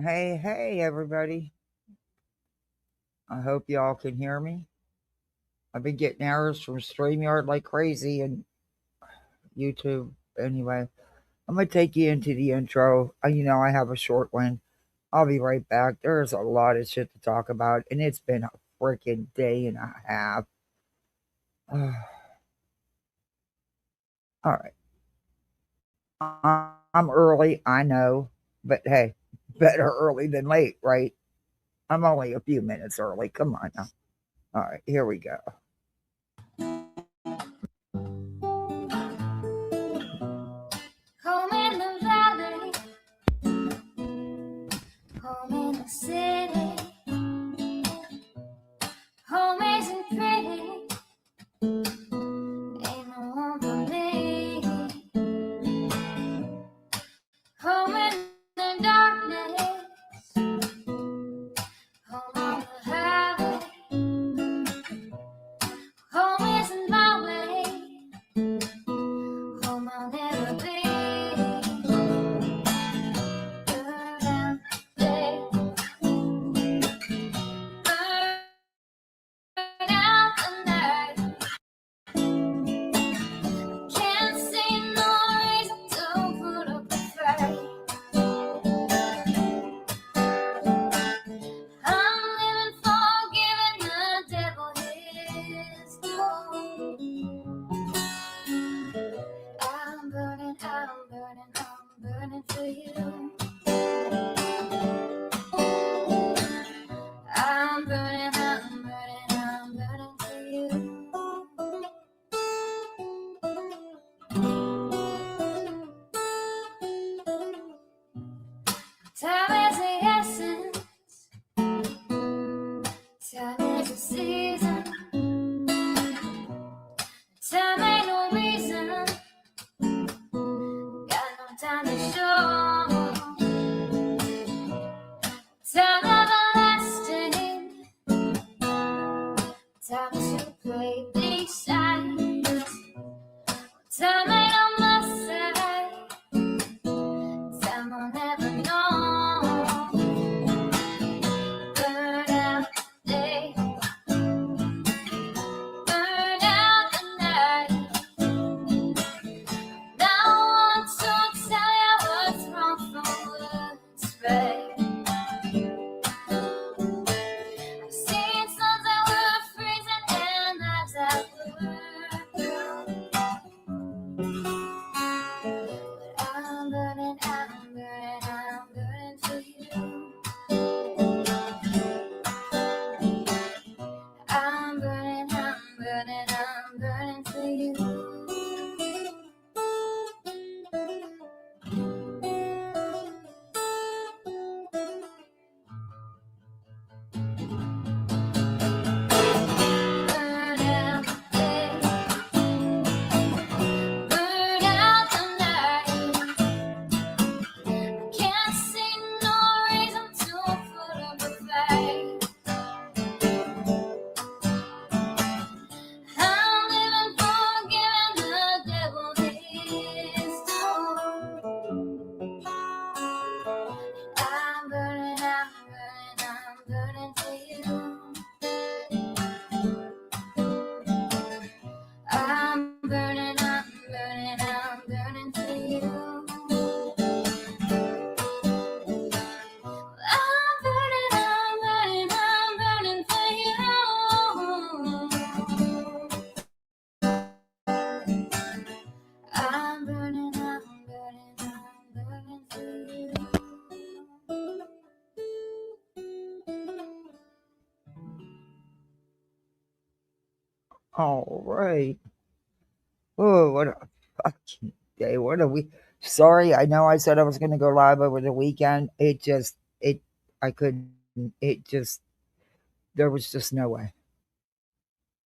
Hey, everybody. I hope y'all can hear me. I've been getting errors from StreamYard like crazy and YouTube. Anyway, I'm going to take you into the intro. I have a short one. I'll be right back. There's a lot of shit to talk about, and it's been a freaking day and a half. All right. I'm early, I know, but hey, better early than late, right? I'm only a few minutes early. Come on now. All right, here we go. Home in the valley, home in the city, home isn't pretty, ain't no home for me. Home in the darkness, home on the highway, home isn't my way, home I'll never be. Burn out day, burn out the night. Can't see no reason to put up a fight. I'm living for giving the devil his due. I'm burning for you. I'm burning for you. Time is the essence, time is the season, time ain't no reason, got no time to show. Time everlasting, time to play these sides. Time ain't on my side, time will never know. Burn out day, burn out the night. Now I want to tell you what's wrong from what's right. I've seen suns that were freezing and lives that were brown. But I'm burning for you. I'm burning for you. Burn out day, burn out the night. Can't see no reason to put up a fight. I'm living for giving the devil his due. I'm burning for you. I'm burning for you. I'm burning for you. I'm burning for you. All right. Oh, what a fucking day. What a week. Sorry, I know I said I was going to go live over the weekend. I couldn't, there was just no way.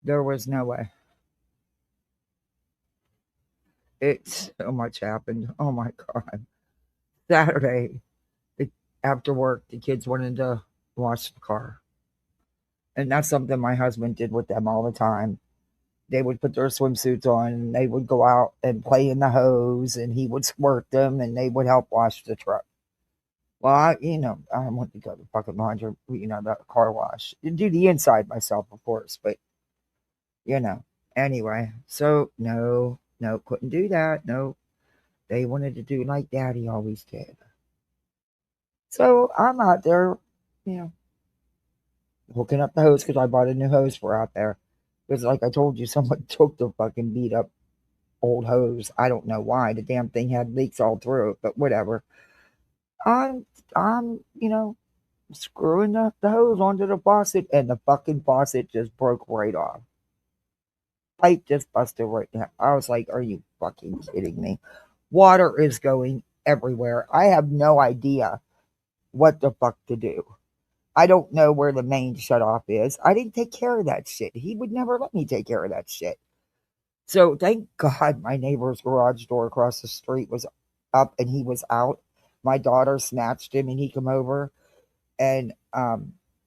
There was no way. It's so much happened. Oh my God. Saturday, the, after work, the kids wanted to wash the car. And that's something my husband did with them all the time. They would put their swimsuits on and they would go out and play in the hose and he would squirt them and they would help wash the truck. Well, I want to go to the fucking laundry, the car wash. Do the inside myself, of course, but, you know, anyway. So, no, no, couldn't do that. No, they wanted to do like daddy always did. So I'm out there, you know, hooking up the hose because I bought a new hose for out there. Because, like I told you, someone took the fucking beat up old hose. I don't know why. The damn thing had leaks all through it, but whatever. I'm, I'm screwing the hose onto the faucet, and the fucking faucet just broke right off. Pipe just busted right now. I was like, are you fucking kidding me? Water is going everywhere. I have no idea what the fuck to do. I don't know where the main shut off is. I didn't take care of that shit. He would never let me take care of that shit. So thank God my neighbor's garage door across the street was up and he was out. My daughter snatched him and he come over and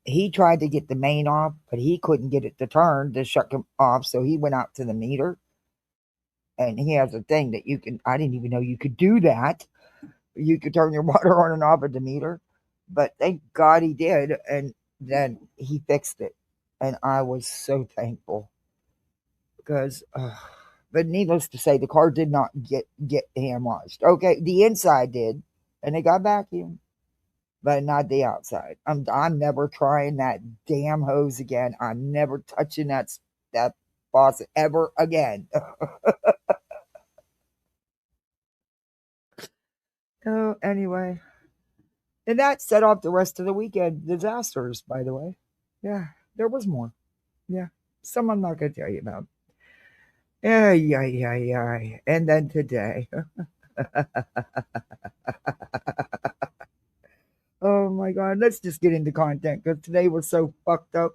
he tried to get the main off, but he couldn't get it to turn to shut him off. So he went out to the meter and he has a thing that you can, I didn't even know you could do that. You could turn your water on and off at the meter, but thank God he did. And then he fixed it. And I was so thankful because, but needless to say, the car did not get hand washed. Okay, the inside did, and it got vacuumed, but not the outside. I'm never trying that damn hose again. I'm never touching that faucet ever again. Oh, anyway, and that set off the rest of the weekend disasters. By the way, yeah, there was more. Yeah, some I'm not going to tell you about. Yeah, yeah, yeah, yeah. And then today, oh my God, let's just get into content because today was so fucked up.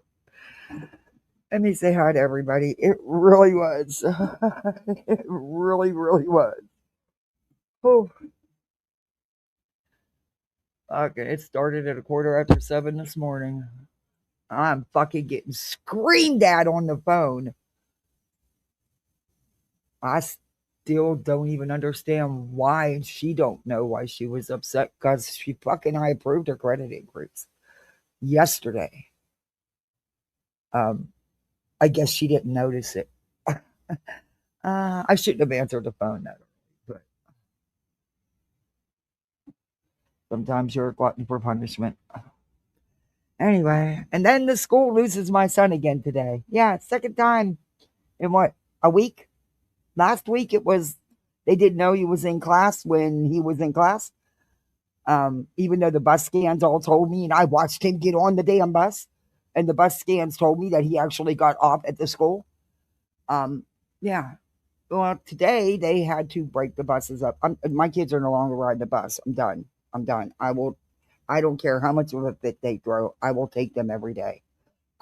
Let me say hi to everybody. It really was. It really, really was. Oh, okay. It started at 7:15 this morning. I'm fucking getting screamed at on the phone. I still don't even understand why, and she don't know why she was upset because she fucking I approved her credit increase yesterday. Um, I guess she didn't notice it. I shouldn't have answered the phone that early, but sometimes you're a glutton for punishment. Anyway, and then the school loses my son again today. Yeah, second time in what, a week? Last week it was they didn't know he was in class when he was in class. Even though the bus scans all told me, and I watched him get on the damn bus, and the bus scans told me that he actually got off at the school. Um, yeah. Well, today they had to break the buses up. My kids are no longer riding the bus. I'm done. I'm done. I will. I don't care how much of a fit they throw. I will take them every day.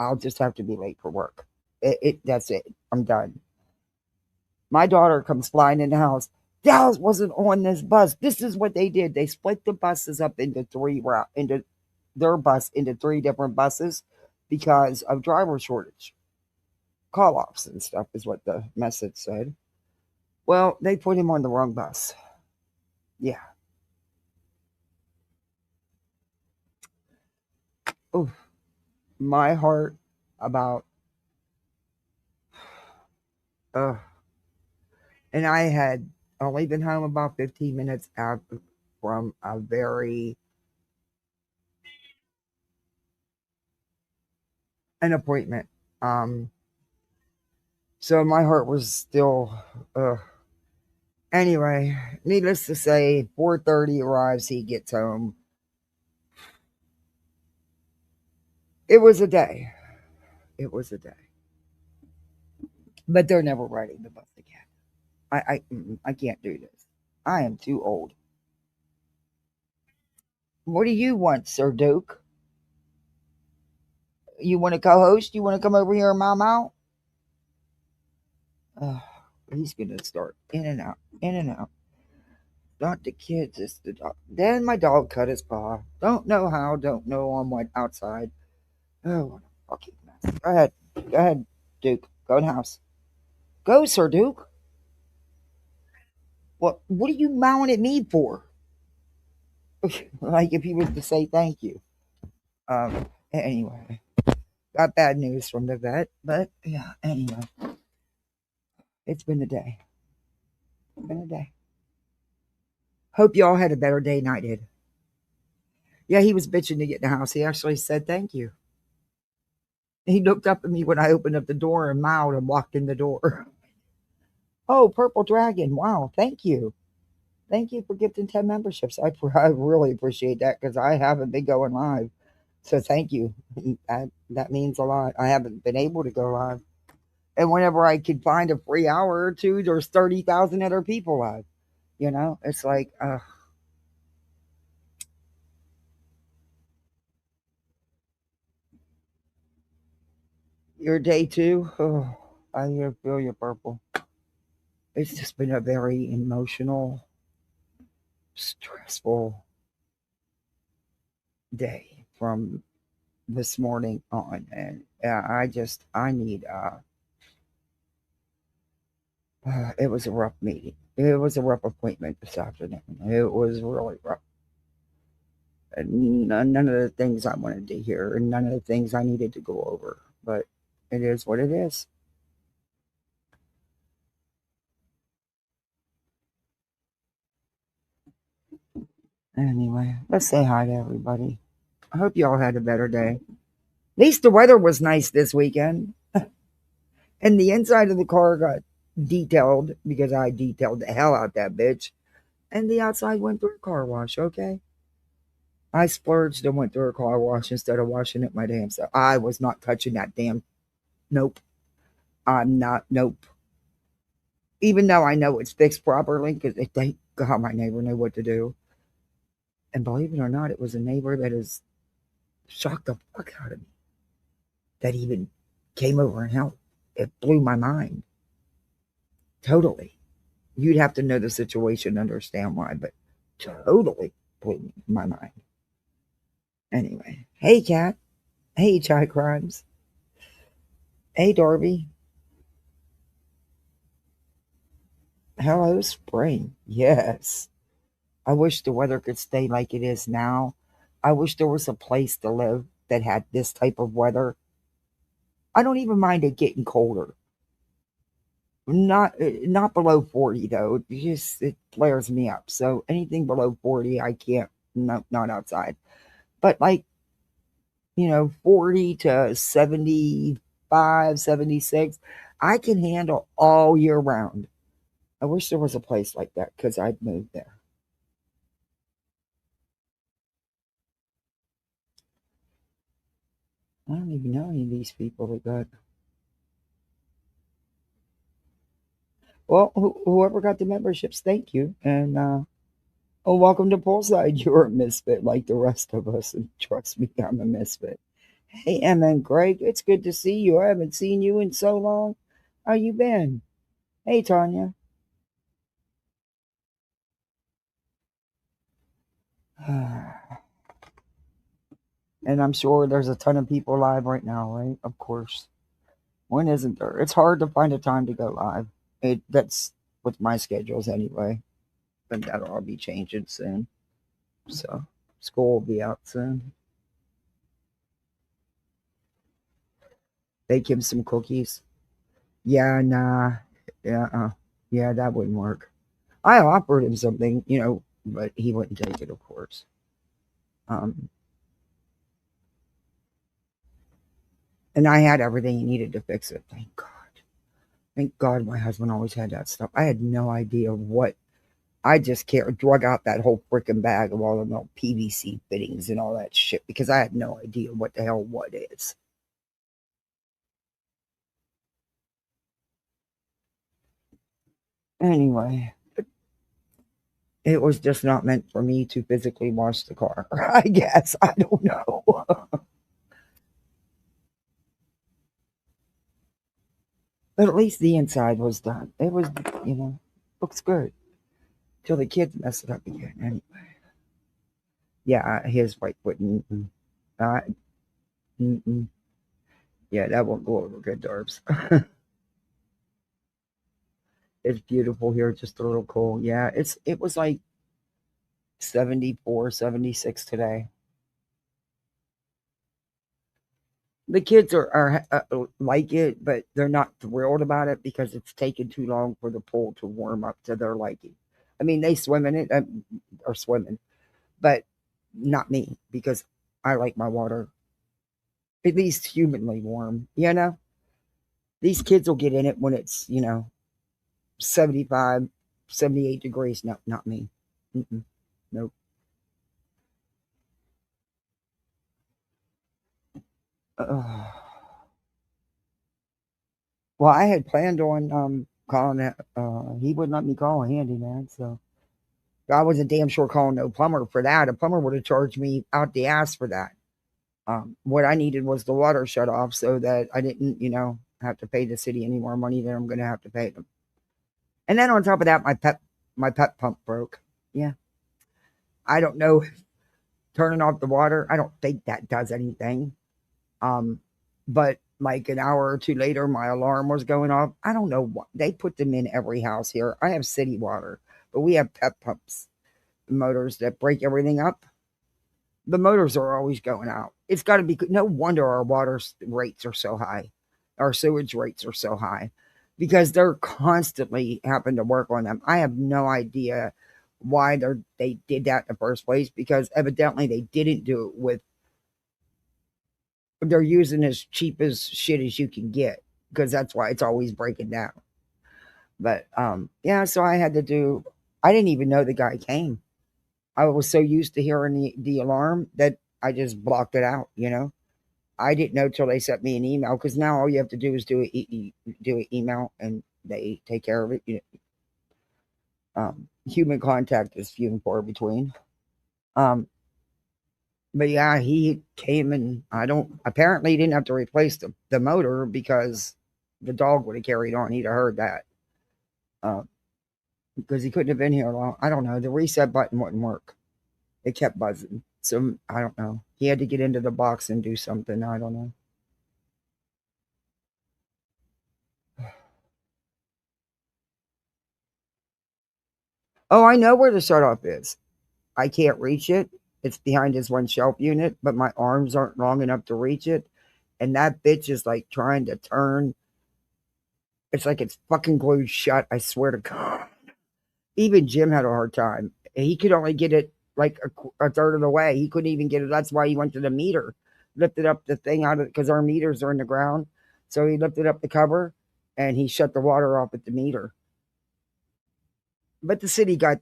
I'll just have to be late for work. That's it. I'm done. My daughter comes flying in the house. Dallas wasn't on this bus. This is what they did. They split the buses up into into their bus into three different buses because of driver shortage. Call offs and stuff is what the message said. Well, they put him on the wrong bus. Yeah. Oh, my heart about uh and I had only been home about 15 minutes out from a very an appointment. Um so my heart was still anyway, needless to say, 4:30 arrives, he gets home. It was a day. It was a day. But they're never riding the bus again. I can't do this. I am too old. What do you want, Sir Duke? You want to co-host? You want to come over here and mom out? Uh, he's gonna start in and out, in and out. Not the kids, it's the dog. Then my dog cut his paw. Don't know how, don't know on what outside. Oh, what a fucking mess. Go ahead, Duke. Go in the house. Go, Sir Duke. What are you mowing at me for? Like if he was to say thank you. Anyway, got bad news from the vet, but yeah. Anyway, it's been a day. Been a day. Hope y'all had a better day than I did. Yeah, he was bitching to get in the house. He actually said thank you. He looked up at me when I opened up the door and mowed and walked in the door. Oh, Purple Dragon. Wow. Thank you. Thank you for gifting 10 memberships. I really appreciate that because I haven't been going live. So thank you. That means a lot. I haven't been able to go live. And whenever I could find a free hour or two, there's 30,000 other people live. It's like, your day two. Oh, I feel you, Purple. It's just been a very emotional, stressful day from this morning on. And I need, it was a rough meeting. It was a rough appointment this afternoon. It was really rough. And none of the things I wanted to hear and none of the things I needed to go over. But it is what it is. Anyway, let's say hi to everybody. I hope you all had a better day. At least the weather was nice this weekend. And the inside of the car got detailed because I detailed the hell out that bitch. And the outside went through a car wash, okay? I splurged and went through a car wash instead of washing it my damn self. I was not touching that damn. Nope. I'm not. Nope. Even though I know it's fixed properly because thank God my neighbor knew what to do. And believe it or not, it was a neighbor that has shocked the fuck out of me. That even came over and helped. It blew my mind. Totally. You'd have to know the situation to understand why, but totally blew my mind. Anyway, hey, Cat. Hey, Chai Crimes. Hey, Darby. Hello, spring. Yes. I wish the weather could stay like it is now. I wish there was a place to live that had this type of weather. I don't even mind it getting colder. Not below 40 though. It flares me up. So anything below 40, I can't. No, not outside. But like 40 to 75, 76, I can handle all year round. I wish there was a place like that because I'd move there. I don't even know any of these people that got. Well, whoever got the memberships, thank you. And welcome to Poolside. You're a misfit like the rest of us. And trust me, I'm a misfit. Hey, Emma and Greg, it's good to see you. I haven't seen you in so long. How you been? Hey, Tanya. And I'm sure there's a ton of people live right now, right? Of course. When isn't there? It's hard to find a time to go live. That's with my schedules anyway. But that'll all be changing soon. So school will be out soon. Bake him some cookies. Yeah, nah. Yeah, yeah, that wouldn't work. I offered him something, but he wouldn't take it, of course. Um, and I had everything he needed to fix it. Thank God. Thank God my husband always had that stuff. I had no idea what. I just can't drug out that whole freaking bag of all the little PVC fittings and all that shit because I had no idea what the hell what is. Anyway, it was just not meant for me to physically wash the car. I guess. I don't know. But at least the inside was done. It was, looks good. Till the kids mess it up again. Anyway. Yeah, his wife wouldn't. Uh, mm-mm. Yeah, that won't go over good, Darbs. It's beautiful here, just a little cold. Yeah, it was like 74, 76 today. The kids are like it, but they're not thrilled about it because it's taken too long for the pool to warm up to their liking. I mean, they swim in it or swimming, but not me because I like my water at least humanly warm. These kids will get in it when it's 75, 78 degrees. No, not me. Mm-mm. Nope. Uh, well, I had planned on calling that. He wouldn't let me call a handyman, so I wasn't damn sure calling no plumber for that. A plumber would have charged me out the ass for that. What I needed was the water shut off so that I didn't, have to pay the city any more money than I'm going to have to pay them. And then on top of that, my pet pump broke. Yeah, I don't know. Turning off the water, I don't think that does anything. Um, but like an hour or two later, my alarm was going off. I don't know what they put them in every house here. I have city water, but we have pet pumps, motors that break everything up. The motors are always going out. It's got to be no wonder our water rates are so high, our sewage rates are so high, because they're constantly having to work on them. I have no idea why they did that in the first place because evidently they didn't do it with they're using as cheap as shit as you can get because that's why it's always breaking down. But yeah, so I had to do. I didn't even know the guy came. I was so used to hearing the alarm that I just blocked it out. I didn't know till they sent me an email because now all you have to do is do an email and they take care of it. Human contact is few and far between. Um, but yeah, he came and I don't. Apparently, he didn't have to replace the motor because the dog would have carried on. He'd have heard that uh, because he couldn't have been here long. I don't know. The reset button wouldn't work. It kept buzzing. So I don't know. He had to get into the box and do something. I don't know. Oh, I know where the shut off is. I can't reach it. It's behind his one shelf unit, but my arms aren't long enough to reach it. And that bitch is like trying to turn. It's like it's fucking glued shut. I swear to God. Even Jim had a hard time. He could only get it like a third of the way. He couldn't even get it. That's why he went to the meter, lifted up the thing out of because our meters are in the ground. So he lifted up the cover and he shut the water off at the meter. But the city got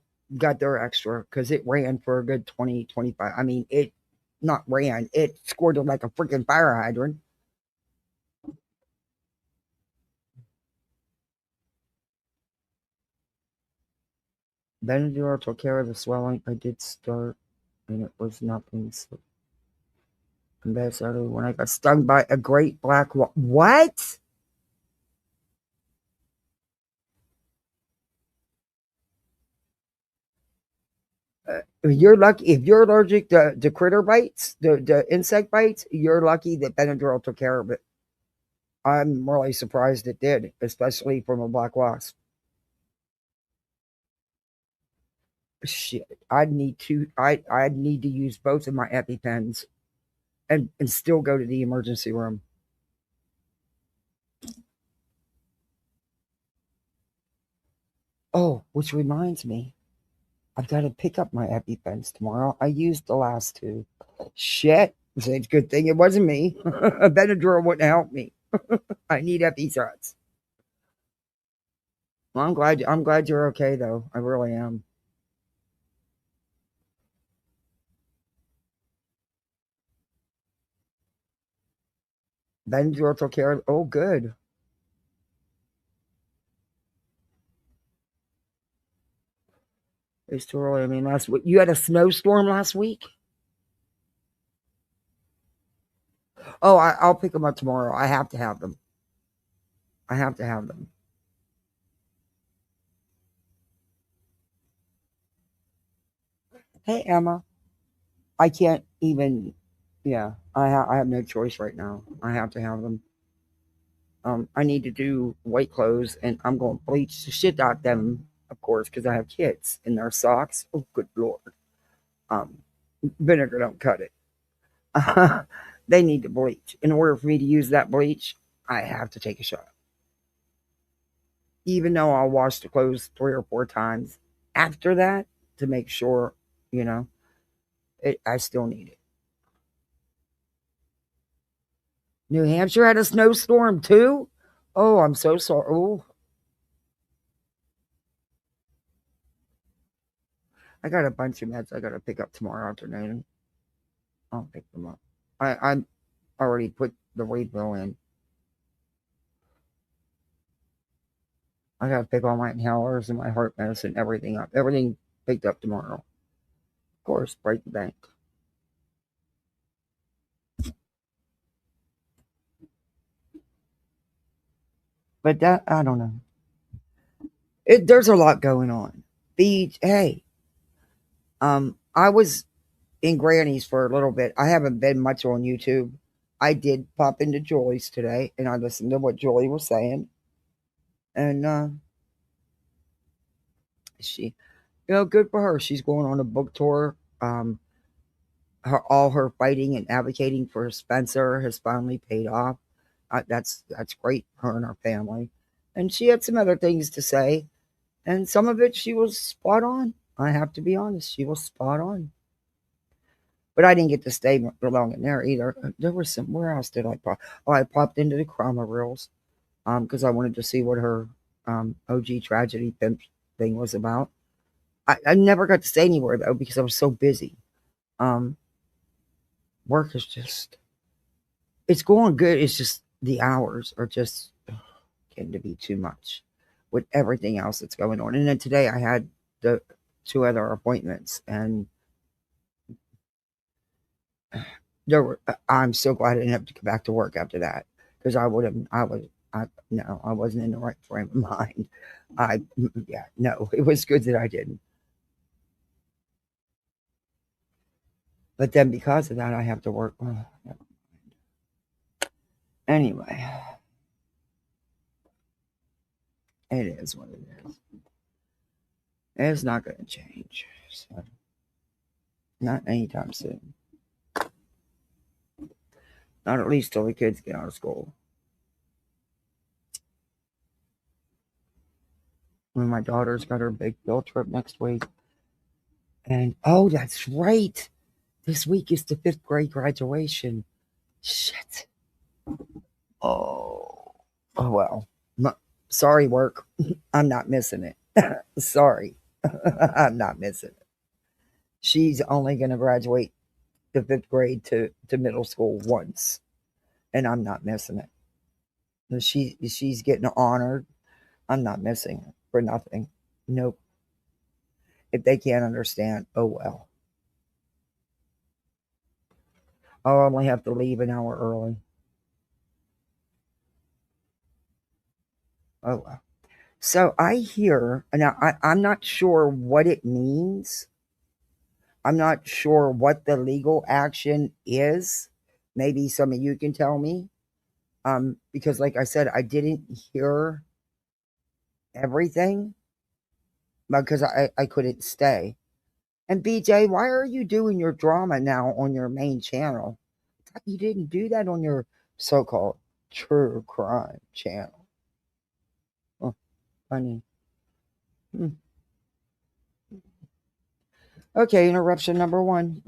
their extra because it ran for a good 20, 25. I mean, it not ran, it squirted like a freaking fire hydrant. Benadryl took care of the swelling. I did start, and it was nothing. So when I got stung by a great black what? You're lucky if you're allergic to critter bites, the insect bites. You're lucky that Benadryl took care of it. I'm really surprised it did, especially from a black wasp. Shit, I'd need to use both of my EpiPens and still go to the emergency room. Oh, which reminds me, I've got to pick up my EpiPens tomorrow. I used the last two. Shit, it's a good thing it wasn't me. A Benadryl wouldn't help me. I need Epi shots. Well, I'm glad you're okay though. I really am. Benadryl took care of. Oh, good. It's too early. I mean, last week you had a snowstorm last week. Oh, I'll pick them up tomorrow. I have to have them. I have to have them. Hey, Emma. I can't even. Yeah, I have no choice right now. I have to have them. I need to do white clothes, and I'm going to bleach the shit out of them, of course, because I have kids in their socks. Oh, good lord! Um, Vinegar don't cut it. They need to bleach. In order for me to use that bleach, I have to take a shot. Even though I'll wash the clothes 3 or 4 times after that to make sure, you know, I still need it. New Hampshire had a snowstorm too. Oh, I'm so sorry. Oh, I got a bunch of meds I got to pick up tomorrow afternoon. I'll pick them up. I already put the weight bill in. I got to pick all my inhalers and my heart medicine, everything up. Everything picked up tomorrow. Of course, break the bank. But that, I don't know. There's a lot going on. Beej, hey, I was in Granny's for a little bit. I haven't been much on YouTube. I did pop into Julie's today and I listened to what Julie was saying. And she, good for her. She's going on a book tour. All her fighting and advocating for Spencer has finally paid off. That's great for her and her family. And she had some other things to say, and some of it she was spot on. I have to be honest, she was spot on. But I didn't get to stay long in there either. There was some. Where else did I pop? Oh, I popped into the Krama Reels because I wanted to see what her OG tragedy pimp thing was about. I never got to stay anywhere though because I was so busy. Um, Work is just it's going good. It's just the hours are just getting to be too much with everything else that's going on. And then today I had the 2 other appointments, and I'm so glad I didn't have to go back to work after that because I would have. I was. I no, I wasn't in the right frame of mind. Yeah, no, it was good that I didn't. But then because of that, I have to work. Anyway, it is what it is. It's not going to change. So, not anytime soon. Not at least till the kids get out of school. When my daughter's got her big field trip next week. And oh, that's right. This week is the 5th grade graduation. Shit. Oh, oh well. Sorry, work. I'm not missing it. Sorry. I'm not missing it. She's only going to graduate the 5th grade to middle school once, and I'm not missing it. And she's getting honored. I'm not missing it for nothing. Nope. If they can't understand, oh well. I'll only have to leave an hour early. Oh well. So I hear now. I'm not sure what it means. I'm not sure what the legal action is. Maybe some of you can tell me. Because like I said, I didn't hear everything because I couldn't stay. And BJ, why are you doing your drama now on your main channel? I thought you didn't do that on your so-called true crime channel. Oh, funny. Hmm. Okay, interruption number one.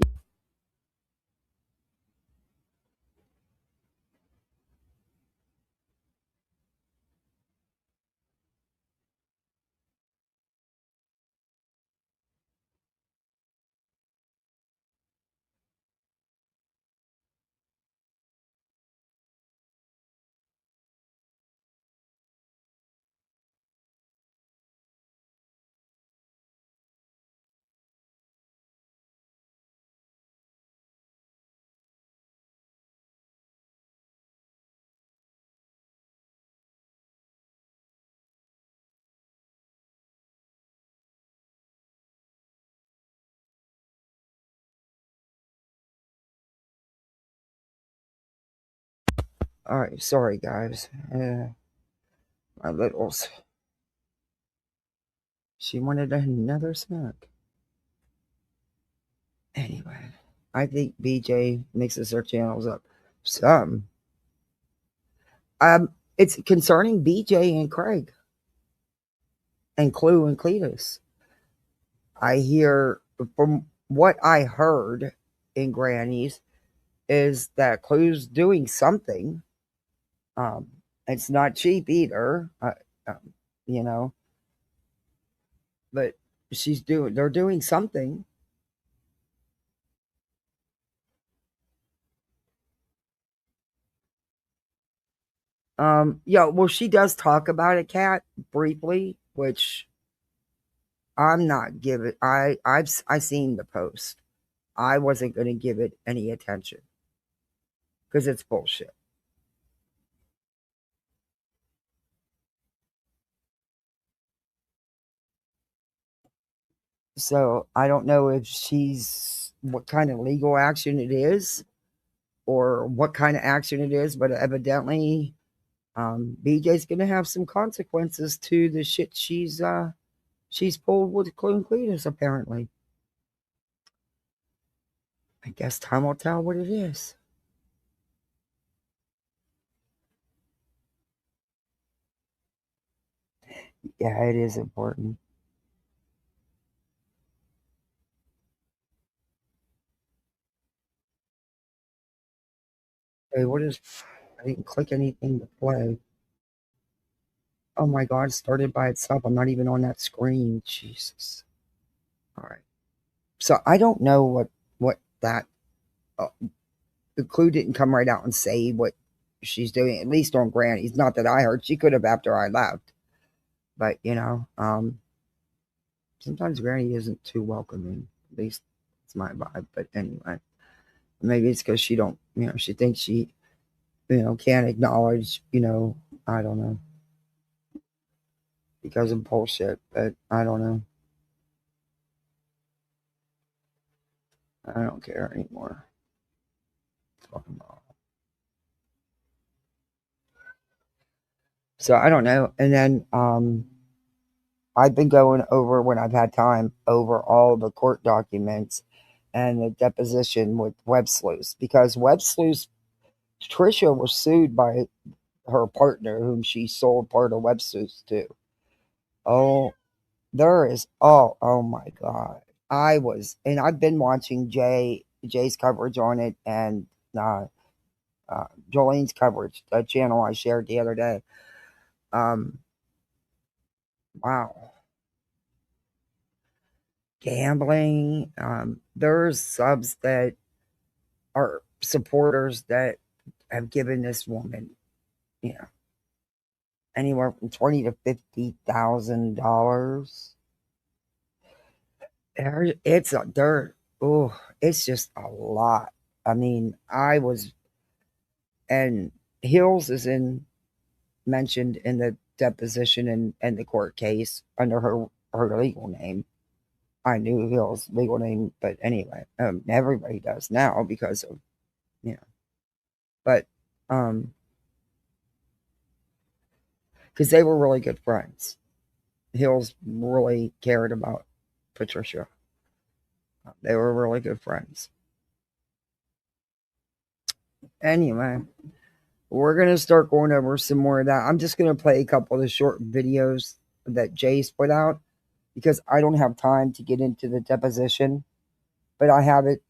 All right, sorry guys. My littles. She wanted another snack. Anyway, I think BJ mixes their channels up some. It's concerning BJ and Craig and Clue and Cletus. I hear from what I heard in Granny's is that Clue's doing something. Um, it's not cheap either, you know, but they're doing something. Yeah, well, she does talk about it, Kat, briefly, which I'm not giving. I seen the post. I wasn't going to give it any attention because it's bullshit. So I don't know if she's what kind of legal action it is or what kind of action it is, but evidently, BJ's going to have some consequences to the shit she's pulled with Clue Cletus. Apparently, I guess time will tell what it is. Yeah, it is important. Hey, what is? I didn't click anything to play. Oh my god, it started by itself. I'm not even on that screen. Jesus. All right. So I don't know what that uh, the Clue didn't come right out and say what she's doing. At least on Granny's. Not that I heard. She could have after I left. But sometimes Granny isn't too welcoming. At least it's my vibe. But anyway, maybe it's because she don't. She thinks she can't acknowledge. I don't know because of bullshit. But I don't know. I don't care anymore. Fucking ball. So I don't know. And then I've been going over when I've had time over all the court documents and the deposition with Websleuths because Websleuths Trisha was sued by her partner whom she sold part of Websleuths to. Oh, there is oh my god. I've been watching Jay's coverage on it and uh, Jolene's coverage, the channel I shared the other day. Um, wow, gambling. There's subs that are supporters that have given this woman, you know, anywhere from $20,000 to $50,000. It's a dirt. Oh, it's just a lot. I mean, and Hills is in mentioned in the deposition and the court case under her legal name. I knew Hill's legal name, but anyway, everybody does now because of you know. But because they were really good friends, Hills really cared about Patricia. They were really good friends. Anyway, we're gonna start going over some more of that. I'm just gonna play a couple of the short videos that Jay's put out because I don't have time to get into the deposition, but I have it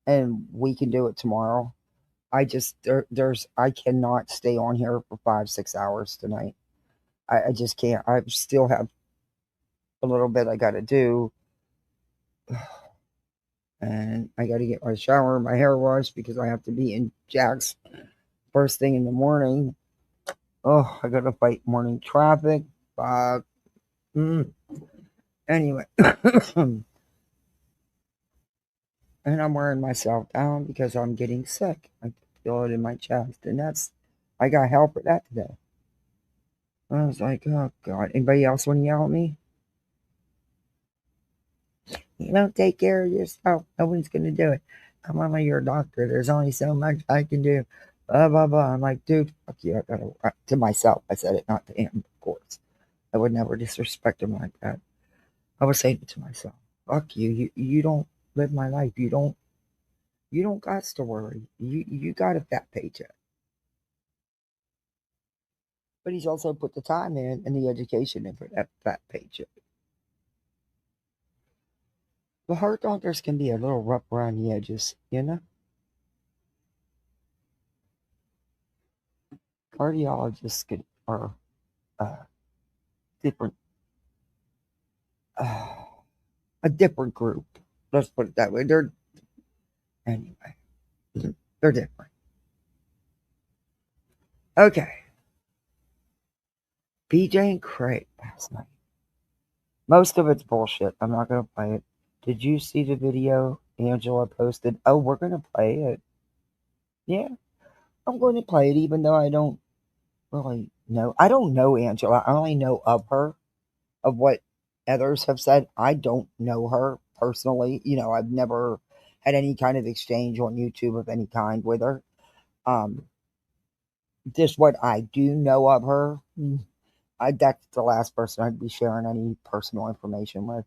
and we can do it tomorrow. I cannot stay on here for 5-6 hours tonight. I just can't. I still have a little bit I got to do, and I got to get my shower, my hair washed because I have to be in Jack's first thing in the morning. Oh, I got to fight morning traffic. Fuck. Mm. Anyway, and I'm wearing myself down because I'm getting sick. I feel it in my chest, and I got help with that today. I was like, oh god, anybody else want to yell at me? You don't take care of yourself, no one's gonna do it. I'm only your doctor. There's only so much I can do. Blah blah blah. I'm like, dude, fuck you. I gotta to myself. I said it, not to him, of course. I would never disrespect him like that. I was saying it to myself. Fuck you. You don't. live my life. You don't got to worry. You got a fat paycheck. But he's also put the time in and the education in for that fat paycheck. The heart doctors can be a little rough around the edges, you know? Cardiologists are different, uh, a different group. Let's put it that way. Anyway, they're different. Okay. BJ and Craig last night. Most of it's bullshit. I'm not going to play it. Did you see the video Angela posted? Oh, we're going to play it. Yeah, I'm going to play it even though I don't really know. I don't know Angela. I only know of her, of what others have said. I don't know her personally. I've never had any kind of exchange on YouTube of any kind with her. Um, just what I do know of her, that's the last person I'd be sharing any personal information with.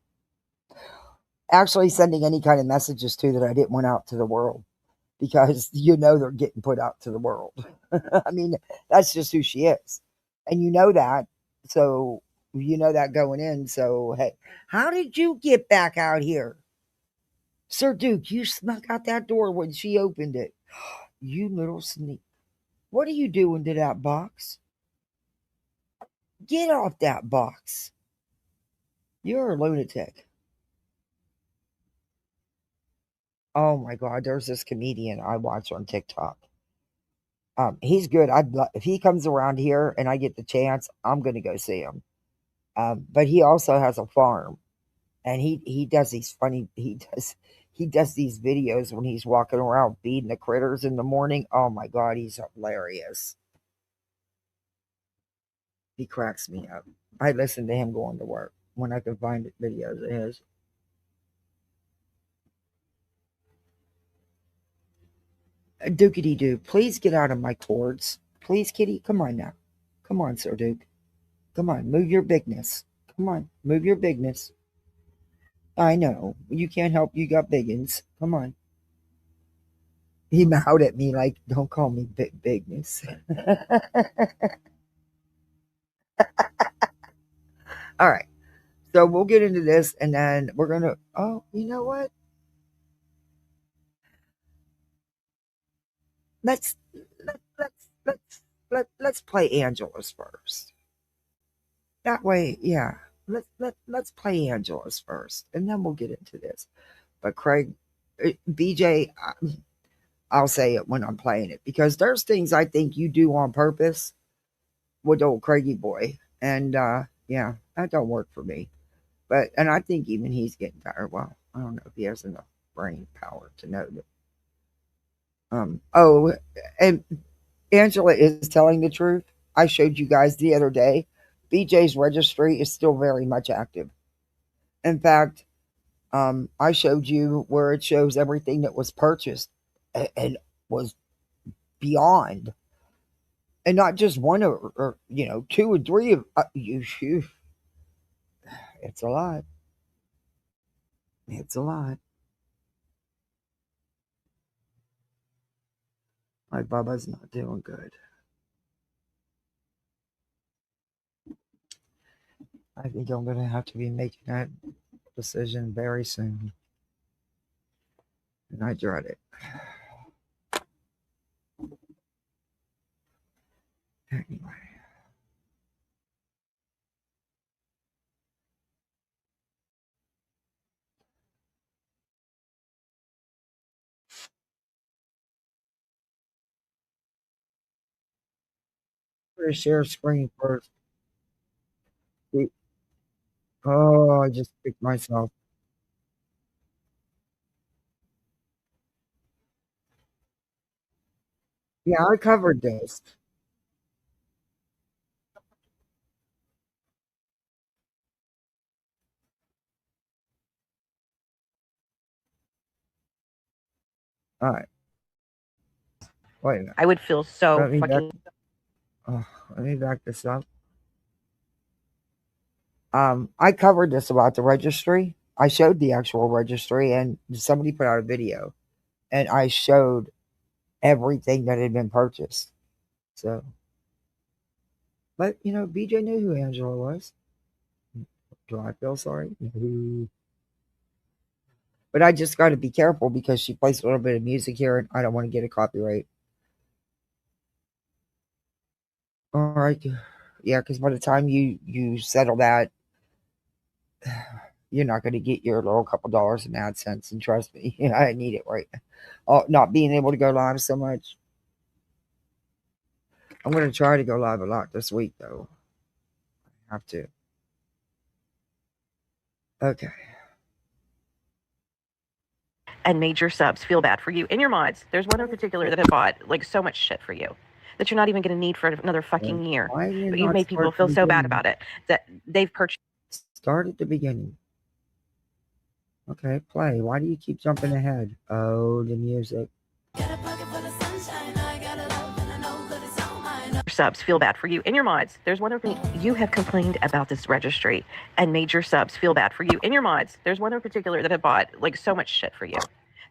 Actually, sending any kind of messages to that I didn't want out to the world because they're getting put out to the world. I mean, that's just who she is. And you know that. So, you know that going in. So, hey, how did you get back out here? Sir Duke, you snuck out that door when she opened it. You little sneak. What are you doing to that box? Get off that box. You're a lunatic. Oh my God, there's this comedian I watch on TikTok. He's good. If he comes around here and I get the chance, I'm gonna go see him. But he also has a farm, and he does these funny. He does these videos when he's walking around feeding the critters in the morning. Oh my God, he's hilarious. He cracks me up. I listen to him going to work when I can find videos of his. Dukey Doo, please get out of my cords. Please, kitty. Come on now. Come on, Sir Duke. Come on, move your bigness. Come on, move your bigness. I know. You can't help you got biggins. Come on. He mowed at me like, don't call me bigness. All right. So we'll get into this and then we're gonna you know what? Let's let's play Angela's first. That way, yeah. Let's play Angela's first, and then we'll get into this. But Craig, BJ, I'll say it when I'm playing it because there's things I think you do on purpose with old Craigie boy, and yeah, that don't work for me. And I think even he's getting tired. Well, I don't know if he has enough brain power to know that. Oh, and Angela is telling the truth. I showed you guys the other day. BJ's registry is still very much active. In fact, I showed you where it shows everything that was purchased and was beyond, and not just one or two or three of you. It's a lot. It's a lot. My Bubba's not doing good. I think I'm going to have to be making that decision very soon. And I dread it. Anyway. I'm going to share screen first. Oh, I just picked myself. Yeah, I covered this. All right. Wait a minute. I would feel so Let me back. fucking. Oh, let me back this up. I covered this about the registry. I showed the actual registry, and somebody put out a video, and I showed everything that had been purchased. So, but BJ knew who Angela was. Do I feel sorry? No. But I just got to be careful because she plays a little bit of music here, and I don't want to get a copyright. All right, yeah, because by the time you settle that, you're not going to get your little couple dollars in AdSense, and trust me, I need it right now. Oh, not being able to go live so much. I'm going to try to go live a lot this week, though. I have to. Okay. And made your subs feel bad for you in your mods. There's one in particular that have bought like so much shit for you that you're not even going to need for another fucking year. But you've made people feel so bad about it that they've purchased. Start at the beginning. Okay, play. Why do you keep jumping ahead? Oh, the music. Subs feel bad for you in your mods. There's one of you have complained about this registry and made your subs feel bad for you in your mods. There's one in particular that have bought like so much shit for you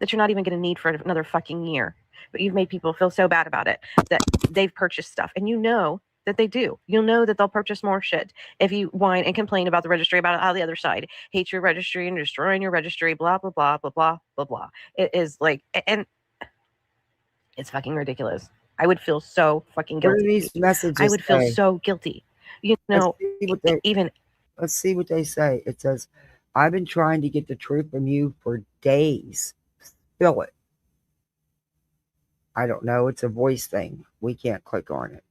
that you're not even going to need for another fucking year. But you've made people feel so bad about it that they've purchased stuff, and you know that they do. You'll know that they'll purchase more shit if you whine and complain about the registry, about how the other side hates your registry and destroying your registry, blah blah blah blah blah blah blah. It is like, and it's fucking ridiculous. I would feel so fucking guilty. What do these messages I would feel say? so guilty. You know, let's see what they say. It says, I've been trying to get the truth from you for days. Spill it. I don't know. It's a voice thing. We can't click on it.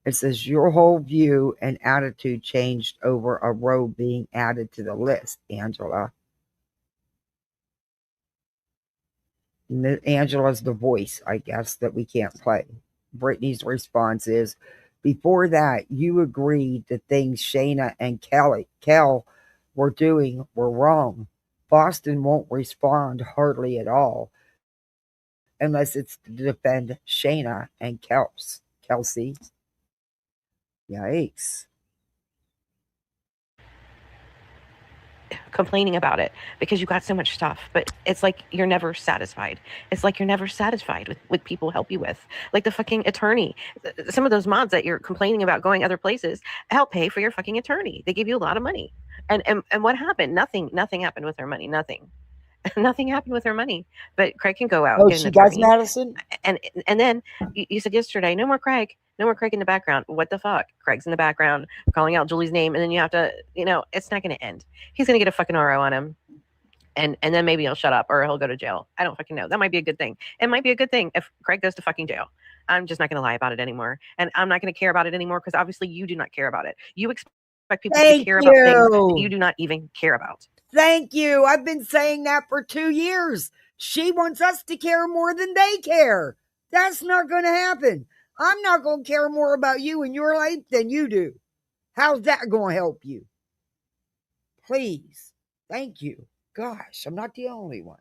It says, your whole view and attitude changed over a row being added to the list, Angela. Angela's the voice, I guess, that we can't play. Brittany's response is, before that, you agreed the things Shayna and Kel were doing were wrong. Boston won't respond hardly at all unless it's to defend Shayna and Kelsey. Yikes. Complaining about it because you got so much stuff, but it's like you're never satisfied. It's like you're never satisfied with people help you with, like the fucking attorney. Some of those mods that you're complaining about going other places help pay for your fucking attorney. They give you a lot of money, and what happened? Nothing happened with their money. Nothing happened with her money. But Craig can go out and get an attorney. Does, Madison? And then you said yesterday, no more Craig in the background. What the fuck? Craig's in the background calling out Julie's name, and then you have to, it's not going to end. He's going to get a fucking RO on him. And then maybe he'll shut up or he'll go to jail. I don't fucking know. That might be a good thing. It might be a good thing if Craig goes to fucking jail. I'm just not going to lie about it anymore. And I'm not going to care about it anymore because obviously you do not care about it. You expect people to care about things that you do not even care about. Thank you. I've been saying that for 2 years. She wants us to care more than they care. That's not going to happen. I'm not going to care more about you and your life than you do. How's that going to help you? Please. Thank you. Gosh, I'm not the only one.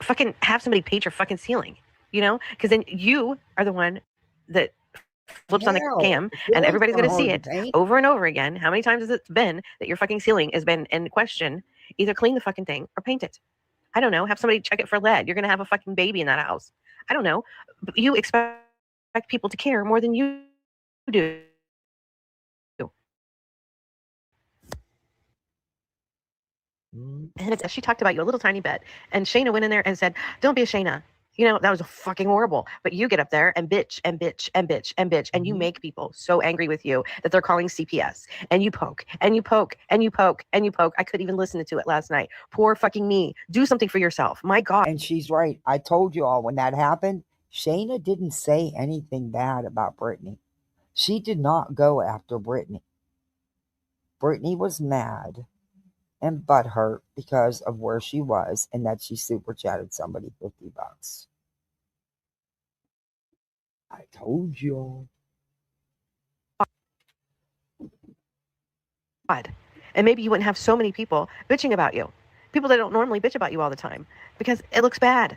Fucking have somebody paint your fucking ceiling, because then you are the one that flips on the cam and everybody's going to see it over and over again. How many times has it been that your fucking ceiling has been in question? Either clean the fucking thing or paint it. I don't know. Have somebody check it for lead. You're going to have a fucking baby in that house. I don't know. But you expect people to care more than you do. And she talked about you a little tiny bit. And Shayna went in there and said, don't be a Shayna. That was fucking horrible. But you get up there and bitch and bitch and bitch and bitch. And you make people so angry with you that they're calling CPS. And you poke and you poke and you poke and you poke. I couldn't even listen to it last night. Poor fucking me. Do something for yourself. My God. And she's right. I told you all when that happened, Shayna didn't say anything bad about Brittany. She did not go after Brittany. Brittany was mad and butthurt because of where she was and that she super chatted somebody $50. I told you. And maybe you wouldn't have so many people bitching about you. People that don't normally bitch about you all the time because it looks bad.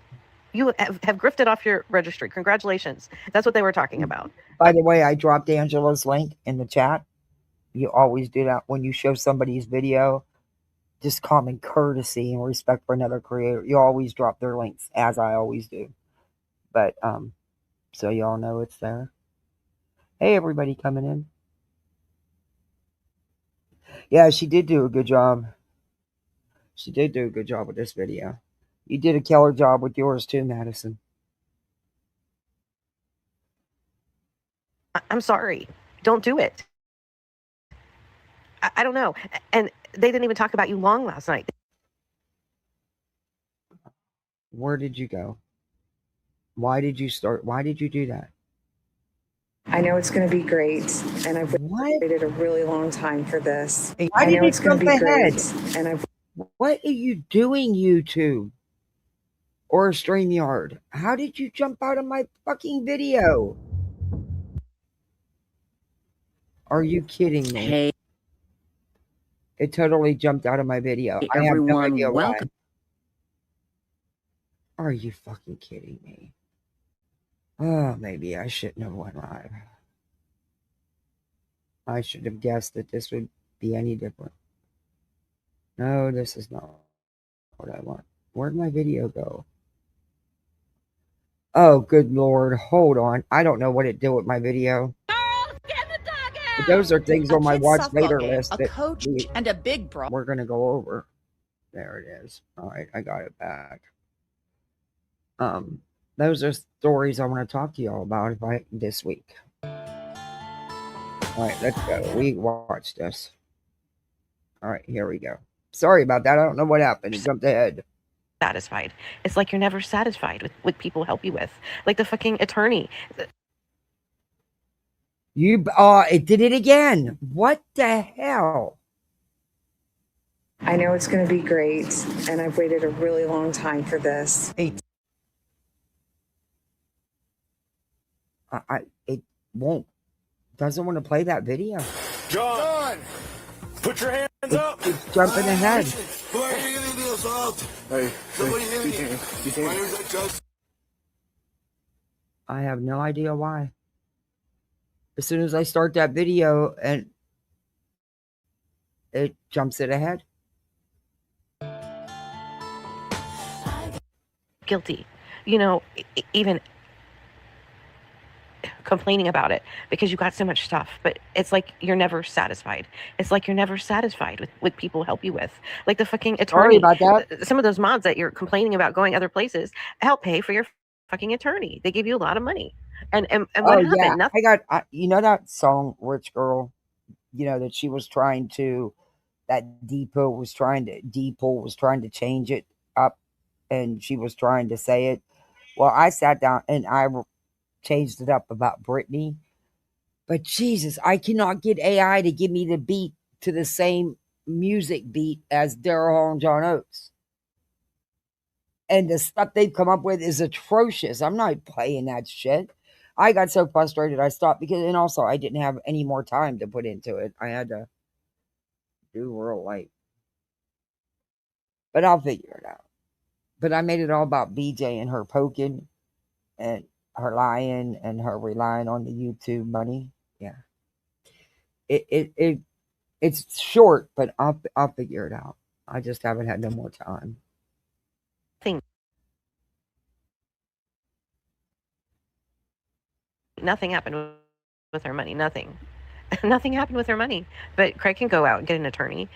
You have grifted off your registry. Congratulations. That's what they were talking about. By the way, I dropped Angela's link in the chat. You always do that when you show somebody's video. just common courtesy and respect for another creator. You always drop their links, as I always do. But so y'all know it's there. Hey, everybody coming in. Yeah, she did do a good job. She did do a good job with this video. You did a killer job with yours too, Madison. I'm sorry. Don't do it. I don't know. And they didn't even talk about you long last night. Where did you go? Why did you start? Why did you do that? I know it's going to be great, and I've waited a really long time for this. Why did it jump ahead? And what are you doing, YouTube or StreamYard? How did you jump out of my fucking video? Are you kidding me? Hey, it totally jumped out of my video. Hey, I have no idea welcome. Why. Are you fucking kidding me? Oh, maybe I shouldn't have went live. I should have guessed that this would be any different. No, this is not what I want. Where'd my video go? Oh, good Lord. Hold on. I don't know what it did with my video. But those are things on my watch later list. A coach and a big bro. We're going to go over. There it is. All right. I got it back. Those are stories I want to talk to y'all about this week. All right, let's go. We watch this. All right, here we go. Sorry about that. I don't know what happened. It jumped ahead. Satisfied. It's like you're never satisfied with what people help you with. Like the fucking attorney. It did it again. What the hell? I know it's going to be great, and I've waited a really long time for this. It won't. Doesn't want to play that video. John, put your hands up. It's jumping ahead. I have no idea why. As soon as I start that video, and it jumps it ahead. Guilty. You know, even complaining about it because you got so much stuff, but it's like you're never satisfied. It's like you're never satisfied with what people help you with. Like the fucking attorney. Sorry about that. Some of those mods that you're complaining about going other places help pay for your fucking attorney. They give you a lot of money. And what happened? Yeah. Nothing. I got you know that song Rich Girl, that she was trying to, that Deepo was trying to change it up, and she was trying to say it. Well, I sat down and I changed it up about Britney, but Jesus, I cannot get AI to give me the beat to the same music beat as Daryl Hall and John Oates. And the stuff they've come up with is atrocious. I'm not playing that shit. I got so frustrated I stopped and also I didn't have any more time to put into it. I had to do real late. But I'll figure it out. But I made it all about Beej and her poking and her lying and her relying on the YouTube money. Yeah. It's short, but I'll figure it out. I just haven't had no more time. Nothing happened with her money. Nothing happened with her money. But Craig can go out and get an attorney.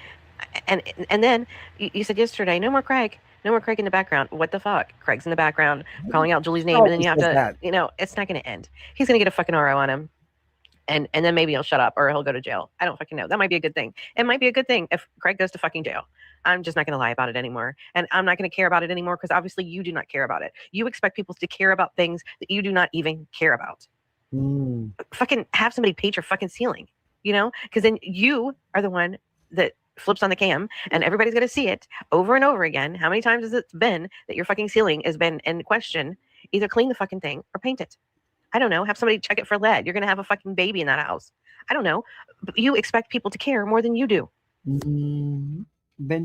And then you said yesterday, no more Craig in the background. What the fuck? Craig's in the background calling out Julie's name, and then you have to, it's not going to end. He's going to get a fucking RO on him. And then maybe he'll shut up or he'll go to jail. I don't fucking know. That might be a good thing. It might be a good thing if Craig goes to fucking jail. I'm just not going to lie about it anymore. And I'm not going to care about it anymore because obviously you do not care about it. You expect people to care about things that you do not even care about. Fucking have somebody paint your fucking ceiling, because then you are the one that flips on the cam and everybody's going to see it over and over again. How many times has it been that your fucking ceiling has been in question? Either clean the fucking thing or paint it. I don't know. Have somebody check it for lead. You're going to have a fucking baby in that house. I don't know. But you expect people to care more than you do. Been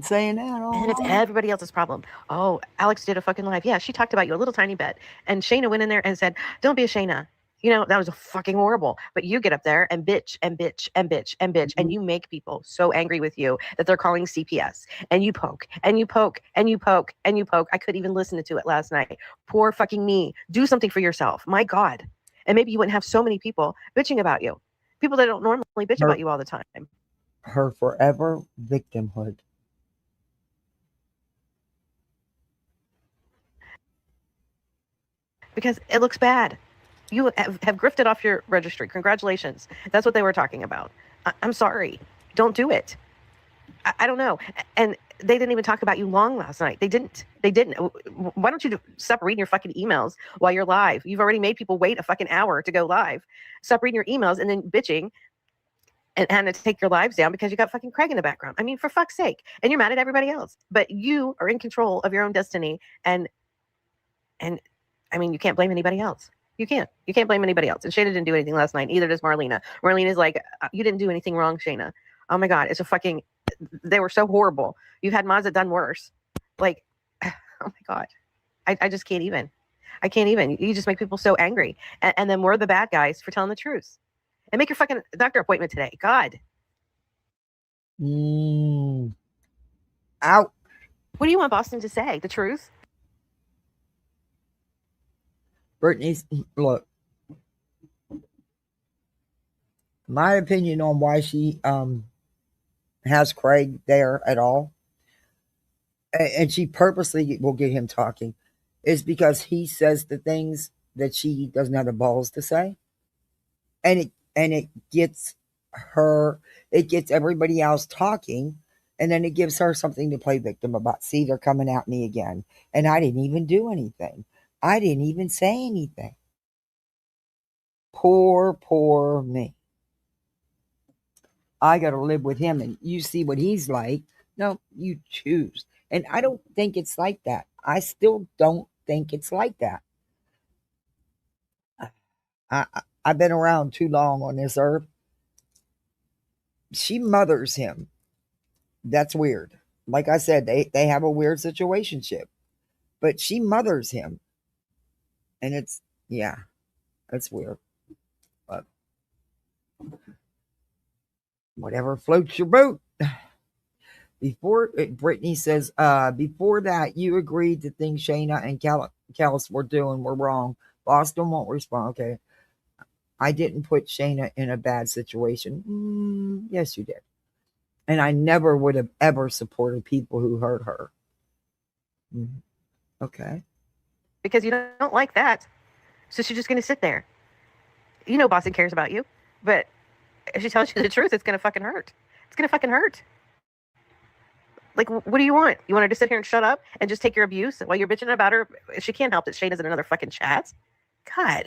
saying that all. And it's everybody else's problem. Oh, Alex did a fucking live. Yeah, she talked about you a little tiny bit. And Shayna went in there and said, don't be a Shayna. You know, that was fucking horrible. But you get up there and bitch and bitch and bitch and bitch, and you make people so angry with you that they're calling CPS. And you poke and you poke and you poke and you poke. I couldn't even listen to it last night. Poor fucking me. Do something for yourself. My God. And maybe you wouldn't have so many people bitching about you. People that don't normally bitch about you all the time. Her forever victimhood. Because it looks bad. You have grifted off your registry. Congratulations. That's what they were talking about. I'm sorry. Don't do it. I don't know. And they didn't even talk about you long last night. They didn't. Why don't you stop reading your fucking emails while you're live? You've already made people wait a fucking hour to go live. Stop reading your emails and then bitching and to take your lives down because you got fucking Craig in the background. I mean, for fuck's sake. And you're mad at everybody else. But you are in control of your own destiny. And I mean, you can't blame anybody else. You can't blame anybody else. And Shayna didn't do anything last night. Either does Marlena. Marlena's like, you didn't do anything wrong, Shayna. Oh my God. They were so horrible. You've had mods that done worse. Like, oh my God. I just can't even. I can't even. You just make people so angry. And then we're the bad guys for telling the truth. And make your fucking doctor appointment today. God. Out. What do you want Boston to say? The truth? Brittany's, look, my opinion on why she has Craig there at all, and she purposely will get him talking, is because he says the things that she doesn't have the balls to say, and it gets everybody else talking, and then it gives her something to play victim about. See, they're coming at me again, and I didn't even do anything. I didn't even say anything. Poor me. I got to live with him, and you see what he's like. No, you choose. And I don't think it's like that. I still don't think it's like that. I've been around too long on this earth. She mothers him. That's weird. Like I said, they have a weird situationship. But she mothers him. And it's weird. But whatever floats your boat. Before Brittany says, before that, you agreed to things Shayna and Callis were doing were wrong. Boston won't respond. Okay. I didn't put Shayna in a bad situation. Yes, you did. And I never would have ever supported people who hurt her. Okay. Because you don't like that. So she's just going to sit there. You know Boston cares about you. But if she tells you the truth, it's going to fucking hurt. It's going to fucking hurt. Like, what do you want? You want her to sit here and shut up and just take your abuse while you're bitching about her? She can't help that Shayna's in another fucking chat. God.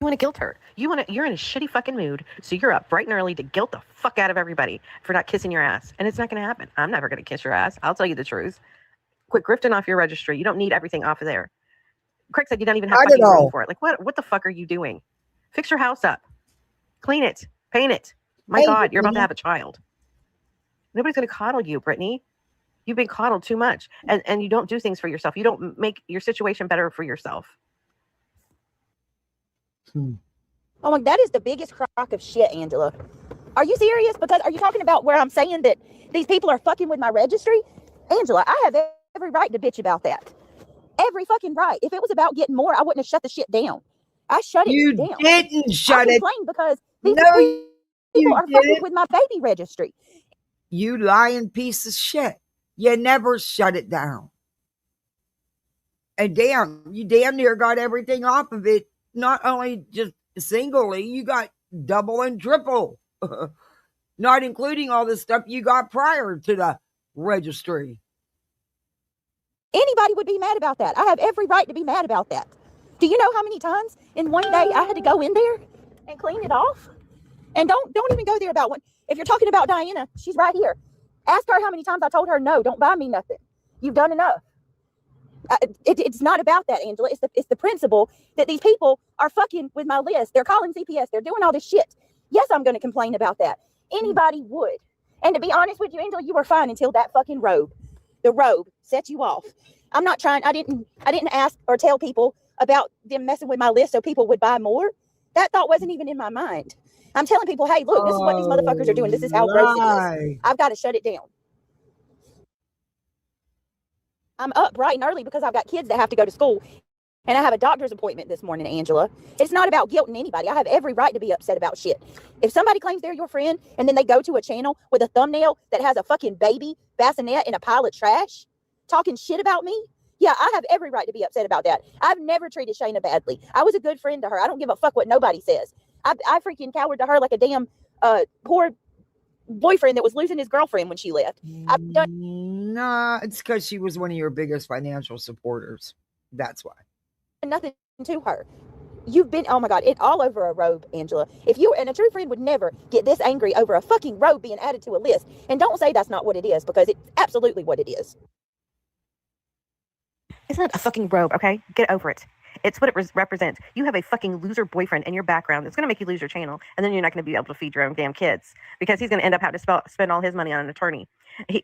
You want to guilt her. You're in a shitty fucking mood, so you're up bright and early to guilt the fuck out of everybody for not kissing your ass. And it's not going to happen. I'm never going to kiss your ass. I'll tell you the truth. Quit grifting off your registry. You don't need everything off of there. Craig said you don't even have fucking room for it. Like, what the fuck are you doing? Fix your house up. Clean it. Paint it. My God, you're about to have a child. Nobody's going to coddle you, Brittany. You've been coddled too much. And you don't do things for yourself. You don't make your situation better for yourself. Oh my, that is the biggest crock of shit, Angela. Are you serious? Because are you talking about where I'm saying that these people are fucking with my registry? Angela, I have every right to bitch about that. Every fucking right. If it was about getting more, I wouldn't have shut the shit down. I shut it down. You didn't shut it. I complained because these you people are fucking with my baby registry. You lying piece of shit. You never shut it down. And you damn near got everything off of it. Not only just singly, you got double and triple. Not including all the stuff you got prior to the registry. Anybody would be mad about that. I have every right to be mad about that. Do you know how many times in one day I had to go in there and clean it off? And don't even go there about when. If you're talking about Diana, she's right here. Ask her how many times I told her, no, don't buy me nothing. You've done enough. It's not about that, Angela. It's the principle that these people are fucking with my list. They're calling CPS. They're doing all this shit. Yes, I'm going to complain about that. Anybody would. And to be honest with you, Angela, you were fine until that fucking robe. The robe set you off. I'm not trying. I didn't ask or tell people about them messing with my list so people would buy more. That thought wasn't even in my mind. I'm telling people, hey, look, this is what these motherfuckers are doing. This is how gross it is. I've got to shut it down. I'm up bright and early because I've got kids that have to go to school. And I have a doctor's appointment this morning, Angela. It's not about guilting anybody. I have every right to be upset about shit. If somebody claims they're your friend and then they go to a channel with a thumbnail that has a fucking baby bassinet in a pile of trash talking shit about me, yeah, I have every right to be upset about that. I've never treated Shayna badly. I was a good friend to her. I don't give a fuck what nobody says. I freaking cowered to her like a damn poor boyfriend that was losing his girlfriend when she left. I've done Nah, it's because she was one of your biggest financial supporters. That's why. Nothing to her. You've been, oh my God, it all over a robe, Angela. If you, and a true friend would never get this angry over a fucking robe being added to a list. And don't say that's not what it is, because it's absolutely what it is. It's not a fucking robe, okay? Get over it. It's what it represents. You have a fucking loser boyfriend in your background that's going to make you lose your channel, and then you're not going to be able to feed your own damn kids because he's going to end up having to spend all his money on an attorney.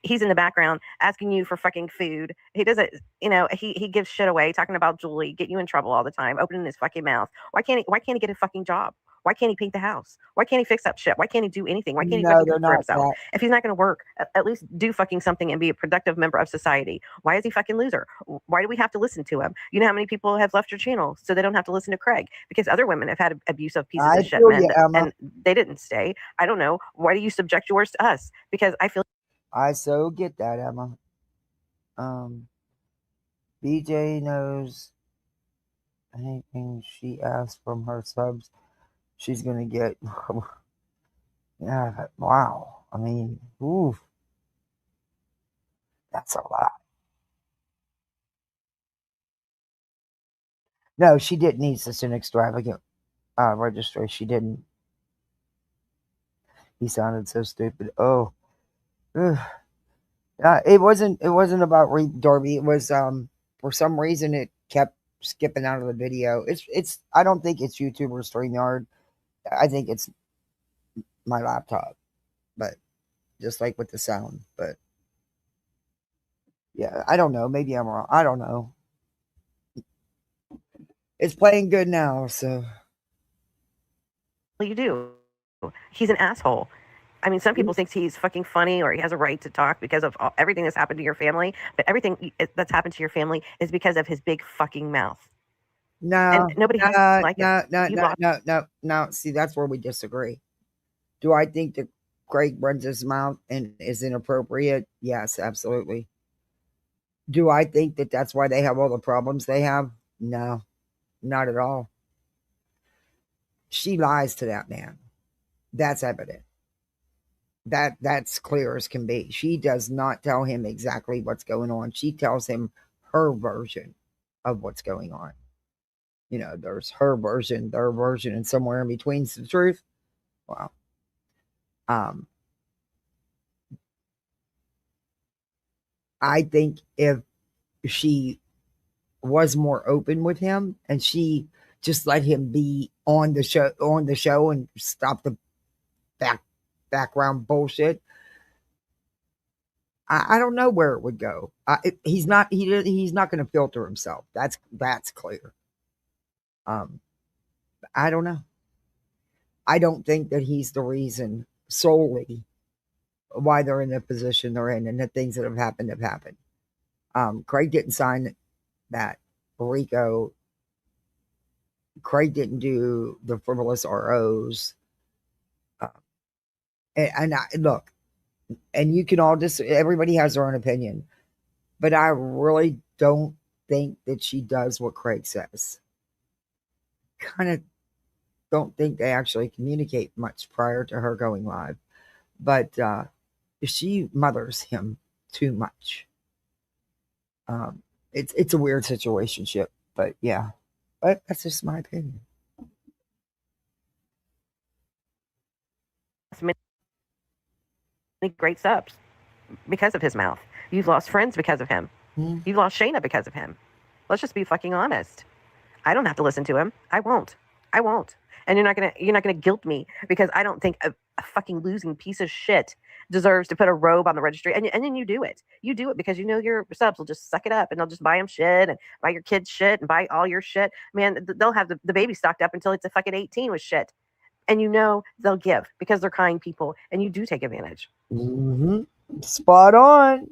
He's in the background asking you for fucking food. He doesn't, he gives shit away, talking about Julie, get you in trouble all the time, opening his fucking mouth. Why can't he get a fucking job? Why can't he paint the house? Why can't he fix up shit? Why can't he do anything? Why can't he fucking cook for himself? If he's not going to work, at least do fucking something and be a productive member of society. Why is he fucking loser? Why do we have to listen to him? You know how many people have left your channel so they don't have to listen to Craig? Because other women have had abusive pieces of shit men and they didn't stay. I don't know. Why do you subject yours to us? Because I feel I so get that, Emma. BJ knows anything she asks from her subs, she's gonna get. Yeah, wow. I mean, oof, that's a lot. No, she didn't need such an extravagant registry. She didn't. He sounded so stupid. Oh, it wasn't about Darby. It was for some reason it kept skipping out of the video. It's I don't think it's YouTube or StreamYard. I think it's my laptop, but just like with the sound. But yeah, I don't know. Maybe I'm wrong. I don't know. It's playing good now, so you do. He's an asshole. I mean, some people think he's fucking funny or he has a right to talk because of everything that's happened to your family. But everything that's happened to your family is because of his big fucking mouth. No, and nobody has to like it. No. See, that's where we disagree. Do I think that Craig runs his mouth and is inappropriate? Yes, absolutely. Do I think that that's why they have all the problems they have? No, not at all. She lies to that man. That's evident. That's clear as can be. She does not tell him exactly what's going on. She tells him her version of what's going on. There's her version, their version, and somewhere in between's the truth. Wow. I think if she was more open with him and she just let him be on the show and stop the background bullshit, I don't know where it would go. He's not going to filter himself. That's clear. I don't know. I don't think that he's the reason solely why they're in the position they're in and the things that have happened. Craig didn't sign that RICO. Craig didn't do the frivolous ROs. Look, and you can all everybody has their own opinion, but I really don't think that she does what Craig says. Kind of don't think they actually communicate much prior to her going live, but she mothers him too much. It's a weird situationship, but yeah, but that's just my opinion. Many great subs because of his mouth. You've lost friends because of him. You've lost Shayna because of him. Let's just be fucking honest. I don't have to listen to him. I won't. And you're not gonna guilt me because I don't think a fucking losing piece of shit deserves to put a robe on the registry, and then you do it. You do it because you know your subs will just suck it up, and they'll just buy them shit and buy your kids shit and buy all your shit. Man, they'll have the baby stocked up until it's a fucking 18 with shit, and you know they'll give because they're kind people, and you do take advantage. Spot on.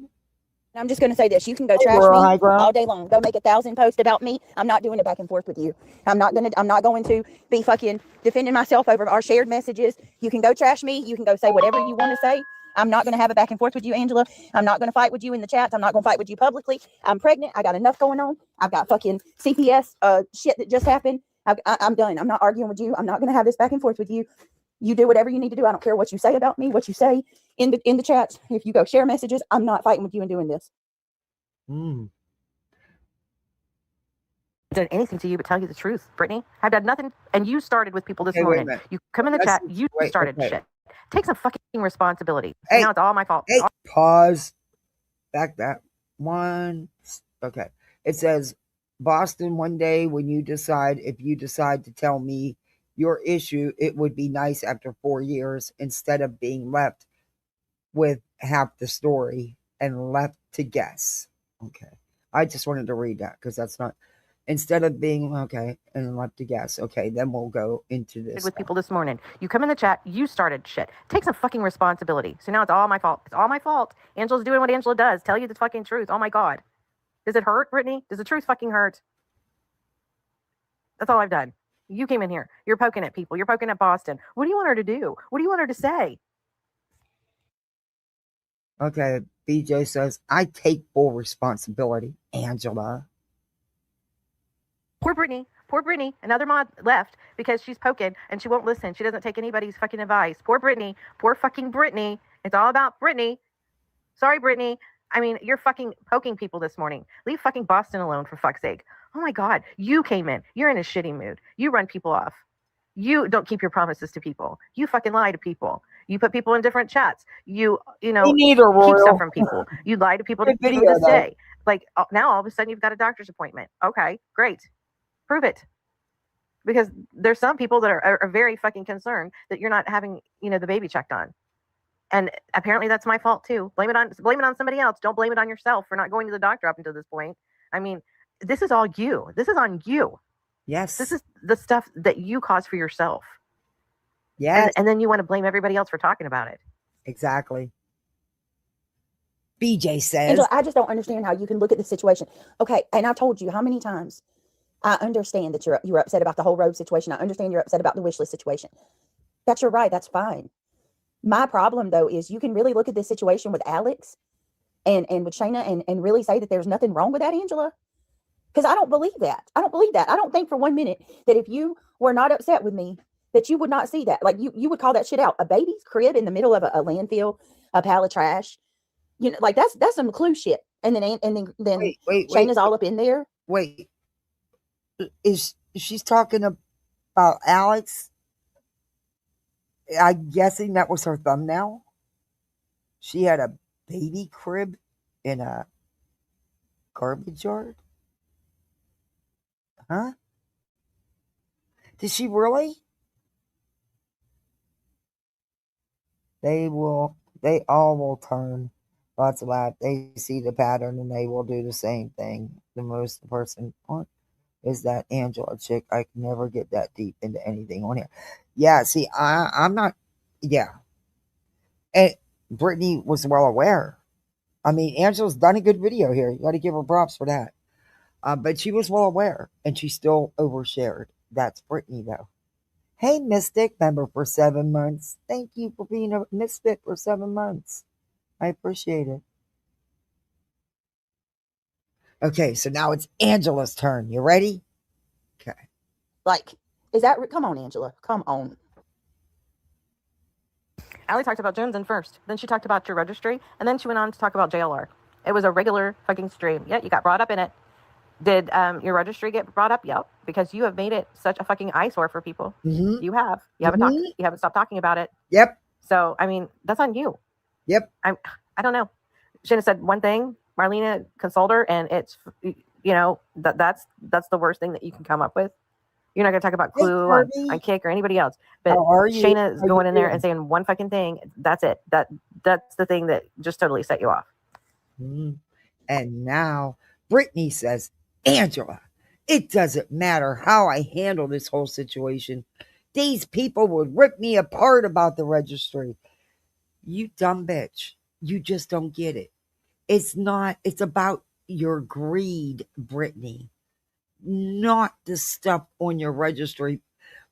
I'm just going to say this. You can go Hey, trash we're me high ground. all day long. Go make 1,000 posts about me. I'm not doing it back and forth with you. I'm not going to be fucking defending myself over our shared messages. You can go trash me. You can go say whatever you want to say. I'm not going to have a back and forth with you, Angela. I'm not going to fight with you in the chats. I'm not going to fight with you publicly. I'm pregnant. I got enough going on. I've got fucking CPS shit that just happened. I'm done. I'm not arguing with you. I'm not going to have this back and forth with you. You do whatever you need to do. I don't care what you say about me, what you say in the chats. If you go share messages, I'm not fighting with you and doing this. Done anything to you but tell you the truth, Brittany. I've done nothing, and you started with people this Okay, wait a morning. minute. You come in the chat, you started shit. Take some fucking responsibility. So now it's all my fault. Hey, pause. Back that one. Okay. It says, Boston, one day when if you decide to tell me your issue, it would be nice after 4 years instead of being left with half the story and left to guess. Okay. I just wanted to read that because that's not, instead of being, okay, and left to guess. Okay, then we'll go into this. With people this morning. You come in the chat, you started shit. Take some fucking responsibility. So now it's all my fault. It's all my fault. Angela's doing what Angela does. Tell you the fucking truth. Oh my God. Does it hurt, Brittany? Does the truth fucking hurt? That's all I've done. You came in here. You're poking at people. You're poking at Boston. What do you want her to do? What do you want her to say? Okay, BJ says, I take full responsibility, Angela. Poor Brittany. Poor Brittany. Another mod left because she's poking and she won't listen. She doesn't take anybody's fucking advice. Poor Brittany. Poor fucking Brittany. It's all about Brittany. Sorry, Brittany. I mean, you're fucking poking people this morning. Leave fucking Boston alone, for fuck's sake. Oh my God. You came in. You're in a shitty mood. You run people off. You don't keep your promises to people. You fucking lie to people. You put people in different chats. You know, keep stuff from people. You lie to people to get them to stay. Like now all of a sudden you've got a doctor's appointment. Okay, great. Prove it. Because there's some people that are very fucking concerned that you're not having, the baby checked on. And apparently that's my fault too. Blame it on somebody else. Don't blame it on yourself for not going to the doctor up until this point. I mean, this is all you. This is on you. Yes. This is the stuff that you caused for yourself. Yes. And then you want to blame everybody else for talking about it. Exactly. BJ says, Angela, I just don't understand how you can look at the situation. Okay, and I told you how many times. I understand that you're upset about the whole road situation. I understand you're upset about the wish list situation. That's your right. That's fine. My problem, though, is you can really look at this situation with Alex and with Shayna and really say that there's nothing wrong with that, Angela. Because I don't believe that. I don't think for 1 minute that if you were not upset with me, that you would not see that. Like you would call that shit out. A baby's crib in the middle of a landfill, a pile of trash. Like that's some clue shit. And then wait, Shayna's all up in there. Wait. Is she's talking about Alex? I'm guessing that was her thumbnail. She had a baby crib in a garbage yard. Huh? Did she really? They all will turn. Lots of that. They see the pattern and they will do the same thing. The most person is that Angela chick. I can never get that deep into anything on here. Yeah, see, I'm not. Yeah, and Brittany was well aware. I mean, Angela's done a good video here. You got to give her props for that. But she was well aware, and she still overshared. That's Brittany, though. Hey, Mystic, member for 7 months. Thank you for being a misfit for 7 months. I appreciate it. Okay, so now it's Angela's turn. You ready? Okay. Like, is that... Come on, Angela. Come on. Allie talked about Joneson first. Then she talked about your registry. And then she went on to talk about JLR. It was a regular fucking stream. Yeah, you got brought up in it. Did your registry get brought up? Yep. Because you have made it such a fucking eyesore for people. Mm-hmm. You have. You haven't talked. You haven't stopped talking about it. Yep. So, I mean, that's on you. Yep. I don't know. Shouldn't have said one thing. Marlena consoled her, and it's, that's the worst thing that you can come up with. You're not going to talk about Hey, Clue on Kirby. Kick or anybody else. But How are you? Shayna is How you going in there doing? and saying one fucking thing. That's it. That's the thing that just totally set you off. Mhm. And now Brittany says, Angela, it doesn't matter how I handle this whole situation. These people would rip me apart about the registry. You dumb bitch. You just don't get it. It's not, it's about your greed, Brittany, not the stuff on your registry.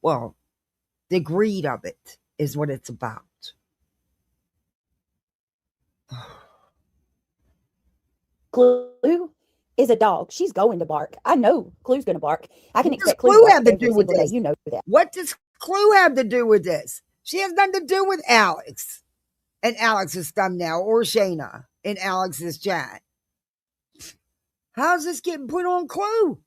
Well, the greed of it is what it's about. Clue is a dog. She's going to bark. I know Clue's going to bark. I can What does expect Clue to Clue bark have to every do with single day. this? You know that. What does Clue have to do with this? She has nothing to do with Alex and Alex's thumbnail or Shayna in Alex's chat. How's this getting put on Clue?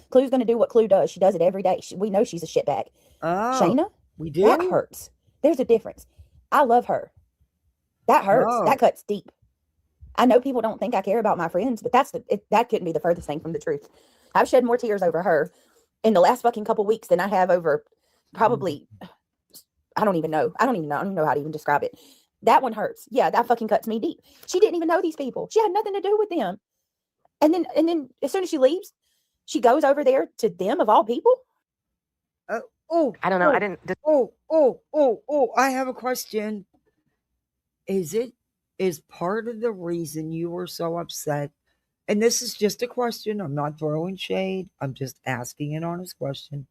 Clue's going to do what Clue does. She does it every day. We know she's a shitbag. Oh, Shayna, we do? that hurts. There's a difference. I love her. That hurts. Oh. That cuts deep. I know people don't think I care about my friends, but that couldn't be the furthest thing from the truth. I've shed more tears over her in the last fucking couple weeks than I have over probably, I don't even know. I don't even know how to even describe it. That one hurts. Yeah, that fucking cuts me deep. She didn't even know these people. She had nothing to do with them. And then as soon as she leaves, she goes over there to them of all people. I don't know. I didn't. I have a question. Is part of the reason you were so upset, and this is just a question, I'm not throwing shade, I'm just asking an honest question,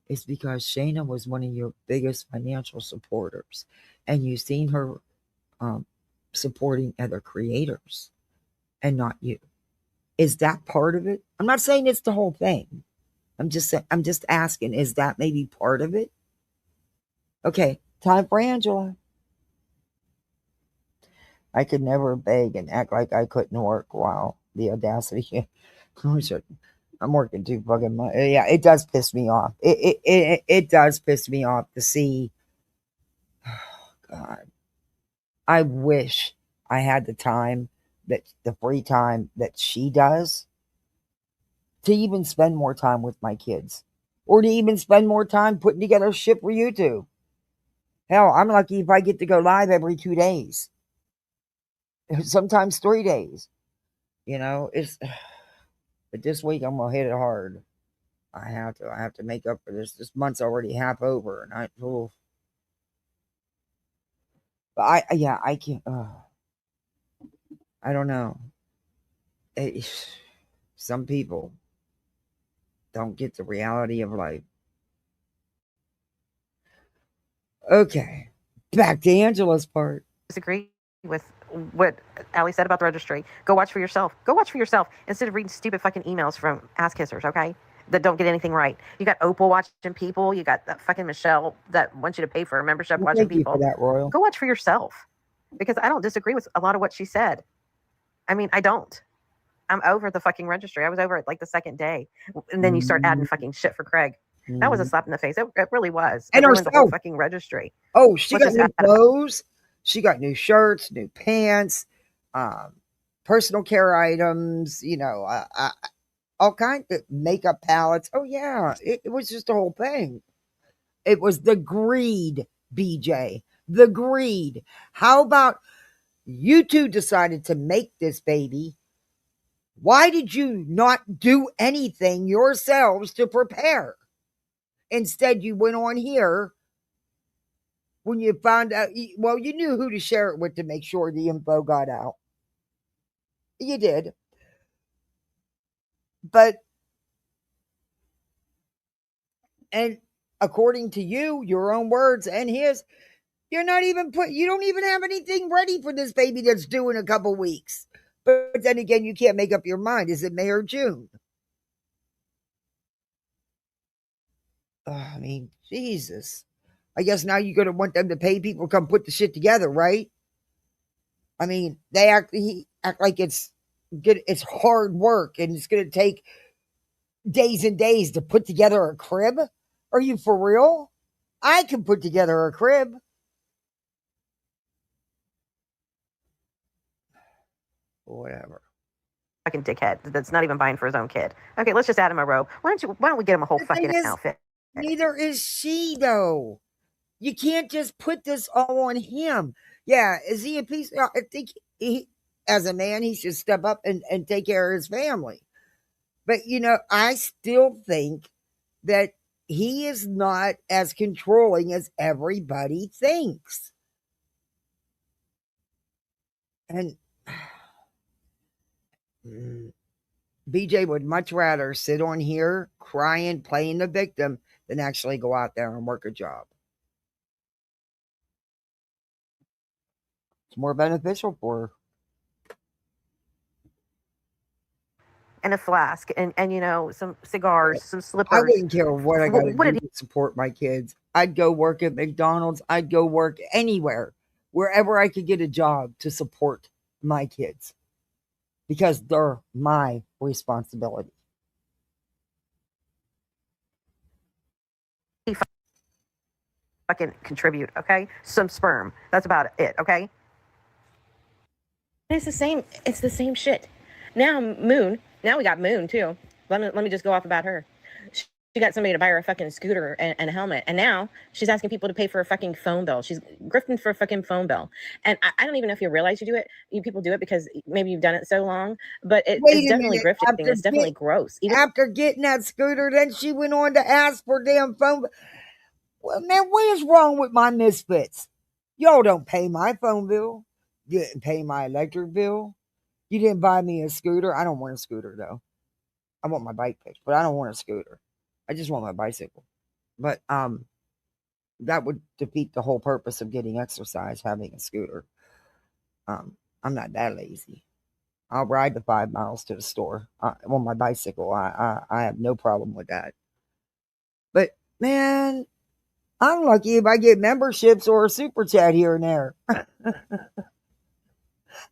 is because Shayna was one of your biggest financial supporters, and you've seen her supporting other creators and not you. Is that part of it? I'm not saying it's the whole thing. I'm just asking, is that maybe part of it? Okay, time for Angela. I could never beg and act like I couldn't work. Wow, the audacity. I'm working too fucking much. Yeah, it does piss me off. It does piss me off to see. Oh, God, I wish I had the free time that she does, to even spend more time with my kids, or to even spend more time putting together shit for YouTube. Hell, I'm lucky if I get to go live every 2 days, sometimes 3 days. But this week I'm gonna hit it hard. I have to make up for this. This month's already half over, and but I can't. I don't know. Some people don't get the reality of life. Okay, back to Angela's part. Disagree with what Allie said about the registry. Go watch for yourself. Go watch for yourself instead of reading stupid fucking emails from ass kissers, okay? That don't get anything right. You got Opal watching people. You got that fucking Michelle that wants you to pay for a membership Well, watching thank you for people. that, Royal. Go watch for yourself, because I don't disagree with a lot of what she said. I mean, I don't. I'm over the fucking registry. I was over it like the second day. And then you start adding fucking shit for Craig. That was a slap in the face. It really was. And It ruined the whole herself. fucking registry. Oh, she Which got is new clothes. She got new shirts, new pants, personal care items, all kinds of makeup palettes. Oh, yeah. It was just the whole thing. It was the greed, BJ. The greed. How about you two decided to make this baby? Why did you not do anything yourselves to prepare? Instead, you went on here when you found out. Well, you knew who to share it with to make sure the info got out. You did. But, and according to you, your own words and his, you don't even have anything ready for this baby that's due in a couple weeks. But then again, you can't make up your mind. Is it May or June? I mean, Jesus. I guess now you're going to want them to pay people to come put the shit together, right? I mean, he act like it's good. It's hard work and it's going to take days and days to put together a crib. Are you for real? I can put together a crib. Whatever. fucking dickhead that's not even buying for his own kid. Okay, let's just add him a robe. Why don't we get him a whole The thing fucking is, outfit? neither is she, though. You can't just put this all on him. Yeah, is he a piece? I think he, as a man, he should step up and take care of his family. But, I still think that he is not as controlling as everybody thinks. And BJ would much rather sit on here crying, playing the victim, than actually go out there and work a job. It's more beneficial for her. And a flask and some cigars, some I slippers. wouldn't care what I got to do to support my kids. I'd go work at McDonald's. I'd go work anywhere, wherever I could get a job to support my kids, because they're my responsibility. Fucking contribute, okay? Some sperm. That's about it, okay? It's the same shit. Now we got Moon too. Let me just go off about her. She got somebody to buy her a fucking scooter and a helmet, and now she's asking people to pay for a fucking phone bill. She's grifting for a fucking phone bill, and I don't even know if you realize you do it. You people do it because maybe you've done it so long, but it's definitely grifting. It's definitely gross. After getting that scooter, then she went on to ask for damn phone. Well, man, what is wrong with my misfits? Y'all don't pay my phone bill. You didn't pay my electric bill. You didn't buy me a scooter. I don't want a scooter, though. I want my bike fixed, but I don't want a scooter. I just want my bicycle. But that would defeat the whole purpose of getting exercise, having a scooter. I'm not that lazy. I'll ride the 5 miles to the store on my bicycle. I have no problem with that. But, man, I'm lucky if I get memberships or a super chat here and there.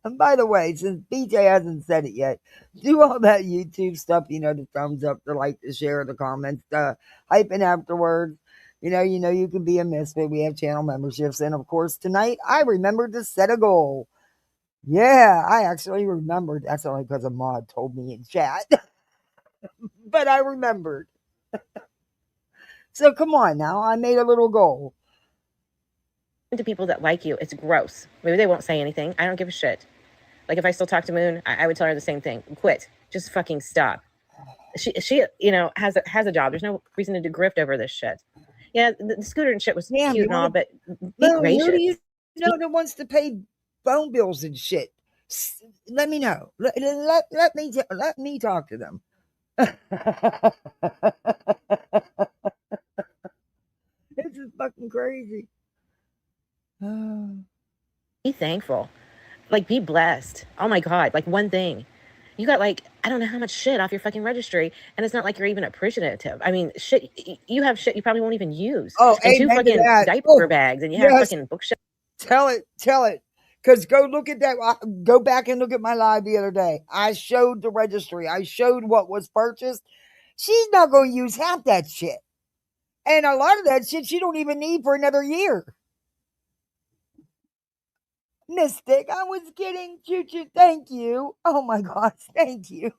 And by the way, since BJ hasn't said it yet, do all that YouTube stuff, the thumbs up, the like, the share, the comments, the hyping afterwards. You can be a misfit. We have channel memberships. And of course, tonight I remembered to set a goal. Yeah, I actually remembered. That's only because a mod told me in chat. But I remembered. So come on now. I made a little goal. To people that like you, it's gross. Maybe they won't say anything. I don't give a shit. Like if I still talk to Moon, I would tell her the same thing. Quit. Just fucking stop. She has a job. There's no reason to do grift over this shit. Yeah, the scooter and shit was cute and all, but be gracious. Who do you know that wants to pay phone bills and shit? Let me know. Let me talk to them. This is fucking crazy. Be thankful. Like, be blessed. Oh my God. Like, one thing. You got, like, I don't know how much shit off your fucking registry, and it's not like you're even appreciative. I mean, shit, you have shit you probably won't even use. Oh, and 2 fucking diaper bags, and you have fucking bookshelves. Tell it. Because go look at that. Go back and look at my live the other day. I showed the registry. I showed what was purchased. She's not going to use half that shit. And a lot of that shit she don't even need for another year. Mystic, I was kidding. Choo-choo, thank you. Oh my gosh, thank you.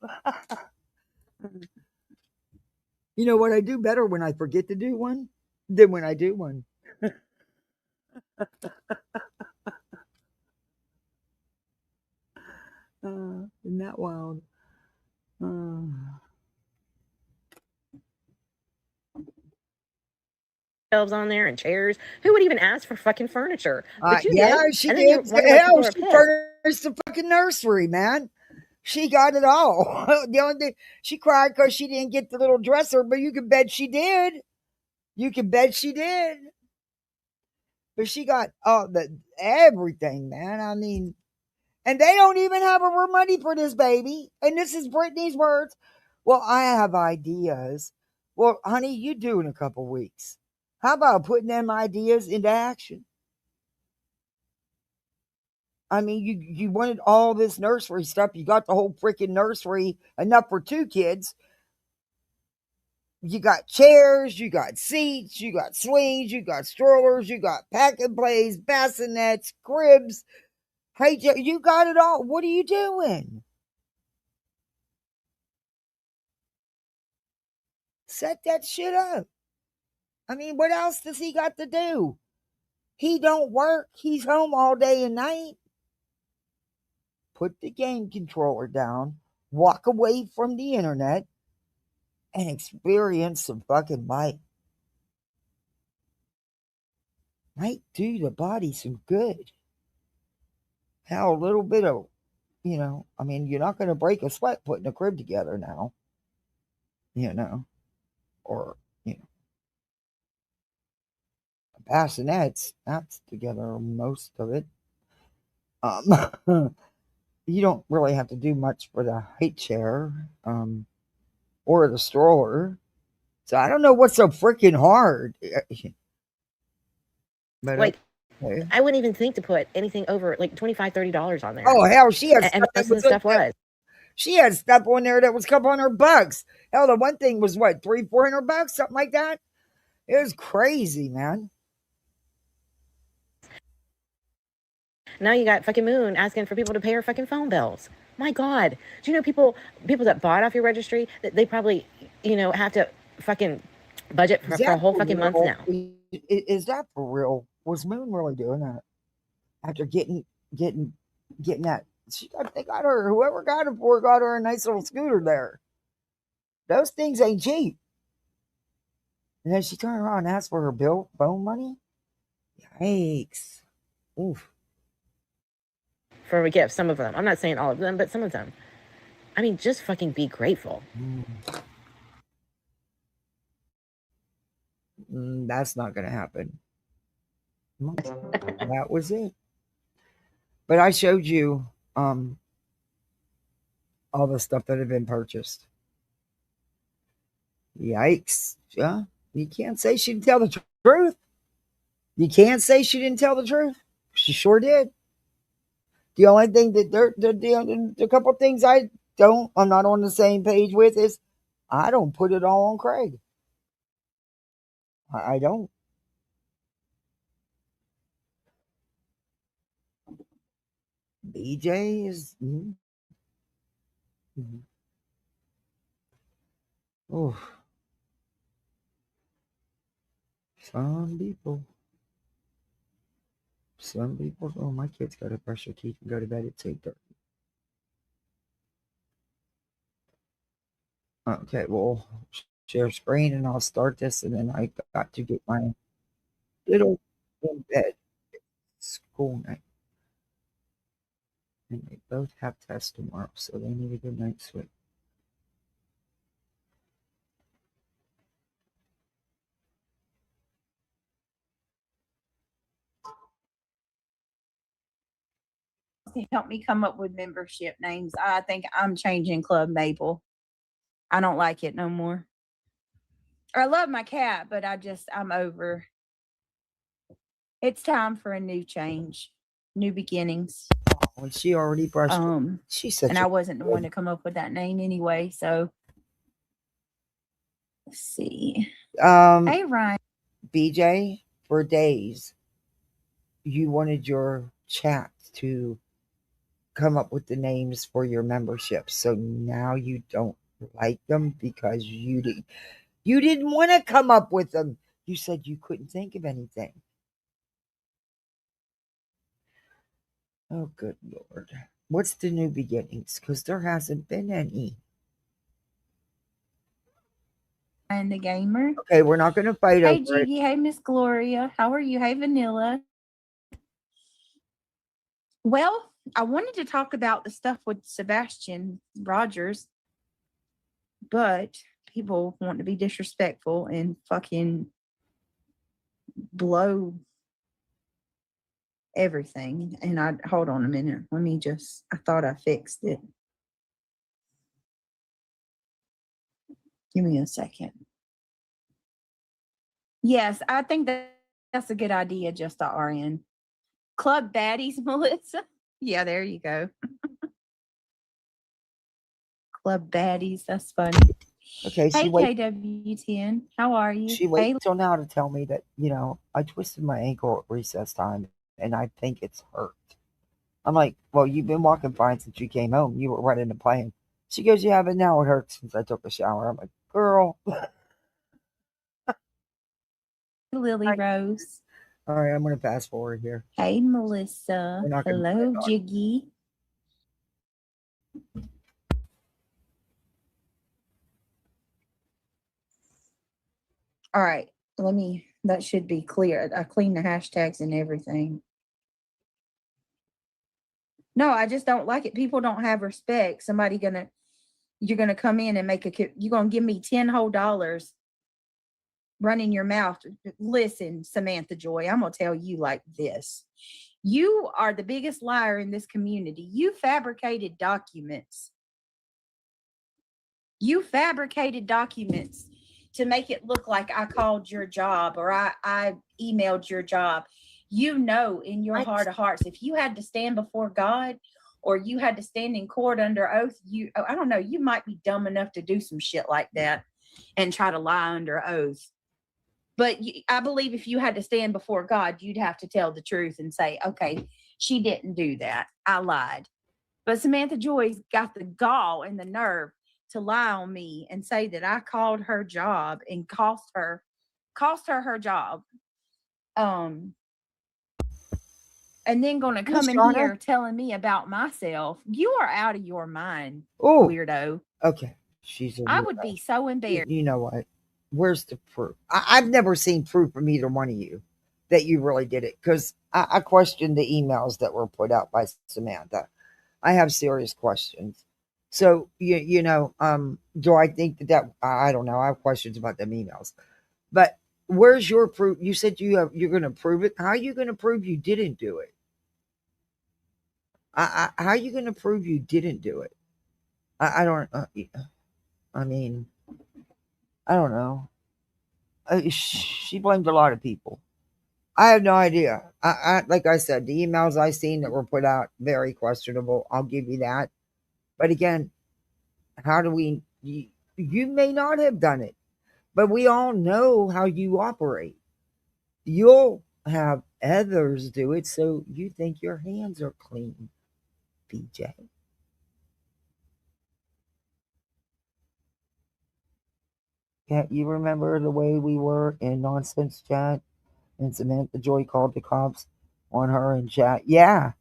You know what? I do better when I forget to do one than when I do one. Isn't that wild? Shelves on there and chairs. Who would even ask for fucking furniture? But you did. She and did. Hell, she pissed. furnished the fucking nursery, man. She got it all. The only thing, she cried because she didn't get the little dresser, but you can bet she did. But she got everything, man. I mean, and they don't even have money for this baby. And this is Brittany's words. Well, I have ideas. Well, honey, you do in a couple weeks. How about putting them ideas into action? I mean, you wanted all this nursery stuff. You got the whole freaking nursery, enough for 2 kids. You got chairs, you got seats, you got swings, you got strollers, you got pack and plays, bassinets, cribs. Hey, you got it all. What are you doing? Set that shit up. I mean, what else does he got to do? He don't work. He's home all day and night. Put the game controller down, walk away from the internet, and experience some fucking life. Might do the body some good. Hell, a little bit of, I mean, you're not going to break a sweat putting a crib together now, or, bassinets, that's together most of it. You don't really have to do much for the high chair, or the stroller. So I don't know what's so freaking hard. But Like, okay. I wouldn't even think to put anything over like $25-$30 on there. Oh hell, she had And most of the stuff was. She had stuff on there that was a couple $100. Hell, the one thing was what, $300-$400, something like that. It was crazy, man. Now you got fucking Moon asking for people to pay her fucking phone bills. My God, do you know people that bought off your registry that they probably have to fucking budget for a whole fucking month now? Is that for real? Was Moon really doing that after getting that? They got her. Whoever got her for got her a nice little scooter there. Those things ain't cheap. And then she turned around and asked for her phone money. Yikes! Oof. For a gift, some of them. I'm not saying all of them, but some of them. I mean, just fucking be grateful. That's not going to happen. That was it. But I showed you all the stuff that had been purchased. Yikes. Yeah. You can't say she didn't tell the truth. You can't say she didn't tell the truth. She sure did. The only thing that the couple things I'm not on the same page with is I don't put it all on Craig. I don't. BJ is. Oh, some people. Oh, my kid's got to brush their teeth and go to bed at 2:30. Okay, well, share screen and I'll start this, and then I got to get my little in bed. School night. And they both have tests tomorrow, so they need a good night's sleep. Help me come up with membership names. I think I'm changing Club Mabel. I don't like it no more. I love my cat, but I'm over. It's time for a new change, new beginnings. Oh, and she already brushed. She said, and I wasn't the one to come up with that name anyway. So let's see. Hey Ryan, BJ, for days, you wanted your chat to come up with the names for your memberships. So now you don't like them because you didn't want to come up with them. You said you couldn't think of anything. Oh, good Lord. What's the new beginnings? Because there hasn't been any. and the gamer. Okay, we're not going to fight Hey over Judy. Hey Miss Gloria. How are you? Hey Vanilla. Well, I wanted to talk about the stuff with Sebastian Rogers, but people want to be disrespectful and fucking blow everything. And hold on a minute. I thought I fixed it. Give me a second. Yes, I think that's a good idea, just RN. Club Baddies, Melissa. Yeah, there you go. Club Baddies, that's funny. Okay, hey KW10, how are you? She waits till now to tell me that, I twisted my ankle at recess time and I think it's hurt. I'm like, well, you've been walking fine since you came home. You were running and playing. She goes, yeah, but now it hurts since I took a shower. I'm like, girl, Lily Rose. All right, I'm going to fast forward here. Hey, Melissa. We're not gonna Hello, play it on. Jiggy. All right, that should be clear. I cleaned the hashtags and everything. No, I just don't like it. People don't have respect. You're gonna come in and you're gonna give me 10 whole dollars running your mouth. Listen, Samantha Joy, I'm gonna tell you like this. You are the biggest liar in this community. You fabricated documents. You fabricated documents to make it look like I called your job or I emailed your job. You know, in your heart of hearts, if you had to stand before God or you had to stand in court under oath, I don't know, you might be dumb enough to do some shit like that and try to lie under oath. But I believe if you had to stand before God, you'd have to tell the truth and say, okay, she didn't do that. I lied. But Samantha Joy's got the gall and the nerve to lie on me and say that I called her job and cost her her job. And then going to come in here telling me about myself. You are out of your mind, weirdo. Okay. She's I would be so embarrassed. You know what? Where's the proof? I've never seen proof from either one of you that you really did it, because I questioned the emails that were put out by Samantha. I have serious questions. So do I think that I don't know. I have questions about them emails. But where's your proof? You said you're going to prove it. How are you going to prove you didn't do it? How are you going to prove you didn't do it? I don't. I mean, I don't know. She blamed a lot of people. I have no idea. Like I said, the emails I seen that were put out, very questionable. I'll give you that. But again, how do we? You may not have done it, but we all know how you operate. You'll have others do it, so you think your hands are clean, BJ. Can't you remember the way we were in nonsense chat? And Samantha Joy called the cops on her in chat. Yeah.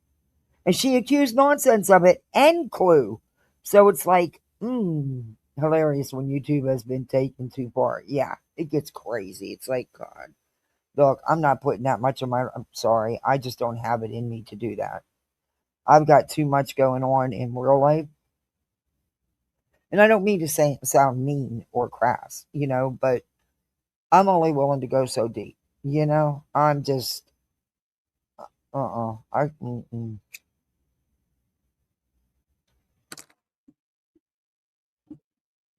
And she accused nonsense of it and Clue. So it's like, hilarious when YouTube has been taken too far. Yeah, it gets crazy. It's like, God, look, I'm not putting that much of I'm sorry. I just don't have it in me to do that. I've got too much going on in real life. And I don't mean to sound mean or crass, but I'm only willing to go so deep. I'm just,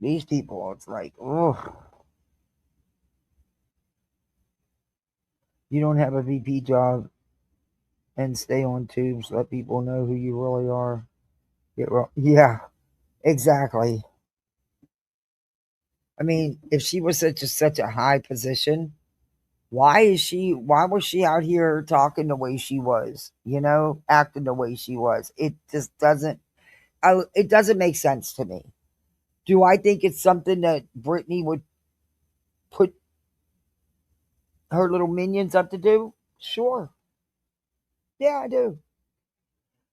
these people, it's like, ugh. You don't have a VP job and stay on tubes, let people know who you really are. Yeah, exactly. I mean, if she was such a high position, why was she out here talking the way she was, acting the way she was? It just doesn't make sense to me. Do I think it's something that Brittany would put her little minions up to do? Sure. Yeah, I do.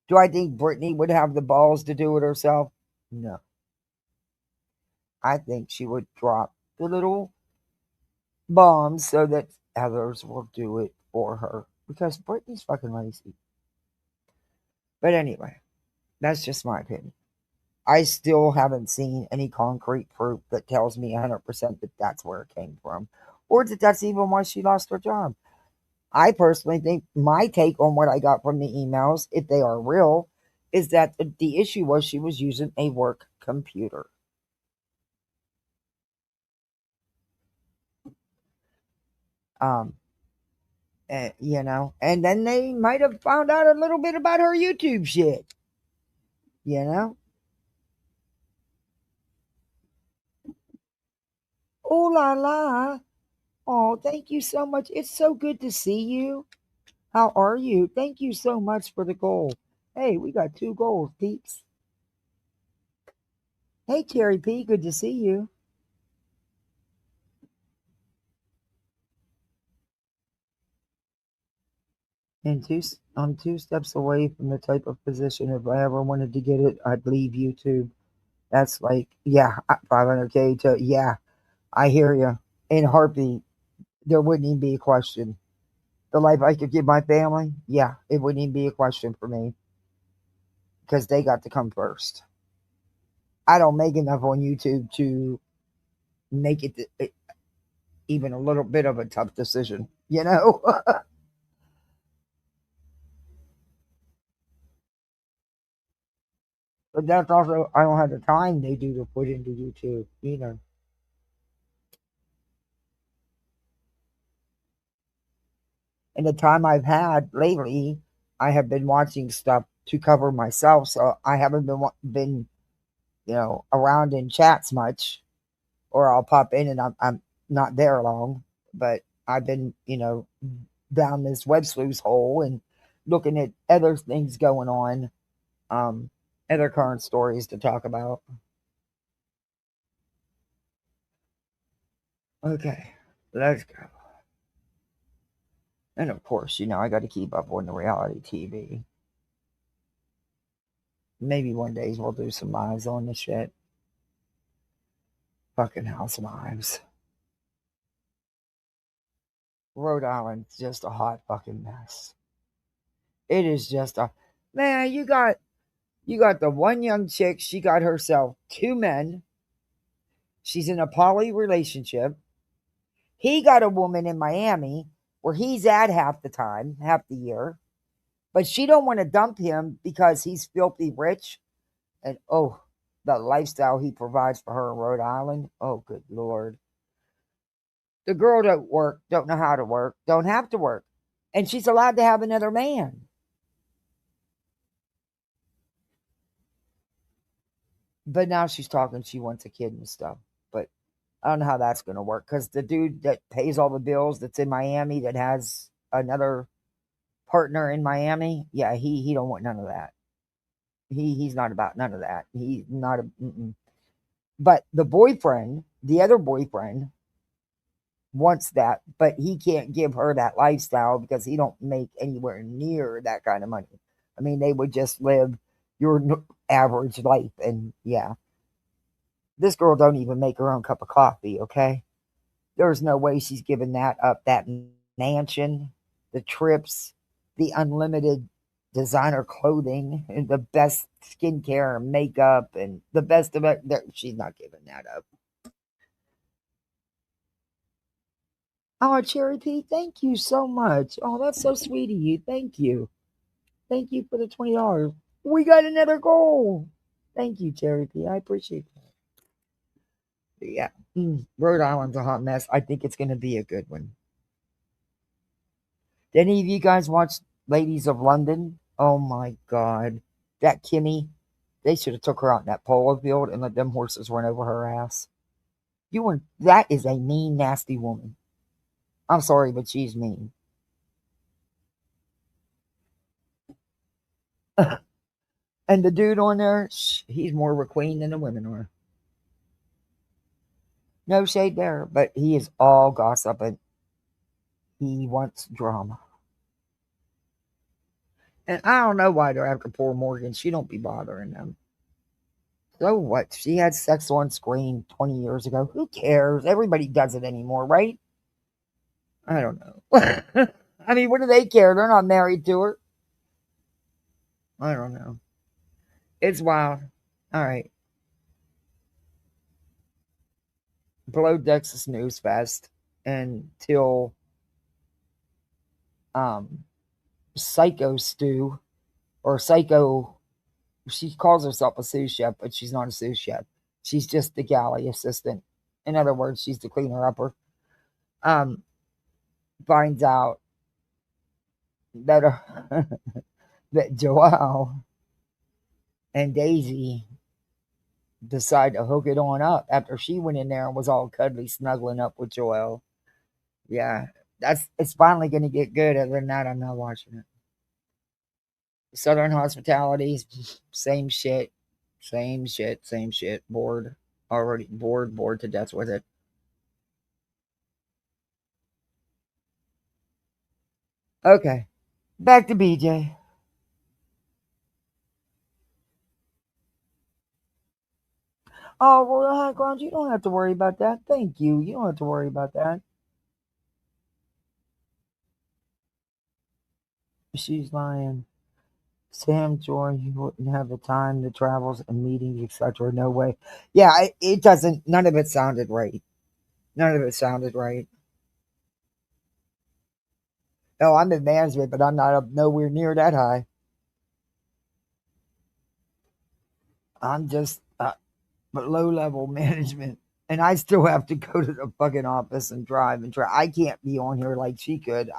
Do I think Brittany would have the balls to do it herself? No. I think she would drop the little bombs so that others will do it for her, because Brittany's fucking lazy. But anyway, that's just my opinion. I still haven't seen any concrete proof that tells me 100% that that's where it came from, or that that's even why she lost her job. I personally think my take on what I got from the emails, if they are real, is that the issue was she was using a work computer. And then they might have found out a little bit about her YouTube shit, you know. Oh la la. Oh, thank you so much. It's so good to see you. How are you? Thank you so much for the goal. Hey, we got 2 goals, peeps. Hey, Terry P, good to see you. And I'm 2 steps away from the type of position. If I ever wanted to get it, I'd leave YouTube. That's like, yeah, 500K to, yeah, I hear you. In a heartbeat, there wouldn't even be a question. The life I could give my family, yeah, it wouldn't even be a question for me because they got to come first. I don't make enough on YouTube to make it even a little bit of a tough decision, you know? But that's also, I don't have the time they do to put into YouTube either. And the time I've had lately, I have been watching stuff to cover myself, so I haven't been around in chats much, or I'll pop in and I'm not there long, but I've been down this Websleuths hole and looking at other things going on, um, other current stories to talk about. Okay, let's go. And of course, I got to keep up on the reality TV. Maybe one day we'll do some lives on the shit. Fucking housewives. Rhode Island's just a hot fucking mess. It is just a man. You got the one young chick. She got herself 2 men. She's in a poly relationship. He got a woman in Miami where he's at half the time, half the year. But she don't want to dump him because he's filthy rich. And oh, the lifestyle he provides for her in Rhode Island. Oh, good Lord. The girl don't work, don't know how to work, don't have to work. And she's allowed to have another man. But now she's talking, she wants a kid and stuff. But I don't know how that's going to work because the dude that pays all the bills that's in Miami that has another partner in Miami, yeah, he don't want none of that. He's not about none of that. He's not a. Mm-mm. But the other boyfriend, wants that, but he can't give her that lifestyle because he don't make anywhere near that kind of money. I mean, they would just live your average life, and yeah, this girl don't even make her own cup of coffee. Okay, there's no way she's giving that up. That mansion, the trips, the unlimited designer clothing, and the best skincare and makeup, and the best of it. She's not giving that up. Oh, Cherry Pea, thank you so much. Oh, that's so sweet of you. Thank you. Thank you for the $20. We got another goal. Thank you, Cherry Pea. I appreciate that. But yeah, Rhode Island's a hot mess. I think it's going to be a good one. Did any of you guys watch Ladies of London? Oh my God. That Kimmy, they should have took her out in that polo field and let them horses run over her ass. That is a mean, nasty woman. I'm sorry, but she's mean. And the dude on there, he's more of a queen than the women are. No shade there, but he is all gossip and he wants drama. And I don't know why they're after poor Morgan. She don't be bothering them. So what? She had sex on screen 20 years ago. Who cares? Everybody does it anymore, right? I don't know. I mean, what do they care? They're not married to her. I don't know. It's wild. All right. Below decks is snooze fest until Psycho Stew or Psycho. She calls herself a sous chef, but she's not a sous chef. She's just the galley assistant. In other words, she's the cleaner upper. Um, Finds out that that Joelle and Daisy decide to hook it on up after she went in there and was all cuddly, snuggling up with Joelle. Yeah, it's finally going to get good. Other than that, I'm not watching it. Southern Hospitality, same shit, same shit, same shit. Bored already, bored to death with it. Okay, Back to BJ. Oh, well, high ground, you don't have to worry about that. Thank you. You don't have to worry about that. She's lying. Sam Joy, you wouldn't have the time, the travels and meetings, etc. No way. Yeah, it doesn't. None of it sounded right. None of it sounded right. No, I'm in management, but I'm not up nowhere near that high. I'm just but low level management, and I still have to go to the fucking office and drive and try. I can't be on here like she could.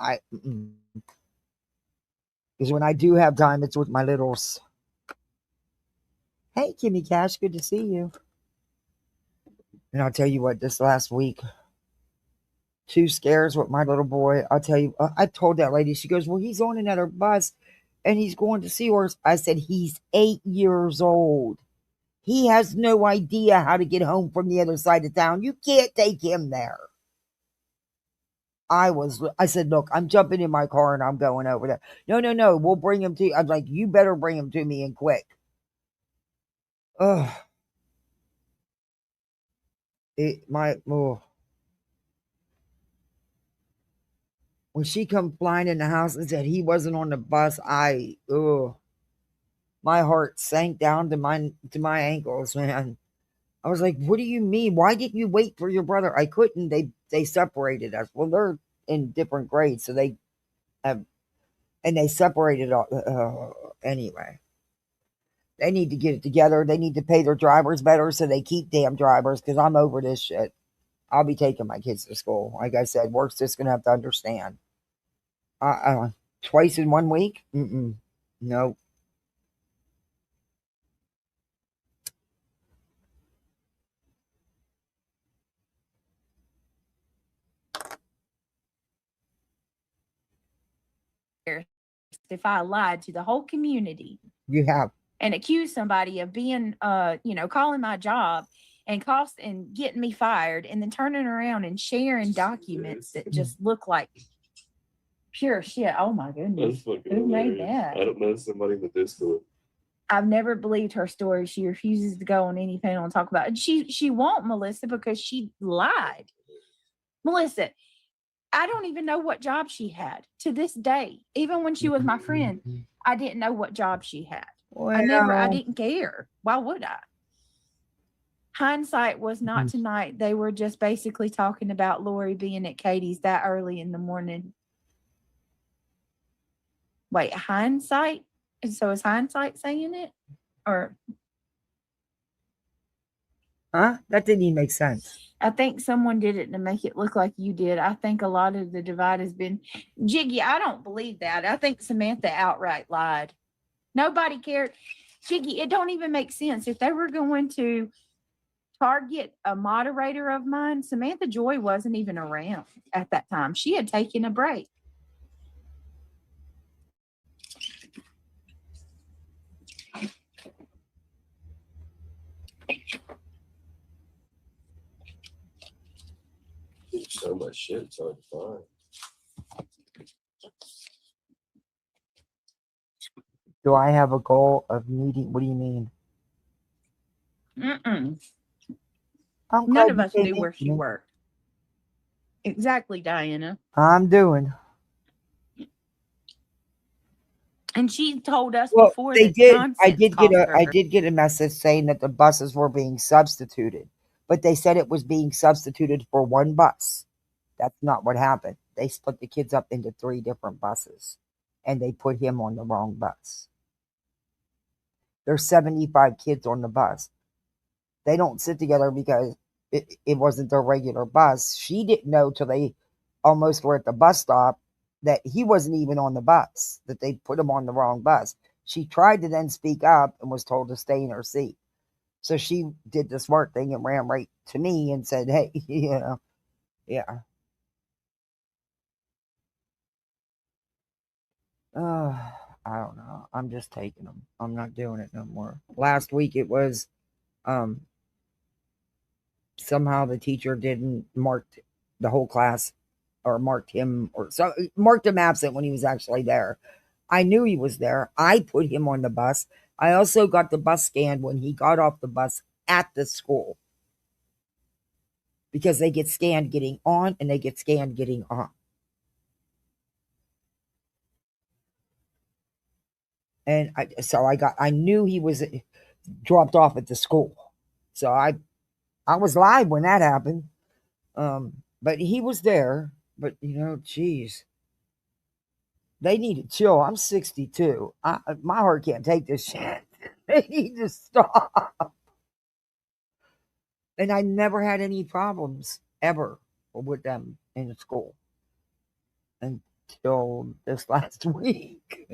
Because when I do have time, it's with my littles. Hey, Kimmy Cash, good to see you. And I'll tell you what, this last week, 2 scares with my little boy. I'll tell you, I told that lady, she goes, well, he's on another bus and he's going to see horse. I said, he's 8 years old. He has no idea how to get home from the other side of town. You can't take him there. I said, look, I'm jumping in my car and I'm going over there. No, we'll bring him to you. I'm like, you better bring him to me and quick. Ugh. When she come flying in the house and said he wasn't on the bus, my heart sank down to my ankles, man. I was like, what do you mean? Why didn't you wait for your brother? I couldn't. They separated us. Well, they're in different grades, so they have, and they separated all anyway. They need to get it together. They need to pay their drivers better so they keep damn drivers, because I'm over this shit. I'll be taking my kids to school. Like I said, work's just gonna have to understand. Twice in 1 week? No. If I lied to the whole community You have. and accused somebody of being, calling my job and getting me fired, and then turning around and sharing documents that just look like pure shit. Oh my goodness. Who made that? I don't know, somebody in the Discord. I've never believed her story. She refuses to go on any panel and talk about it. She won't, Melissa, because she lied. Melissa, I don't even know what job she had to this day. Even when she was my friend, I didn't know what job she had. Well, I didn't care. Why would I? Hindsight was not tonight. They were just basically talking about Lori being at Katie's that early in the morning. Wait, hindsight? So is hindsight saying it? Or huh? That didn't even make sense. I think someone did it to make it look like you did. I think a lot of the divide has been Jiggy. I don't believe that. I think Samantha outright lied. Nobody cared. Jiggy, it don't even make sense. If they were going to target a moderator of mine, Samantha Joy wasn't even around at that time. She had taken a break. So much shit, it's hard to find. Do I have a goal of meeting? What do you mean? None of us knew where she worked. Exactly, Diana. I'm doing. And she told us Well, before they that did. I nonsense did get a message saying that the buses were being substituted, but they said it was being substituted for one bus. That's not what happened. They split the kids up into 3 different buses, and they put him on the wrong bus. There's 75 kids on the bus. They don't sit together because it wasn't their regular bus. She didn't know till they almost were at the bus stop that he wasn't even on the bus, that they put him on the wrong bus. She tried to then speak up and was told to stay in her seat. So she did the smart thing and ran right to me and said, hey, yeah. I don't know. I'm just taking them. I'm not doing it no more. Last week it was somehow the teacher didn't mark the whole class, or marked him, or so marked him absent when he was actually there. I knew he was there. I put him on the bus. I also got the bus scanned when he got off the bus at the school, because they get scanned getting on and they get scanned getting off. And I knew he was dropped off at the school. So I was live when that happened. But he was there. But geez, they need to chill. I'm 62. My heart can't take this shit. They need to stop. And I never had any problems ever with them in the school until this last week.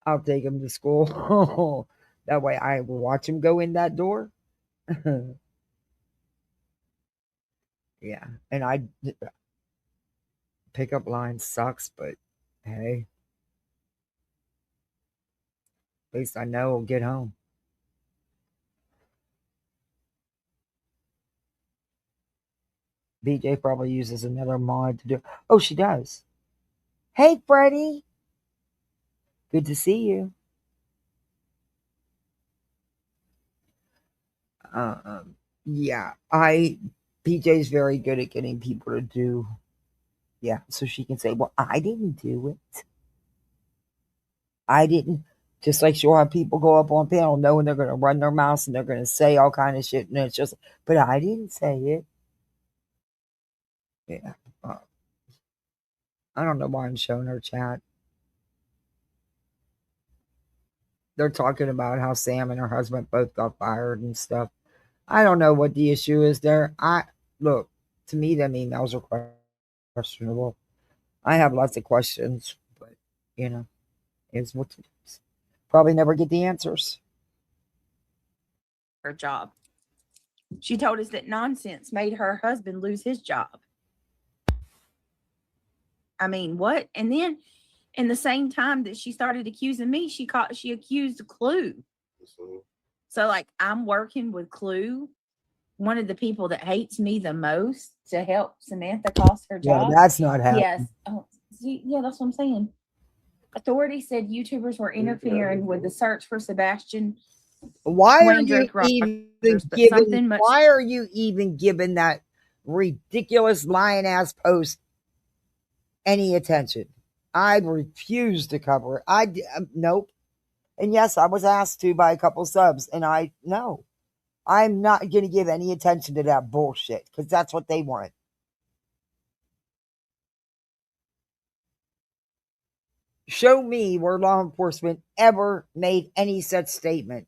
I'll take him to school. That way I will watch him go in that door. Yeah. And pickup line sucks, but hey, at least I know he'll get home. BJ probably uses another mod to do. Oh, she does. Hey, Freddie. Good to see you. Yeah, BJ's very good at getting people to do. Yeah, so she can say, "Well, I didn't do it. I didn't." Just like she'll have people go up on panel knowing they're going to run their mouths and they're going to say all kind of shit, and it's just, but I didn't say it. Yeah, I don't know why I'm showing her chat. They're talking about how Sam and her husband both got fired and stuff. I don't know what the issue is there. Look, to me, them emails are questionable. I have lots of questions, but is what it is. Probably never get the answers. Her job. She told us that nonsense made her husband lose his job. I mean, what? And then in the same time that she started accusing me, she accused Clue. So like I'm working with Clue, one of the people that hates me the most, to help Samantha cost her job. Yeah, that's not happening. Yes. Oh, see, yeah, that's what I'm saying. Authorities said YouTubers were interfering with the search for Sebastian. Why are you even giving that ridiculous lion ass post any attention? I refuse to cover it. Nope. And yes, I was asked to by a couple subs, and no, I'm not going to give any attention to that bullshit because that's what they want. Show me where law enforcement ever made any such statement.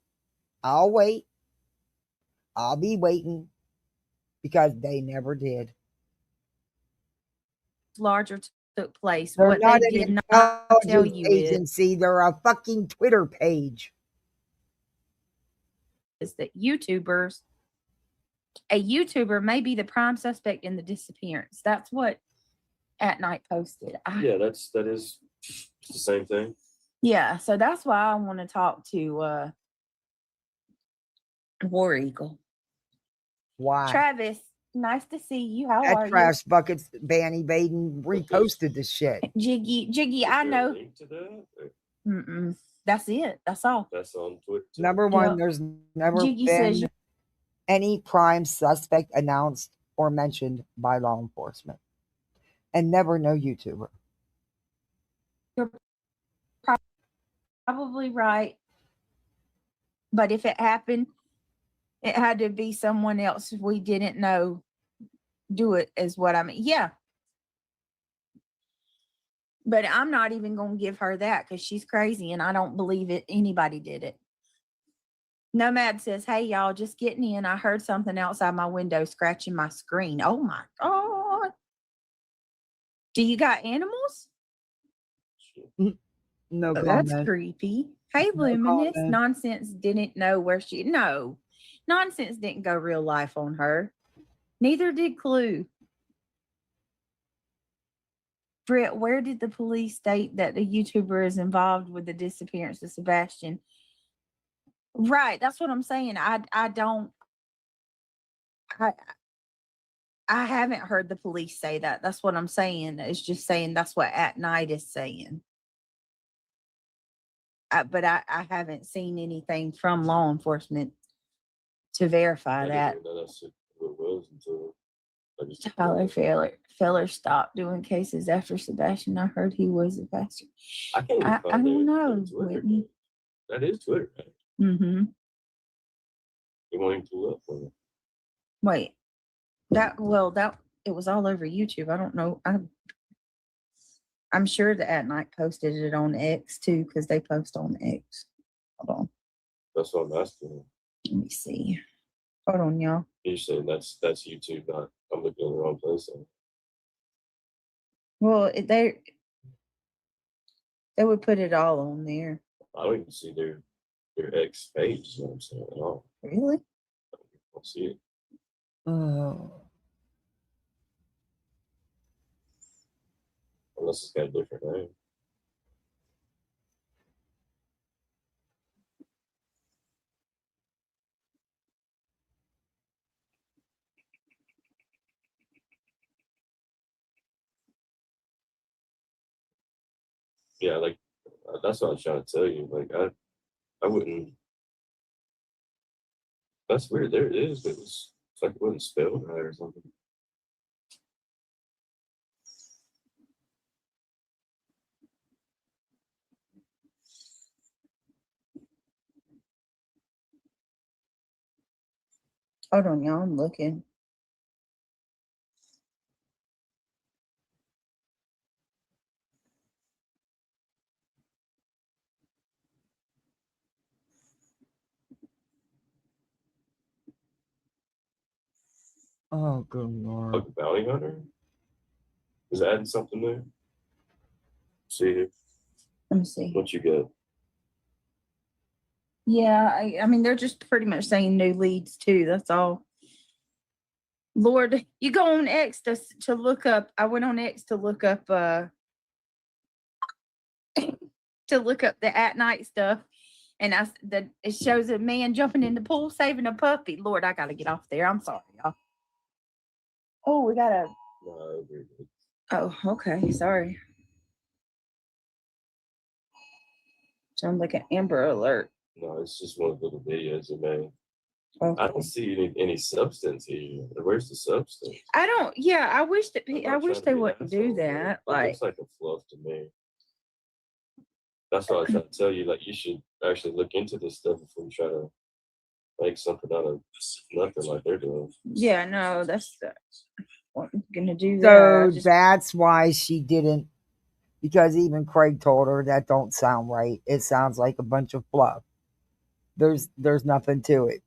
I'll wait. I'll be waiting because they never did. Larger took place. They're what not they an did not tell you agency. They're a fucking Twitter page. Is that a YouTuber may be the prime suspect in the disappearance. That's what At Night posted. Yeah, that is the same thing. Yeah, so that's why I want to talk to War Eagle. Why? Travis, nice to see you. How that are trash you? Buckets Banny Baden reposted the shit. Jiggy, I know. That's it. That's all. That's on Twitter. Number one, there's never been any prime suspect announced or mentioned by law enforcement. And never no YouTuber. You're probably right. But if it happened, it had to be someone else we didn't know do it, is what I mean. Yeah. But I'm not even going to give her that because she's crazy and I don't believe it. Anybody did it. Nomad says, hey, y'all, just getting in. I heard something outside my window scratching my screen. Oh, my God. Do you got animals? No comment. That's creepy. Hey, Luminous. Nonsense didn't know where she... No. Nonsense didn't go real life on her. Neither did Clue. Britt, where did the police state that the YouTuber is involved with the disappearance of Sebastian? Right. That's what I'm saying. I haven't heard the police say that. That's what I'm saying. It's just saying that's what At Night is saying. but I haven't seen anything from law enforcement to verify I that. didn't even know that's who it was until I just Tyler Feller stopped doing cases after Sebastian. I heard he was a pastor. I can't even I find don't know, Twitter. Whitney. That is Twitter. Right? Mm-hmm. You want him to look for it? Wait, that it was all over YouTube. I don't know. I'm sure that At Night posted it on X too, because they post on X. Hold on. That's what I'm asking. Let me see. Hold on, y'all. You're saying that's YouTube, not I'm looking in the wrong place. Well, they would put it all on there. I don't even see their X page, is what I'm saying at all. Really? I don't see it. Oh. Unless it's got a different name. Yeah, like that's what I was trying to tell you. Like I wouldn't. That's weird. There it is. It's like it wasn't spelled right or something. Hold on, y'all. I'm looking. Oh, good Lord. Like a bounty hunter? Is adding something there? See here. Let me see. What you got? Yeah, I mean, they're just pretty much saying new leads too. That's all. Lord, you go on X to look up. I went on X to look up to look up the At Night stuff, and it shows a man jumping in the pool saving a puppy. Lord, I gotta get off there. I'm sorry, y'all. Oh, we gotta. No, I agree. Oh, okay. Sorry. Sounds like an Amber Alert. No, it's just one of the little videos you made. Okay. I don't see any substance here. Where's the substance? I don't. Yeah, I wish that. I'm not I wish trying to they be an wouldn't do asshole, but that. it Like, looks like a fluff to me. That's why I try to tell you, like, you should actually look into this stuff before you try to make something out of nothing like they're doing. yeah, no, that's what I'm gonna do. So That. that's why she didn't, because even Craig told her that don't sound right. It sounds like a bunch of fluff. There's nothing to it.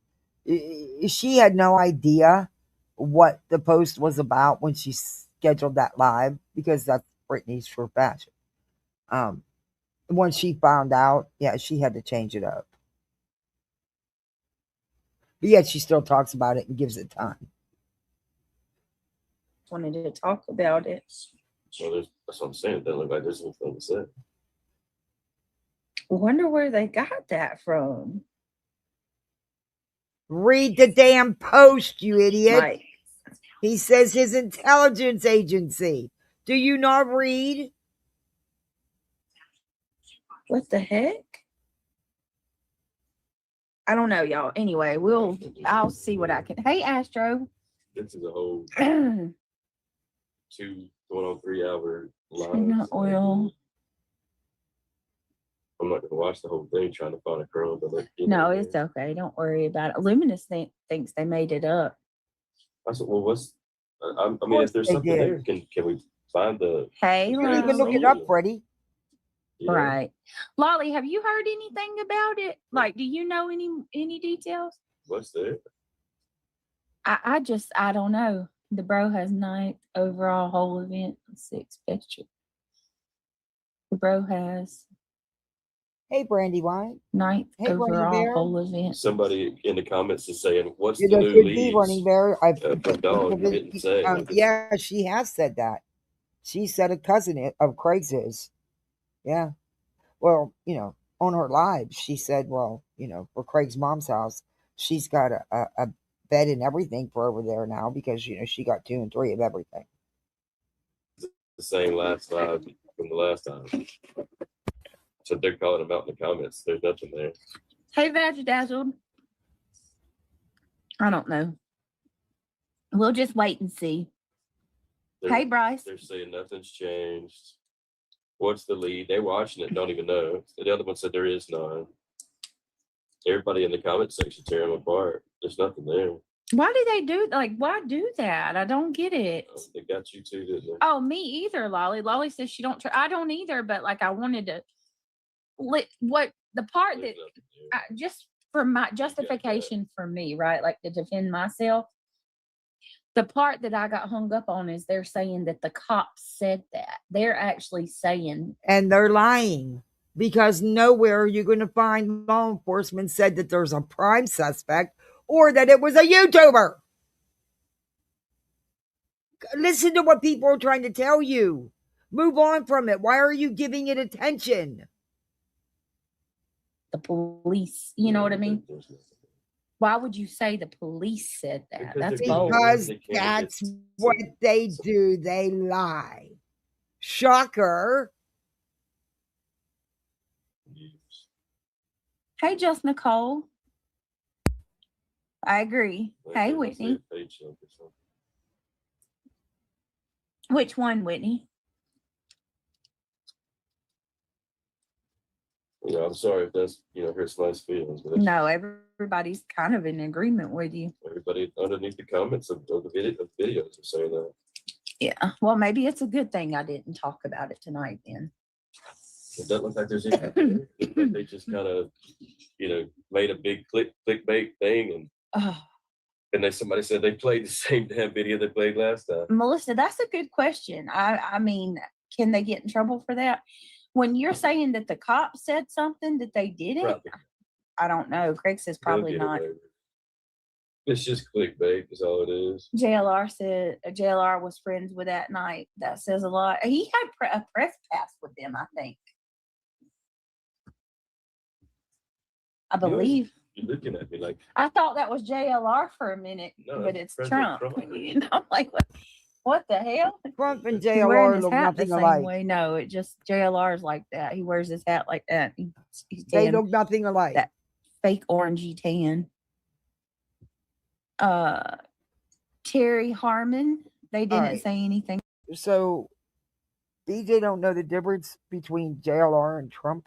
She had no idea what the post was about when she scheduled that live, because that's Brittany's profession. Once she found out, yeah, she had to change it up. But yet she still talks about it and gives it time. Wanted to talk about it. So that's what I'm saying. It doesn't look like there's anything to say. Wonder where they got that from. Read the damn post, you idiot. Like, he says his intelligence agency. Do you not read? what the heck? I don't know, y'all. Anyway, I'll see what I can. Hey, Astro. This is a whole 2 going on 3 hour live. Tuna oil. I'm not gonna watch the whole thing trying to find a girl. But No, it's okay. Don't worry about it. Luminous thinks they made it up. I said, well, I mean, if there's something there, can we find the? Hey, you didn't even look it up, Freddie. Yeah. Right. Lolly, have you heard anything about it? Like, do you know any details? What's there? I don't know. The bro has 9th overall whole event, 6th picture. The bro has Hey, Brandy White. 9th Hey, Running overall Bear. whole event. Somebody in the comments is saying, "What's It the new could be leads?" Running Bear. I dog, you didn't say. yeah, she has said that. She said a cousin of Craig's is. Yeah. Well, on her live, she said, well, for Craig's mom's house, she's got a bed and everything for over there now because, she got 2 and 3 of everything. The same last live from the last time. So they're calling them out in the comments. There's nothing there. Hey, Veg Dazzled. I don't know. We'll just wait and see. Hey, Bryce. They're saying nothing's changed. What's the lead? They're watching it, don't even know. The other one said there is none. Everybody in the comment section tear them apart. There's nothing there. Why do they do why do that? I don't get it. Oh, they got you too, didn't they? Oh, me either, Lolly. Lolly says she don't. I don't either. But like, I wanted to. What the part There's that just for my justification for me, right? Like to defend myself. The part that I got hung up on is they're saying that the cops said that. They're actually saying, and they're lying because nowhere you're going to find law enforcement said that there's a prime suspect or that it was a YouTuber. Listen to what people are trying to tell you. Move on from it. Why are you giving it attention? the police. You know what I mean? Why would you say the police said that? That's bold. Because that's what they do. They lie. Shocker. Hey, just Nicole. I agree. Hey, Whitney. Which one, Whitney? Yeah, I'm sorry if that's, hurts nice feelings. But No, everybody's kind of in agreement with you. Everybody underneath the comments of the videos are saying that. Yeah. Well, maybe it's a good thing I didn't talk about it tonight then. It doesn't look like there's anything. Like they just kind of, made a big clickbait thing, and then somebody said they played the same damn video they played last time. Melissa, that's a good question. I mean, can they get in trouble for that? When you're saying that the cops said something that they didn't, Probably. I don't know. Craig says probably not. It's just clickbait is all it is. JLR said JLR was friends with that night. That says a lot. He had a press pass with them, I think. I believe. You're looking at me like I thought that was JLR for a minute, but it's Trump. I'm like, what the hell? Trump and He's wearing JLR his look hat nothing the same alike. way. No, it just JLR's like that. He wears his hat like that. He's They tan. look nothing alike. That fake orangey tan. Terry Harmon. They didn't say anything. So, DJ don't know the difference between JLR and Trump?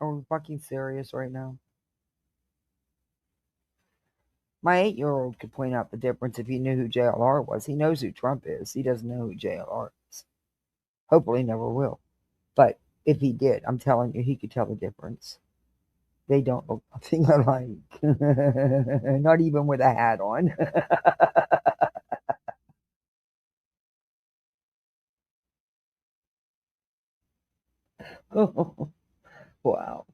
Are we fucking serious right now? My 8-year-old could point out the difference if he knew who JLR was. He knows who Trump is. He doesn't know who JLR is. Hopefully never will. But if he did, I'm telling you, he could tell the difference. They don't look nothing alike. Not even with a hat on. Wow.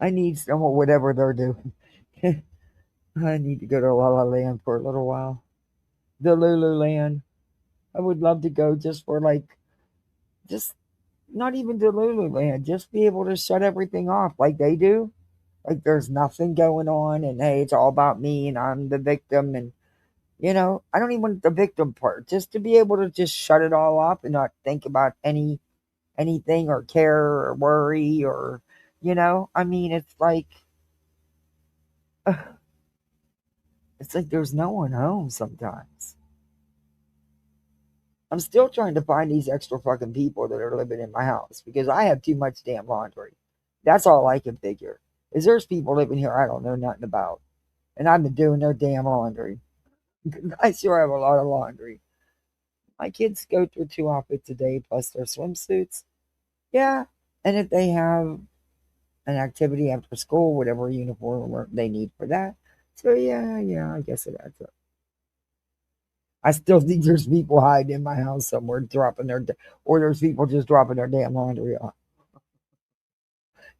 I need some of whatever they're doing. I need to go to La La Land for a little while. The Lululand. I would love to go just for just not even to Lululand, just be able to shut everything off like they do. Like there's nothing going on and hey, it's all about me and I'm the victim and I don't even want the victim part. Just to be able to just shut it all off and not think about anything or care or worry or I mean it's like there's no one home sometimes. I'm still trying to find these extra fucking people that are living in my house because I have too much damn laundry. That's all I can figure. Is there's people living here I don't know nothing about. And I've been doing their damn laundry. I sure have a lot of laundry. My kids go through 2 outfits a day plus their swimsuits. Yeah. And if they have an activity after school, whatever uniform they need for that. So yeah, I guess it adds up. I still think there's people hiding in my house somewhere or there's people just dropping their damn laundry off.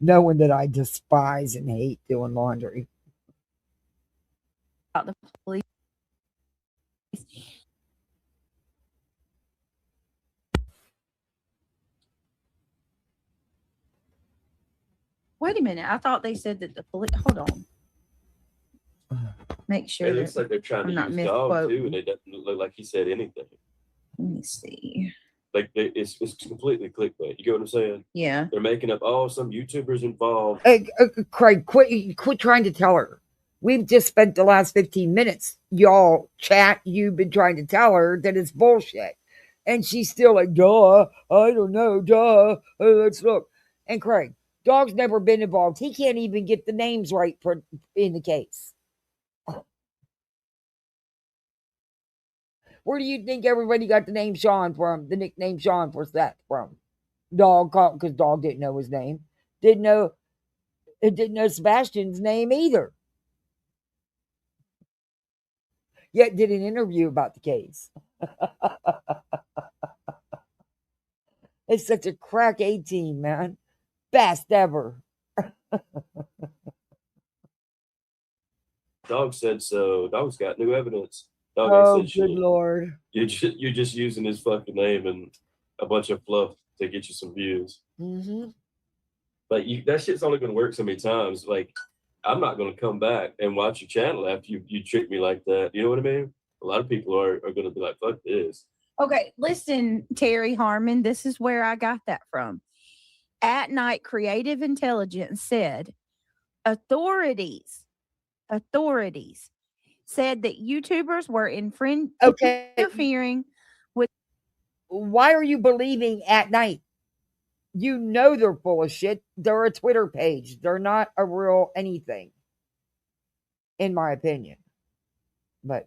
Knowing that I despise and hate doing laundry. About the police. Wait a minute. I thought they said that the police. Hold on. Make sure. It looks like they're trying to use dog too, and it doesn't look like he said anything. Let me see. Like it's completely clickbait. You get what I'm saying? Yeah. They're making up. Oh, some YouTubers involved. Craig, quit trying to tell her. We've just spent the last 15 minutes, y'all chat. You've been trying to tell her that it's bullshit. And she's still like, duh, I don't know, duh, let's look. And Craig, dog's never been involved. He can't even get the names right in the case. Where do you think everybody got the name Sean from, the nickname Sean for Seth from? Dog, because dog didn't know his name. Didn't know Sebastian's name either. Yet did an interview about the case. It's such a crack 18, man. Best ever. Dog said so. Dog's got new evidence. Dog Oh, ain't said good shit. Lord. You're just using his fucking name and a bunch of fluff to get you some views. Mm-hmm. But that shit's only gonna work so many times. Like, I'm not gonna come back and watch your channel after you trick me like that. You know what I mean? A lot of people are gonna be like, fuck this. Okay, listen, Terry Harmon, this is where I got that from. At Night Creative Intelligence said authorities said that YouTubers were Okay. interfering with. Why are you believing At Night? You know they're full of shit. They're a Twitter page. They're not a real anything, in my opinion. But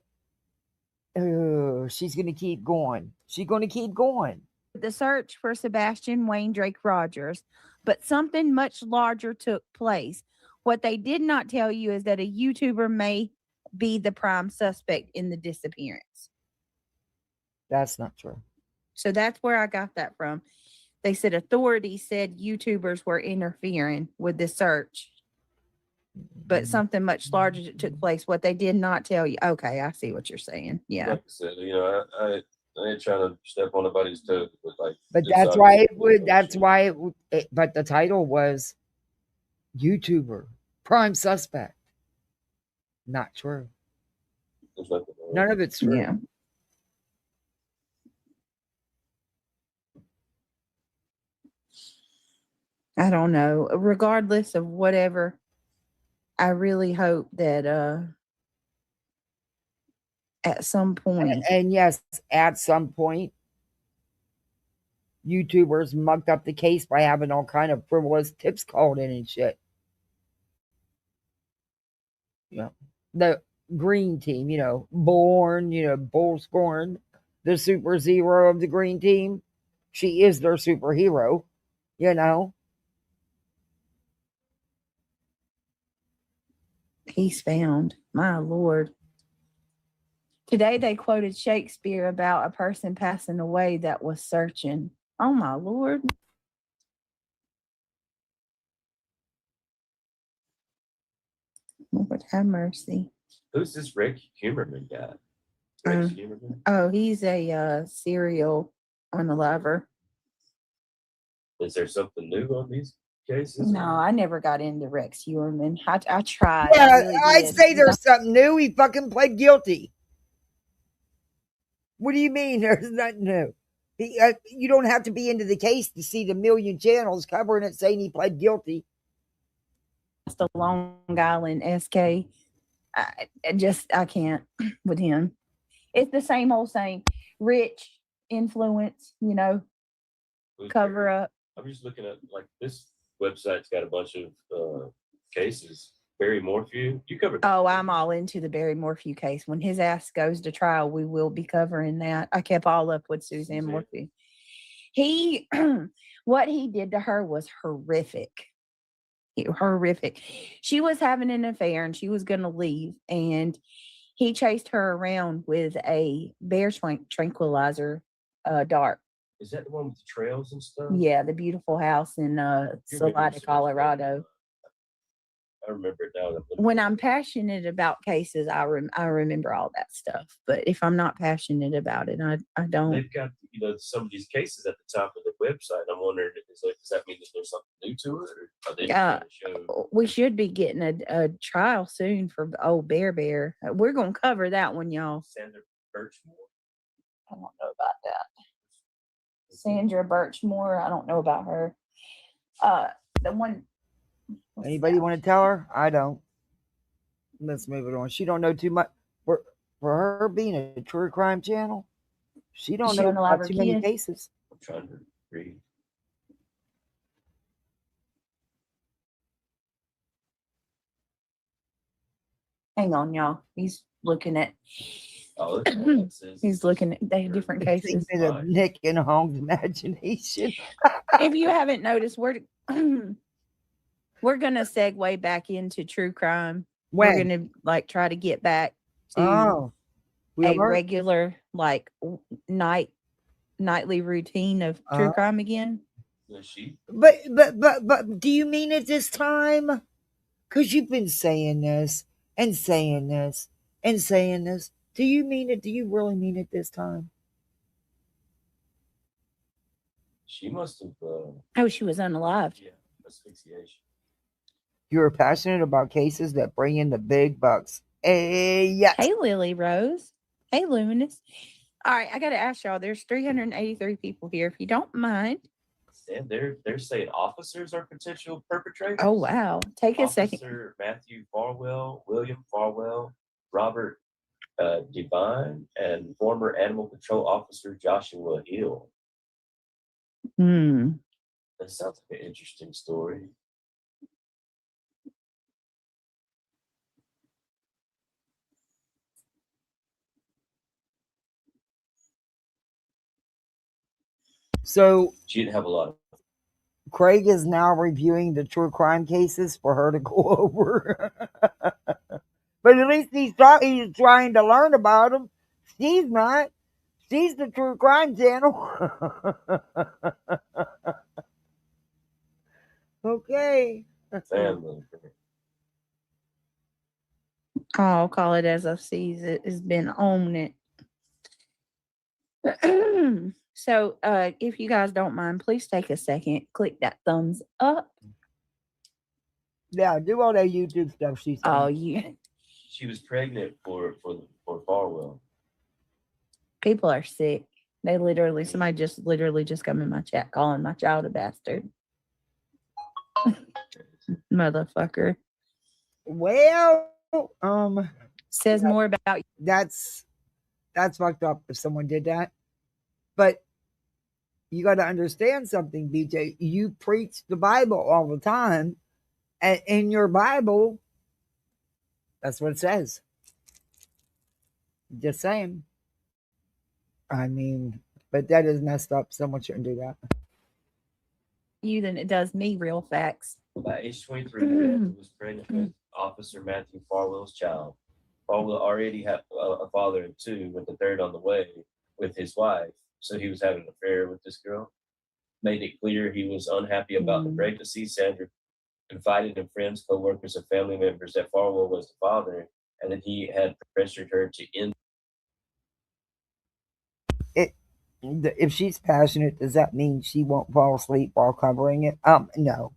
she's going to keep going. She's going to keep going. The search for Sebastian Wayne Drake Rogers, but something much larger took place. What they did not tell you is that a YouTuber may be the prime suspect in the disappearance. That's not true. So that's where I got that from. They said authorities said YouTubers were interfering with the search, but something much larger took place. What they did not tell you. Okay, I see what you're saying. Yeah. Like I said, I ain't trying to step on anybody's toes, but that's why it would. That's why it would. But the title was YouTuber prime suspect. Not true. None of it's true. Yeah. I don't know. Regardless of whatever, I really hope that at some point. And yes, at some point, YouTubers mucked up the case by having all kind of frivolous tips called in and shit. Yeah. The green team, Born, Bull Scorn, the super zero of the green team. She is their superhero, He's found. My Lord. Today they quoted Shakespeare about a person passing away that was searching. Oh my Lord. Lord have mercy. Who's this Rick Humerman guy? Humerman? Oh, he's a serial unaliver. Is there something new on these cases? No, I never got into Rex Humerman. I tried. Yeah, I really I'd did. say there's something new. He fucking pled guilty. What do you mean there's nothing new? You don't have to be into the case to see the million channels covering it saying he pled guilty. The Long Island SK. I can't with him. It's the same old same. Rich influence, cover up. I'm just looking at this website's got a bunch of cases. Barry Morphew, you covered. Oh, I'm all into the Barry Morphew case. When his ass goes to trial, we will be covering that. I kept all up with Suzanne Morphew. He, what he did to her was horrific. Horrific. She was having an affair and she was going to leave, and he chased her around with a bear tranquilizer dart. Is that the one with the trails and stuff? Yeah, the beautiful house in Salida, Colorado. I remember it now. When I'm passionate about cases, I remember all that stuff. But if I'm not passionate about it, I don't. They've got some of these cases at the top of the website. I'm wondering, does that mean that there's something new to it, or are they just show? We should be getting a trial soon for old Bear. We're gonna cover that one, y'all. Sandra Birchmore. I don't know about that. Sandra Birchmore. I don't know about her. The one. Anybody want to tell her? I don't. Let's move it on. She don't know too much. For her being a true crime channel, she don't She know don't allow about her too many kids. cases. I'm trying to read. Hang on, y'all. He's looking at. Oh, He's looking at they have different cases. Bit of Nick and Hong's imagination. If you haven't noticed, we're gonna segue back into true crime. When? We're gonna like try to get back to We a are? regular like nightly routine of true crime again. But do you mean it this time? Because you've been saying this and saying this and saying this. Do you mean it? Do you really mean it this time? She must have. Oh, she was unalived. Yeah, asphyxiation. You're passionate about cases that bring in the big bucks. Hey, yes. Hey, Lily Rose. Hey, Luminous. All right, I got to ask y'all. There's 383 people here. If you don't mind. And they're saying officers are potential perpetrators. Oh, wow. Take a second. Officer Matthew Farwell, William Farwell, Robert Devine, and former Animal Control Officer Joshua Hill. That sounds like an interesting story. So she didn't have a lot of. Craig is now reviewing the true crime cases for her to go over. But at least he's trying to learn about them. She's not. She's the true crime channel. Okay. Family. I'll call it as I see it has been on it. So if you guys don't mind, please take a second, click that thumbs up. Yeah, do all that YouTube stuff she's doing. Oh, yeah. She was pregnant for Farwell. People are sick. Somebody just come in my chat calling my child a bastard. Motherfucker. Well, says more about that's fucked up if someone did that. But you got to understand something, BJ. You preach the Bible all the time, and in your Bible, that's what it says. Just saying. I mean, but that is messed up. Someone shouldn't do that. You than it does me. Real facts. By age 23, Matthew was pregnant with Officer Matthew Farwell's child. Farwell already had a father and two, with the third on the way with his wife. So he was having an affair with this girl. Made it clear he was unhappy about the pregnancy. Sandra confided in friends, co-workers, and family members that Farwell was the father, and that he had pressured her to end. If she's passionate, does that mean she won't fall asleep while covering it? No.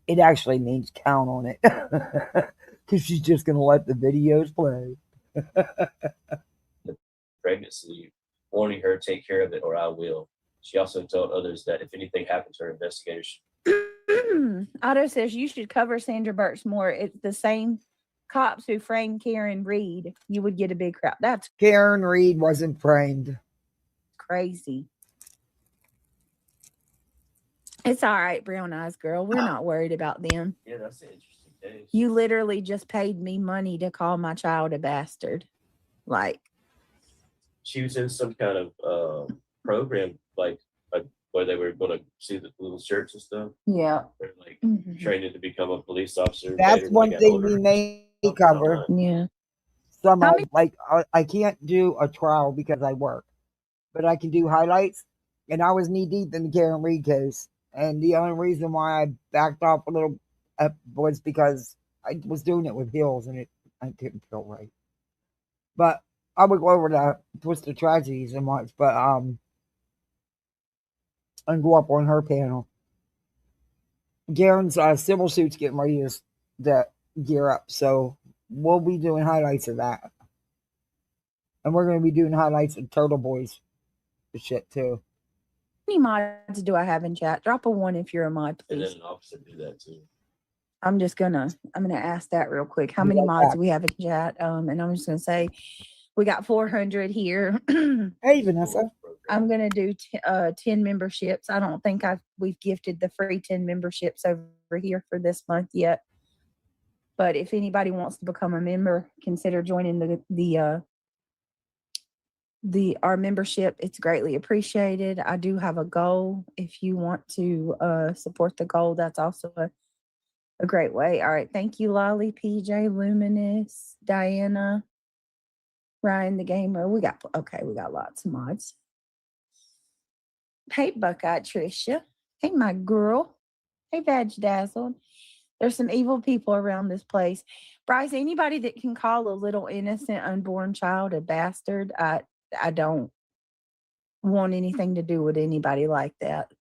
It actually means count on it. Because she's just going to let the videos play. The pregnancy, warning her, take care of it or I will. She also told others that if anything happened to her, investigators. Otto says you should cover Sandra Birchmore. It's the same cops who framed Karen Reed. You would get a big crowd. That's Karen Reed wasn't framed. Crazy. It's all right, brown eyes girl. We're not worried about them. Yeah, that's an interesting case. You literally just paid me money to call my child a bastard. Like, she was in some kind of program, like where they were going to see the little shirts and stuff. Yeah. They're like training to become a police officer. That's one thing we may cover. Yeah. I can't do a trial because I work, but I can do highlights. And I was knee deep in the Karen Reed case. And the only reason why I backed off a little was because I was doing it with heels and I didn't feel right. But I would go over to Twisted Tragedies and watch, but and go up on her panel. Karen's civil suit's getting ready to gear up, so we'll be doing highlights of that. And we're going to be doing highlights of Turtle Boys shit too. many mods do I have in chat? Drop a 1 if you're a mod, And then please. an officer do that too. I'm gonna ask that real quick. How Be many right mods back. do we have in chat? And I'm just gonna say we got 400 here. Hey, Vanessa. I'm gonna do 10 memberships. I don't think we've gifted the free 10 memberships over here for this month yet. But if anybody wants to become a member, consider joining our membership. It's greatly appreciated. I do have a goal. If you want to support the goal, that's also a great way. All right. Thank you, Lolly, PJ, Luminous, Diana, Ryan the Gamer. We got lots of mods. Hey, Buckeye Tricia. Hey, my girl. Hey, Vag Dazzled. There's some evil people around this place. Bryce, anybody that can call a little innocent unborn child a bastard, I don't want anything to do with anybody like that.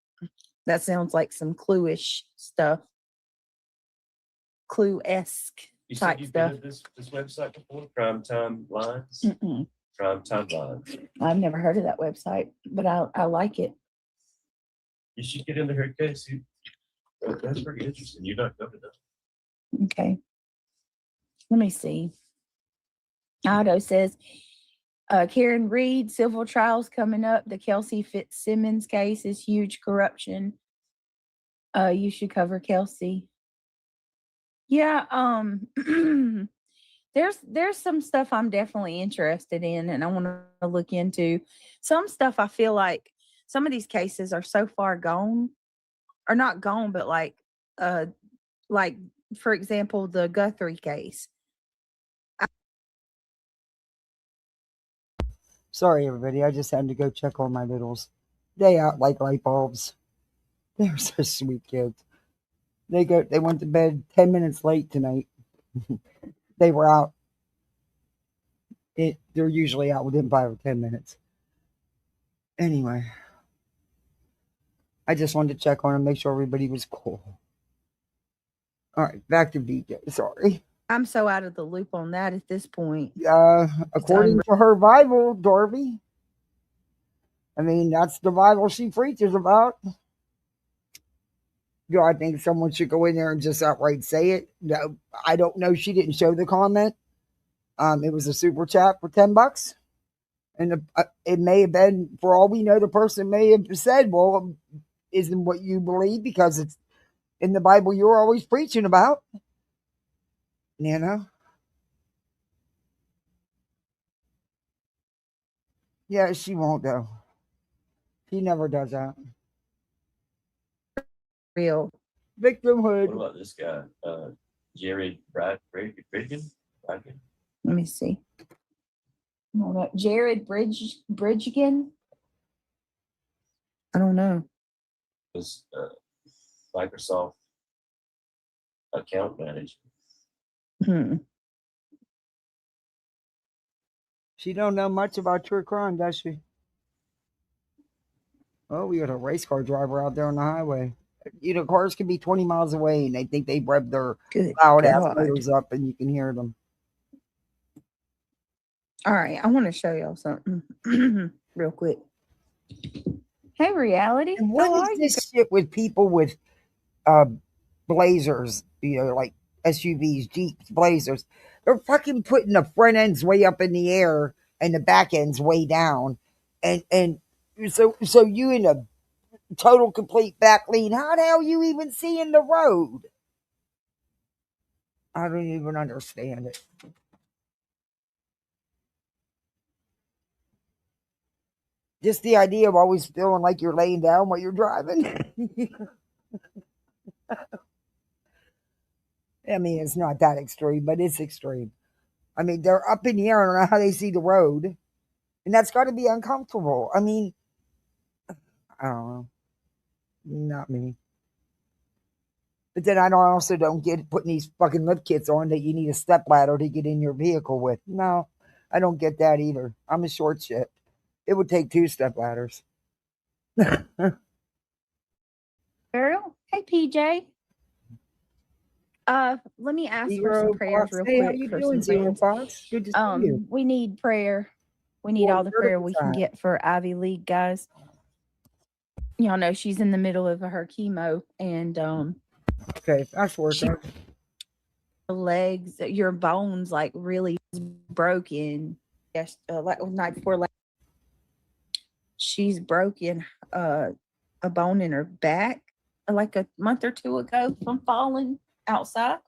That sounds like some Clue-ish stuff. Clue-esque You type said you've stuff. been at this website before? Primetime Lines? Mm-mm. Primetime Lines. I've never heard of that website, but I like it. You should get into her case. That's pretty interesting. You're not going to know. Okay. Let me see. Otto says, Karen Reed, civil trials coming up. The Kelsey Fitzsimmons case is huge corruption. You should cover Kelsey. Yeah, there's some stuff I'm definitely interested in and I want to look into. Some stuff I feel like some of these cases are so far gone, or not gone, but like for example, the Guthrie case. Sorry, everybody. I just had to go check on my littles. They out like light bulbs. They're so sweet kids. They went to bed 10 minutes late tonight. They were out. They're usually out within 5 or 10 minutes. Anyway, I just wanted to check on them, make sure everybody was cool. All right, back to BJ. Sorry. I'm so out of the loop on that at this point. According to her Bible, Darby. I mean, that's the Bible she preaches about. Do I think someone should go in there and just outright say it? No, I don't know. She didn't show the comment. It was a super chat for $10, and it may have been, for all we know, the person may have said, "Well, isn't what you believe because it's in the Bible you're always preaching about." You know. Yeah, she won't though. He never does that. Real victimhood. What about this guy, Jared Bridgen? Let me see. Jared Bridgen? I don't know. Was Microsoft account manager. She don't know much about true crime, does she? Oh, we got a race car driver out there on the highway. You know, cars can be 20 miles away and they think they rev their loud ass motors up and you can hear them. All right, I want to show y'all something real quick. Hey, reality. And what is this shit with people with Blazers, you know, like SUVs, Jeeps, Blazers? They're fucking putting the front ends way up in the air and the back ends way down. And so you in a total complete back lean, how the hell you even seeing the road? I don't even understand it. Just the idea of always feeling like you're laying down while you're driving. I mean, it's not that extreme, but it's extreme. I mean, they're up in the air. I don't know how they see the road. And that's got to be uncomfortable. I mean, I don't know. Not me. But then I also don't get putting these fucking lift kits on that you need a step ladder to get in your vehicle with. No, I don't get that either. I'm a short shit. It would take 2 step ladders. Girl, hey PJ. Let me ask for some prayers real quick. How you doing, Zero Fox? Good to see you. We need prayer. We need all the prayer we can get for Ivy League, guys. y'all know she's in the middle of her chemo, and Okay, fast forward. she legs, your bones like really broken. Yes, like night before last, she's broken a bone in her back like a month or two ago from falling outside,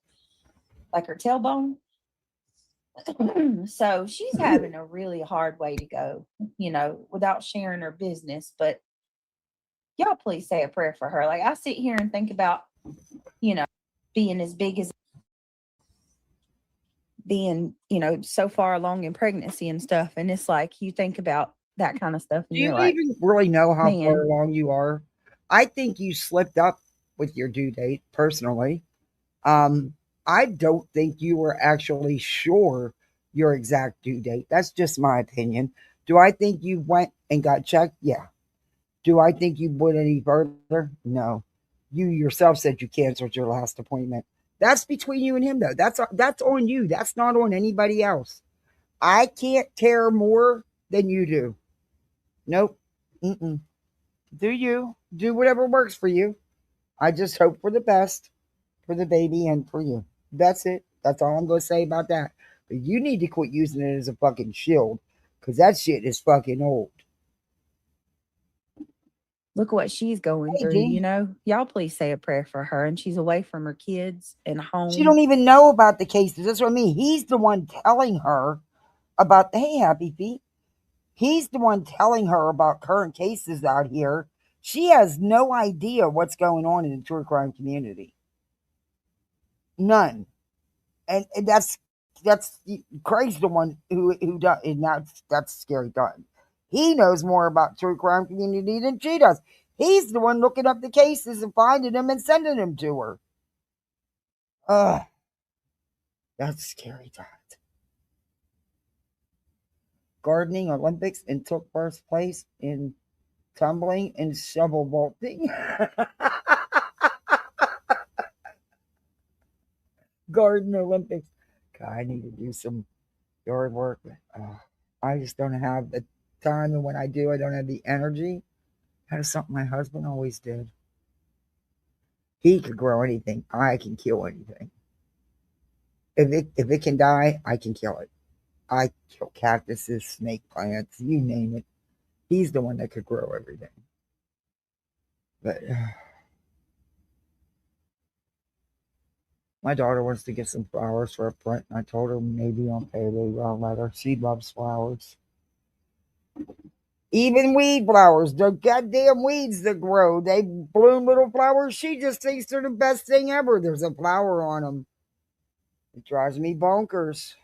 like her tailbone. So she's having a really hard way to go, without sharing her business. But y'all please say a prayer for her. Like I sit here and think about, you know, being as big as being, so far along in pregnancy and stuff. And it's like you think about that kind of stuff and Do you you're like, even really know how far man, along you are? I think you slipped up with your due date, personally. Um, I don't think you were actually sure your exact due date. That's just my opinion. Do I think you went and got checked? Yeah. Do I think you went any further? No. You yourself said you canceled your last appointment. That's between you and him, though. That's on you. That's not on anybody else. I can't care more than you do. Nope. Mm-mm. Do you do whatever works for you? I just hope for the best for the baby and for you. That's it. That's all I'm going to say about that. But you need to quit using it as a fucking shield because that shit is fucking old. look what she's going Hey, through, G, Y'all please say a prayer for her. And she's away from her kids and she home. don't even know about the cases. That's what I mean. He's the one telling her about the hey happy feet. He's the one telling her about current cases out here. She has no idea what's going on in the true crime community. None. And that's Craig's the one who does, and that's scary done. He knows more about true crime community than she does. He's the one looking up the cases and finding them and sending them to her. Ugh, that's scary done. Gardening Olympics and took first place in tumbling and shovel vaulting. Garden Olympics. God, I need to do some yard work. I just don't have the time, and when I do, I don't have the energy. That is something my husband always did. He could grow anything. I can kill anything. If it can die, I can kill it. I kill cactuses, snake plants, you name it. He's the one that could grow everything. But my daughter wants to get some flowers for a print, and I told her maybe on payday I'll let her. She loves flowers. Even weed flowers, the goddamn weeds that grow, they bloom little flowers. She just thinks they're the best thing ever. There's a flower on them. It drives me bonkers.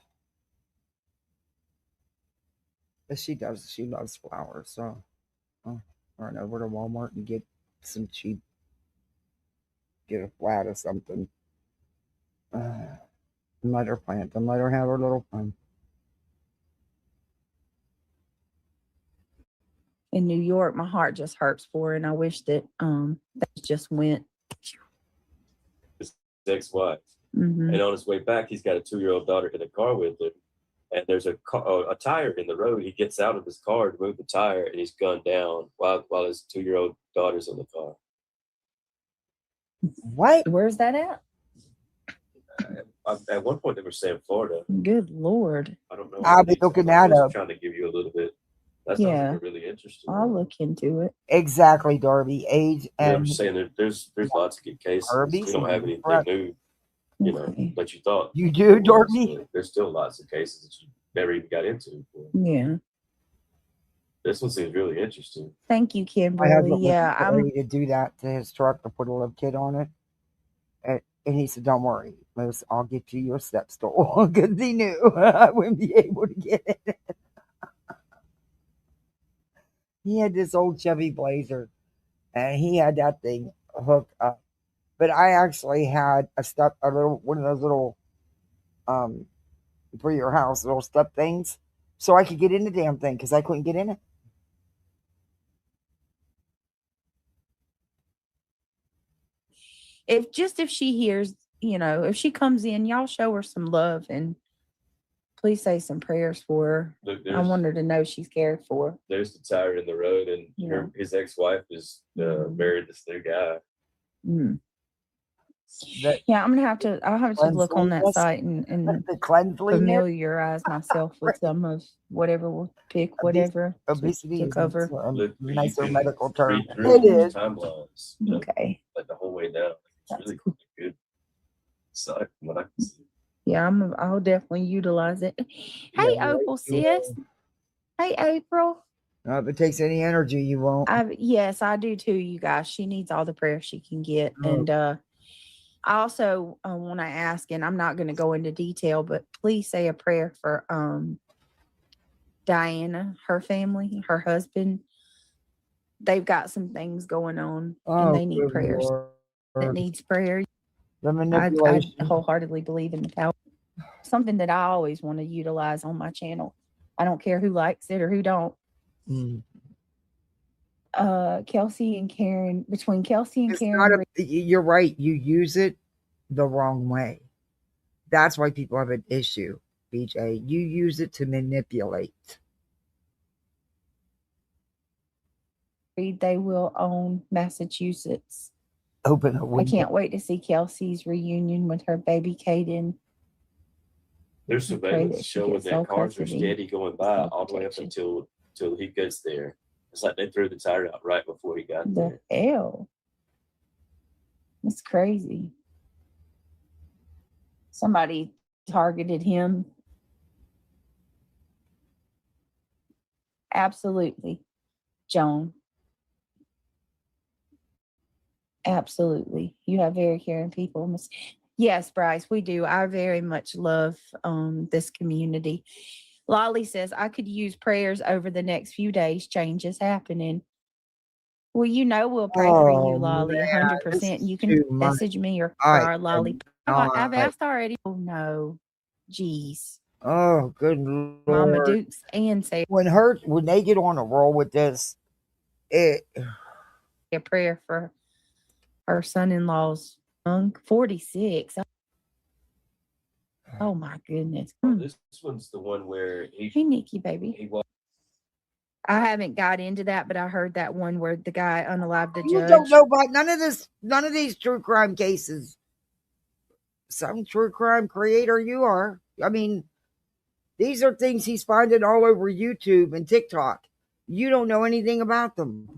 But she does. She loves flowers. So run over to Walmart and get some cheap, get a flat or something. And let her plant them. Let her have her little fun. In New York, my heart just hurts for her. And I wish that that just went. His ex-wife. Mm-hmm. And on his way back, he's got a 2-year-old daughter in the car with him. And there's a tire in the road. He gets out of his car to move the tire, and he's gunned down while his 2-year-old daughter's in the car. What? Where's that at? At one point, they were saying Florida. Good Lord. I don't know. I'll be looking that up. Trying to give you a little bit. That sounds like a really interesting. I'll look into it. Exactly, Darby. Age and I'm just saying there's lots of good cases. Herbies, we don't have anything new, that you thought. You do, Darby? There's still lots of cases that you never even got into before. Yeah. This one seems really interesting. Thank you, I had Kimberly. Yeah, I'm ready to do that to his truck to put a little kid on it. And he said, "Don't worry, Moose, I'll get you your step stool," because he knew I wouldn't be able to get it. He had this old Chevy Blazer, and he had that thing hooked up. But I actually had one of those little, for your house, little step things, so I could get in the damn thing because I couldn't get in it. if she hears, if she comes in, y'all show her some love and please say some prayers for her. Look, I want her to know she's cared for. There's the tire in the road, and Yeah. his ex-wife is married this new guy. Mm. That Yeah, I'm gonna have to. I'll have to look on that cleanliness, site and the cleanliness, familiarize myself with some of whatever we'll pick, whatever obesity to is cover. Look, you nicer can medical term. read through It those is. timelines, Okay. like the whole way down. It's That's really cool. good site from what I can see. Yeah, I'll definitely utilize it. Hey, Yeah, Opal you sis. Hey, April. If it takes any energy, you won't. Yes, I do too, you guys. She needs all the prayer she can get. Oh. And I also want to ask, and I'm not going to go into detail, but please say a prayer for Diana, her family, her husband. They've got some things going on and they need good prayers. Lord. That needs prayer. The I manipulation. wholeheartedly believe in the power. Something that I always want to utilize on my channel. I don't care who likes it or who don't. Mm. Kelsey and Karen, between Kelsey and It's Karen, you're right. You use it the wrong way. That's why people have an issue, BJ. You use it to manipulate. they will own Massachusetts. Open a I window. can't wait to see Kelsey's reunion with her baby Caden. There's surveillance showing that cars are steady going by all the way up until he gets there. It's like they threw the tire out right before he got there. The hell? It's crazy. Somebody targeted him. Absolutely, Joan. Absolutely. You have very caring people. Yes, Bryce, we do. I very much love this community. Lolly says, I could use prayers over the next few days. Change is happening. Well, we'll pray for you, Lolly, 100%. You can message me or our Lolly. I've asked already. Oh, no. Jeez. Oh, good Lord. Mama Dukes and say, when they get on a roll with this, a prayer for her son-in-law's 46. Oh my goodness. This one's the one where Hey, Nikki, baby. I haven't got into that, but I heard that one where the guy unalived the judge. You don't know about none of these true crime cases. Some true crime creator you are. I mean, these are things he's finding all over YouTube and TikTok. You don't know anything about them.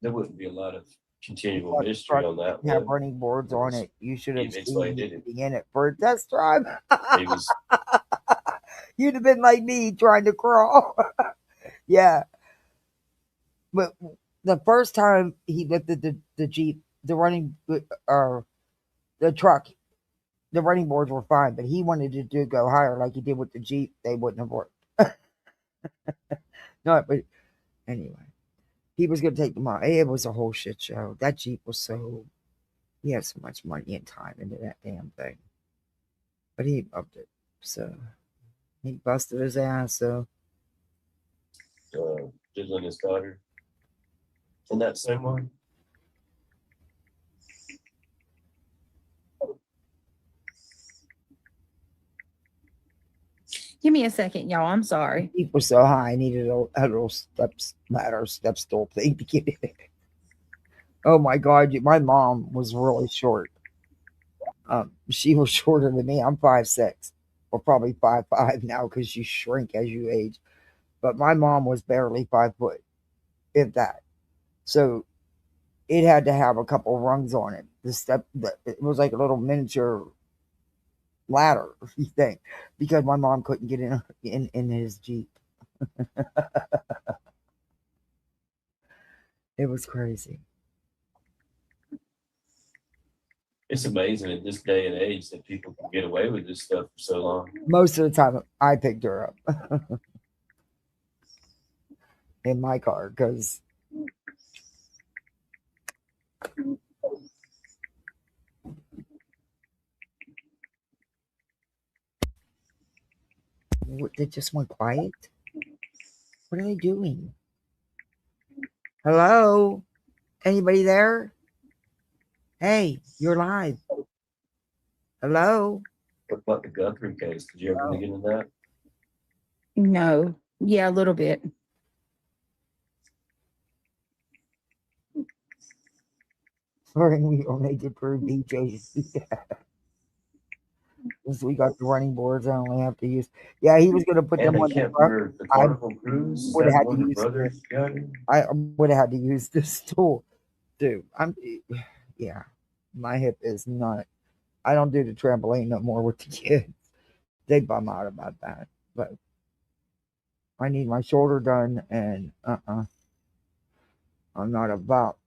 There wouldn't be a lot of continual mystery on that one. Have running boards on it. You should have seen it in it for a test drive. It was. You'd have been like me trying to crawl. Yeah. But the first time he lifted the Jeep, the truck, the running boards were fine, but he wanted it to go higher like he did with the Jeep. They wouldn't have worked. No, but anyway, he was going to take them out. It was a whole shit show. That Jeep was he had so much money and time into that damn thing. But he loved it. So he busted his ass. So Diddling his daughter. In that same one? Give me a second, y'all. I'm sorry. He was so high, I needed a little step stool thing to get in. Oh my God, my mom was really short. She was shorter than me. I'm 5'6", or probably 5'5" now because you shrink as you age. But my mom was barely 5 foot, if that. So it had to have a couple rungs on it. It was like a little miniature ladder thing because my mom couldn't get in his Jeep. It was crazy. It's amazing at this day and age that people can get away with this stuff for so long. Most of the time, I picked her up in my car because they just went quiet. What are they doing? Hello? Anybody there? Hey, you're live. Hello? What about the Guthrie case? Did you ever look into that? No. Yeah, a little bit. We only to prove BJ's. Since we got the running boards, I only have to use. Yeah, he was going to put And them the on the truck. the I Carnival Cruise, is would that have the had one to the use. brothers got in? I would have had to use this tool, dude. Yeah, my hip is not. I don't do the trampoline no more with the kids. They bum out about that, but I need my shoulder done, and I'm not about.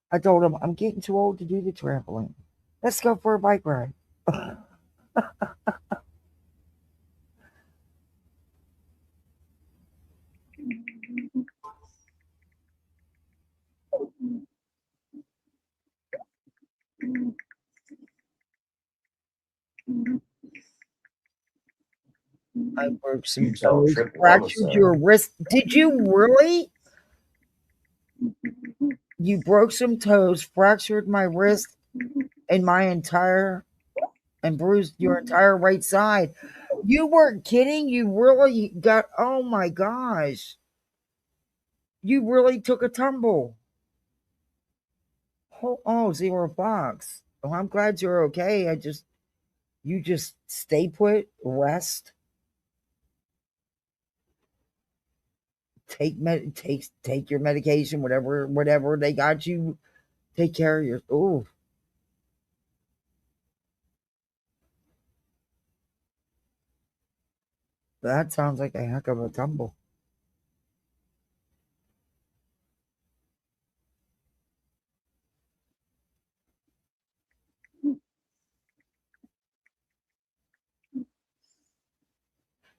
I told him I'm getting too old to do the trampoline. Let's go for a bike ride. I broke some You saw toes, triple fractured your homicide. wrist. Did you really? You broke some toes, fractured my wrist, and and bruised your entire right side. You weren't kidding. You really got. Oh my gosh! You really took a tumble. Oh, 0 bucks. Oh, I'm glad you're okay. You just stay put, rest, take your medication, whatever they got you. Take care of your. Oh, that sounds like a heck of a tumble.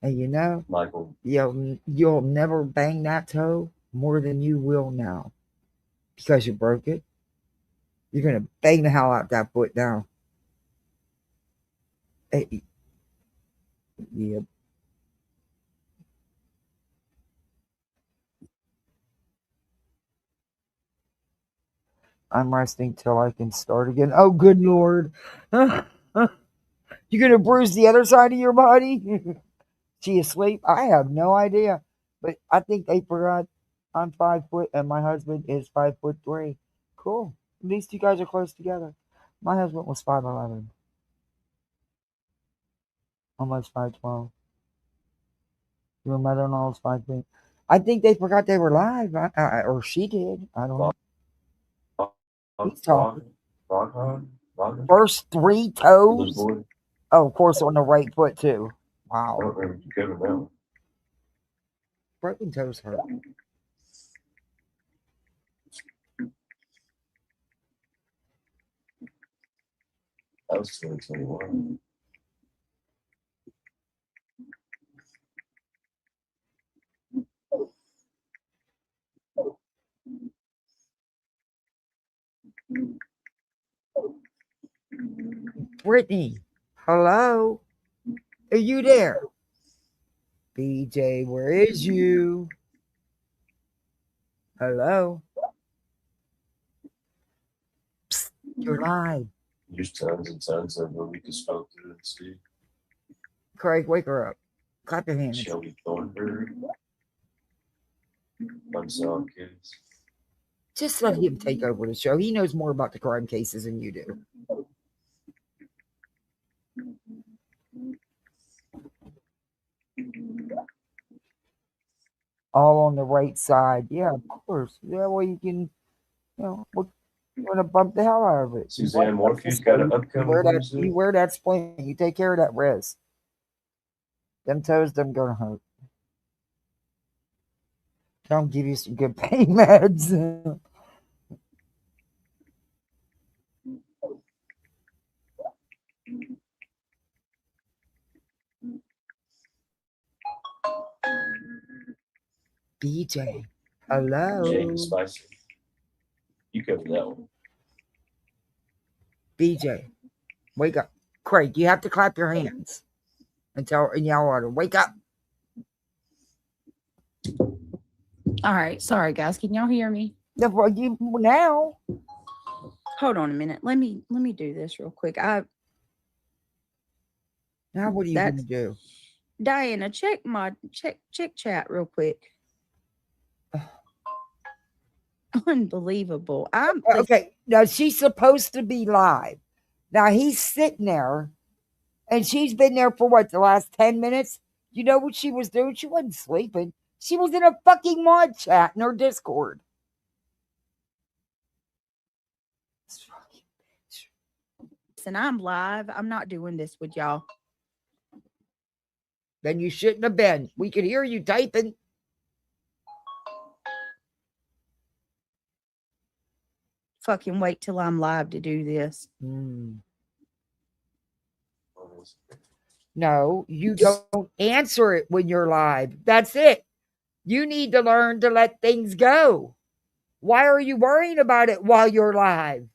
And Michael, you'll never bang that toe more than you will now because you broke it. You're gonna bang the hell out that foot now. Hey, yeah, I'm resting till I can start again. Oh, good lord! You're gonna bruise the other side of your body. She asleep? I have no idea, but I think they forgot I'm 5 foot and my husband is 5'3". Cool. These two guys are close together. My husband was 5'11", almost 5'12". Your mother-in-law is 5 feet. I think they forgot they were live, or she did. I don't know. He's talking. First three toes. Oh, of course, on the right foot too. Wow. Broken toes hurt. That was 2021. Brittany, hello. Are you there? BJ, where is you? Hello. Psst, you're live. There's tons and tons of them we can smoke through and see. Craig, wake her up. Clap your hands. Shelby Thornburg. Unsolved kids. Just let him take over the show. He knows more about the crime cases than you do. All on the right side. Yeah, of course. That way you can, we're going to bump the hell out of it. Suzanne Morphew's got an upcoming music. You wear that splint. You take care of that wrist. Them toes, them going to hurt. Don't give you some good pain meds. BJ, hello. Jake Spicer. You cover that one. BJ, wake up. Craig, you have to clap your hands and yell at her, wake up. All right. Sorry, guys. Can y'all hear me? Now, Hold on a minute. Let me do this real quick. Now what are you going to That's do? Diana, check chat real quick. Unbelievable. Okay, now she's supposed to be live. Now he's sitting there, and she's been there for what, the last 10 minutes? You know what she was doing? She wasn't sleeping. She was in a fucking mod chat in her Discord. And I'm live. I'm not doing this with y'all. Then you shouldn't have been. We could hear you typing. Fucking wait till I'm live to do this. No, you don't answer it when you're live. That's it. You need to learn to let things go. Why are you worrying about it while you're live?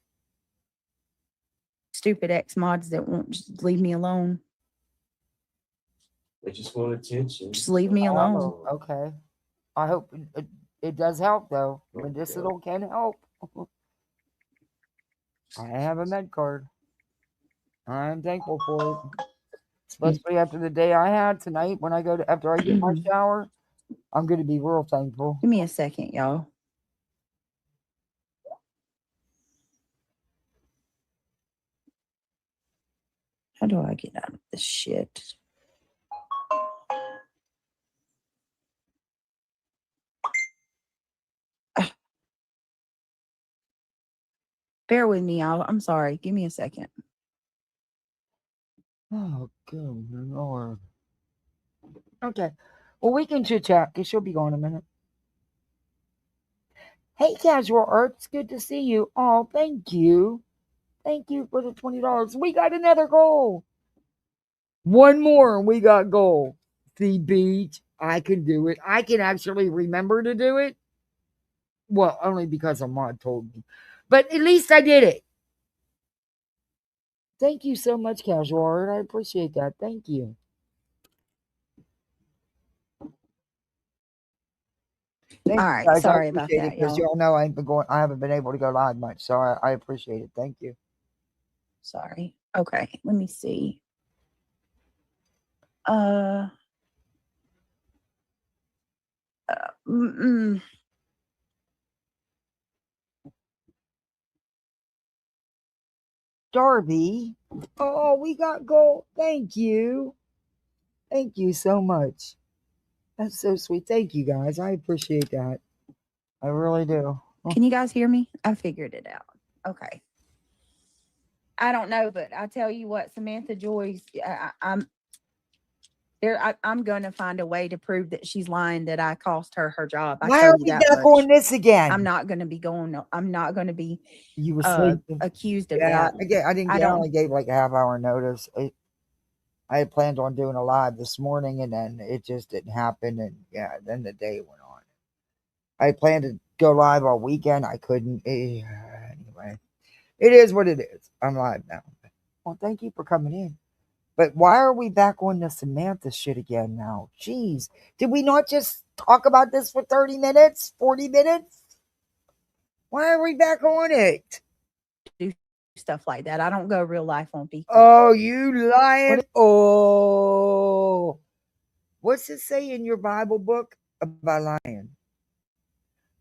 Stupid ex mods that won't just leave me alone. They just want attention. Just leave me alone. Oh, okay. I hope it does help, though. Medicinal can help. I have a med card. I'm thankful for it. Especially after the day I had tonight when I go to, after I get my shower, I'm going to be real thankful. Give me a second, y'all. How do I get out of this shit? Bear with me, y'all. I'm sorry. Give me a second. Oh, good Lord. Okay. Well, we can chit chat because she'll be gone in a minute. Hey, Casual Art. It's good to see you. Oh, thank you. Thank you for the $20. We got another goal. One more and we got goal. See, Beej, I can do it. I can actually remember to do it. Well, only because a mod told me. But at least I did it. Thank you so much, Casual Art. I appreciate that. Thank you. Thank All you, right. guys. Sorry I about appreciate that, it because y'all. y'all know I haven't been able to go live much, so I appreciate it. Thank you. Sorry. Okay. Let me see. Darby. Oh, we got gold. Thank you. Thank you so much. That's so sweet. Thank you, guys. I appreciate that. I really do. Can you guys hear me? I figured it out. Okay. I don't know, but I tell you what, Samantha Joyce, I'm there. I'm going to find a way to prove that she's lying, that I cost her her job. I Why tell are you we that back much. on this again? I'm not going to be going. I'm not going to be You were sleeping. accused of Yeah, that. I only gave like a half-hour notice. I had planned on doing a live this morning, and then it just didn't happen. And yeah, then the day went on. I planned to go live all weekend. I couldn't. Anyway, it is what it is. I'm live now. Well, thank you for coming in. But why are we back on the Samantha shit again now? Jeez. Did we not just talk about this for 30 minutes, 40 minutes? Why are we back on it? Do stuff like that. I don't go real life on people. Oh, you lying. Oh. What's it say in your Bible book about lying?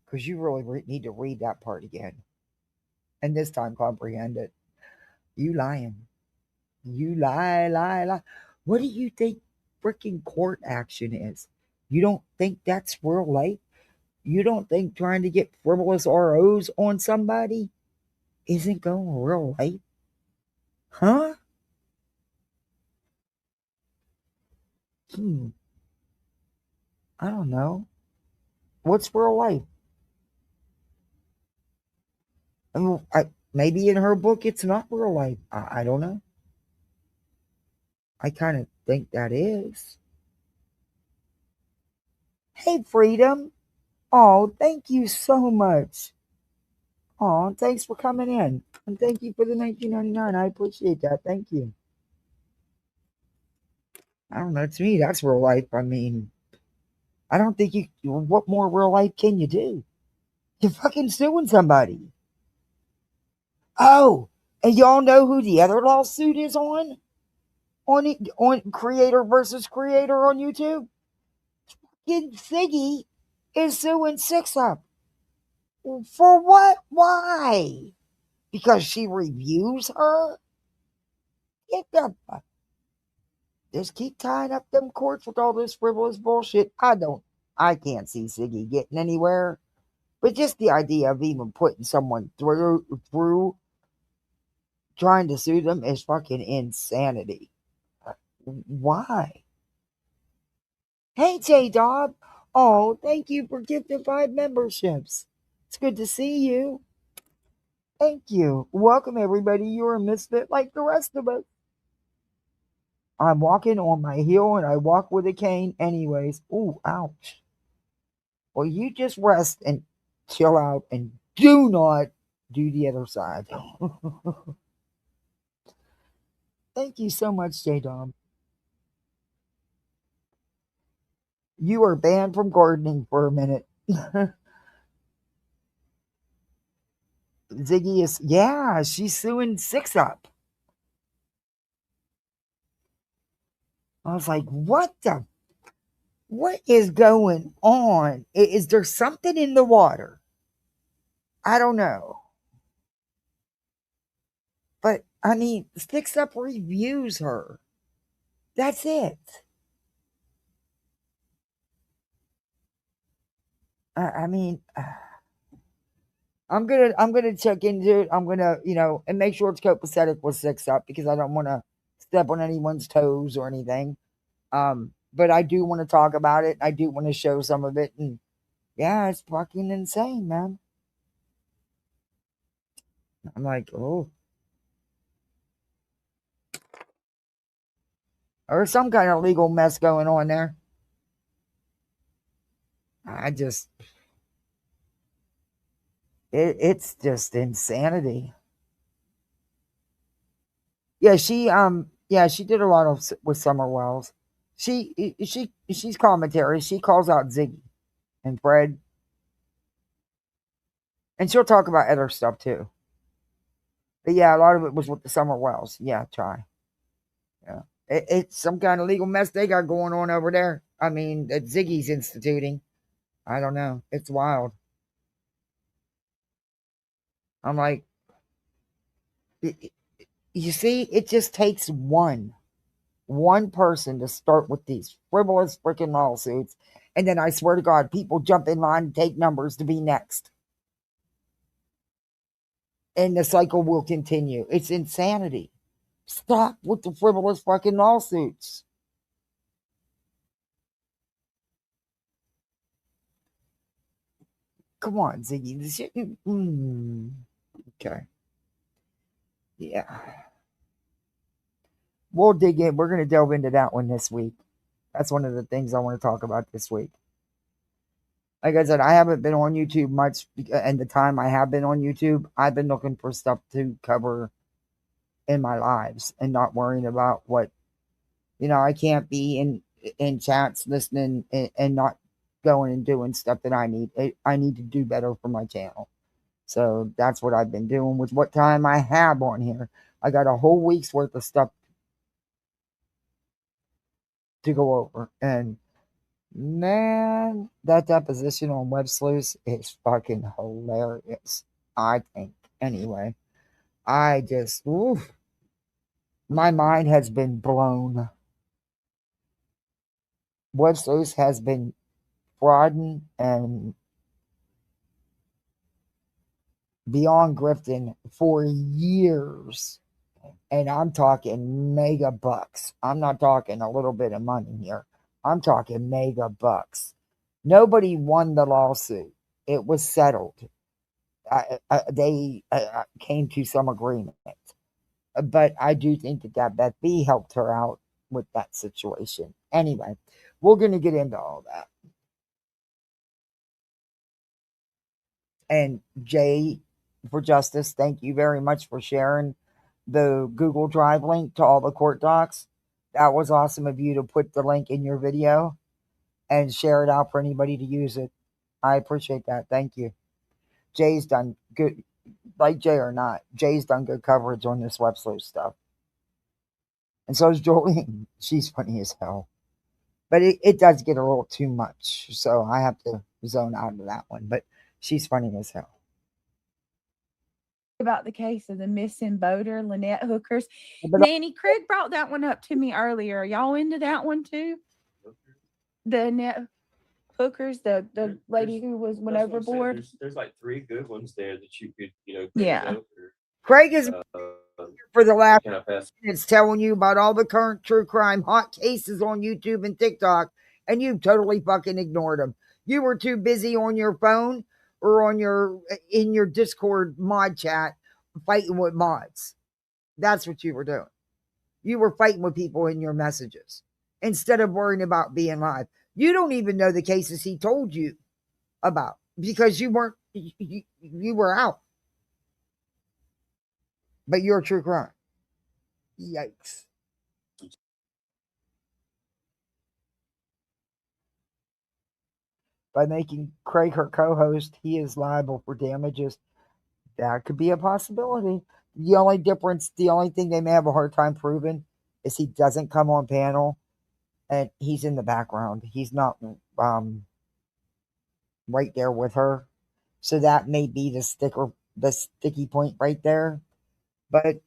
Because you really need to read that part again. And this time comprehend it. You lying. You lie. What do you think freaking court action is? You don't think that's real life? You don't think trying to get frivolous ROs on somebody isn't going real life? Huh? I don't know. What's real life? I mean, maybe in her book it's not real life. I don't know. I kind of think that is. Hey, Freedom. Oh, thank you so much. Oh, thanks for coming in. And thank you for the 1999. I appreciate that. Thank you. I don't know. To me, that's real life. I mean, I don't think what more real life can you do? You're fucking suing somebody. Oh, and y'all know who the other lawsuit is on? On creator versus creator on YouTube? Kid Siggy is suing Six Up. For what? Why? Because she reviews her? Get the just keep tying up them courts with all this frivolous bullshit. I can't see Siggy getting anywhere. But just the idea of even putting someone through trying to sue them is fucking insanity. Why? Hey, J Dog. Oh, thank you for gifting 5 memberships. It's good to see you. Thank you. Welcome, everybody. You're a misfit like the rest of us. I'm walking on my heel and I walk with a cane anyways. Ooh, ouch. Well, you just rest and chill out and do not do the other side. Thank you so much, J Dom. You are banned from gardening for a minute. Ziggy is, yeah, she's suing Six Up. I was like, what is going on? Is there something in the water? I don't know. But, I mean, Six Up reviews her. That's it. I mean, I'm gonna check into it. I'm gonna, and make sure it's copacetic with Six Up because I don't want to step on anyone's toes or anything. But I do want to talk about it. I do want to show some of it, and yeah, it's fucking insane, man. I'm like, oh, or some kind of legal mess going on there. It's just insanity. Yeah, she did a lot with Summer Wells. She's commentary. She calls out Ziggy and Fred, and she'll talk about other stuff too. But yeah, a lot of it was with the Summer Wells. Yeah, try. Yeah, it's some kind of legal mess they got going on over there. I mean, that Ziggy's instituting. I don't know. It's wild. I'm like, you see, it just takes one person to start with these frivolous freaking lawsuits. And then I swear to God, people jump in line and take numbers to be next. And the cycle will continue. It's insanity. Stop with the frivolous fucking lawsuits. Come on, Ziggy. This shit. Okay. Yeah. We'll dig in. We're going to delve into that one this week. That's one of the things I want to talk about this week. Like I said, I haven't been on YouTube much, and the time I have been on YouTube, I've been looking for stuff to cover in my lives and not worrying about what, I can't be in chats listening and not going and doing stuff that I need. I need to do better for my channel. So that's what I've been doing with what time I have on here. I got a whole week's worth of stuff to go over. And man, that deposition on Websleuths is fucking hilarious. I think. Anyway, I just, my mind has been blown. Websleuths has been frauding and beyond grifting for years. And I'm talking mega bucks. I'm not talking a little bit of money here. I'm talking mega bucks. Nobody won the lawsuit. It was settled. They came to some agreement. But I do think that Beth B helped her out with that situation. Anyway, we're going to get into all that. And Jay for Justice, thank you very much for sharing the Google Drive link to all the court docs. That was awesome of you to put the link in your video and share it out for anybody to use it. I appreciate that. Thank you. Jay's done good. like Jay or not, Jay's done good coverage on this Websleuths stuff. And so is Jolene. She's funny as hell. But it does get a little too much. So I have to zone out of that one. But she's funny as hell. About the case of the missing boater, Lynette Hookers. But Nanny, Craig brought that one up to me earlier. Are y'all into that one too? The Annette Hookers, the lady who went That's what I'm saying. overboard. There's like 3 good ones there that you could, Yeah. graze over. Craig is for the last Can I pass? minutes telling you about all the current true crime hot cases on YouTube and TikTok, and you totally fucking ignored them. You were too busy on your phone or in your Discord mod chat fighting with mods. That's what you were doing. You were fighting with people in your messages instead of worrying about being live. You don't even know the cases he told you about because you were out. But you're a true crime. Yikes. By making Craig her co-host, he is liable for damages. That could be a possibility. The only thing they may have a hard time proving is he doesn't come on panel and he's in the background. He's not right there with her. So that may be the sticky point right there. But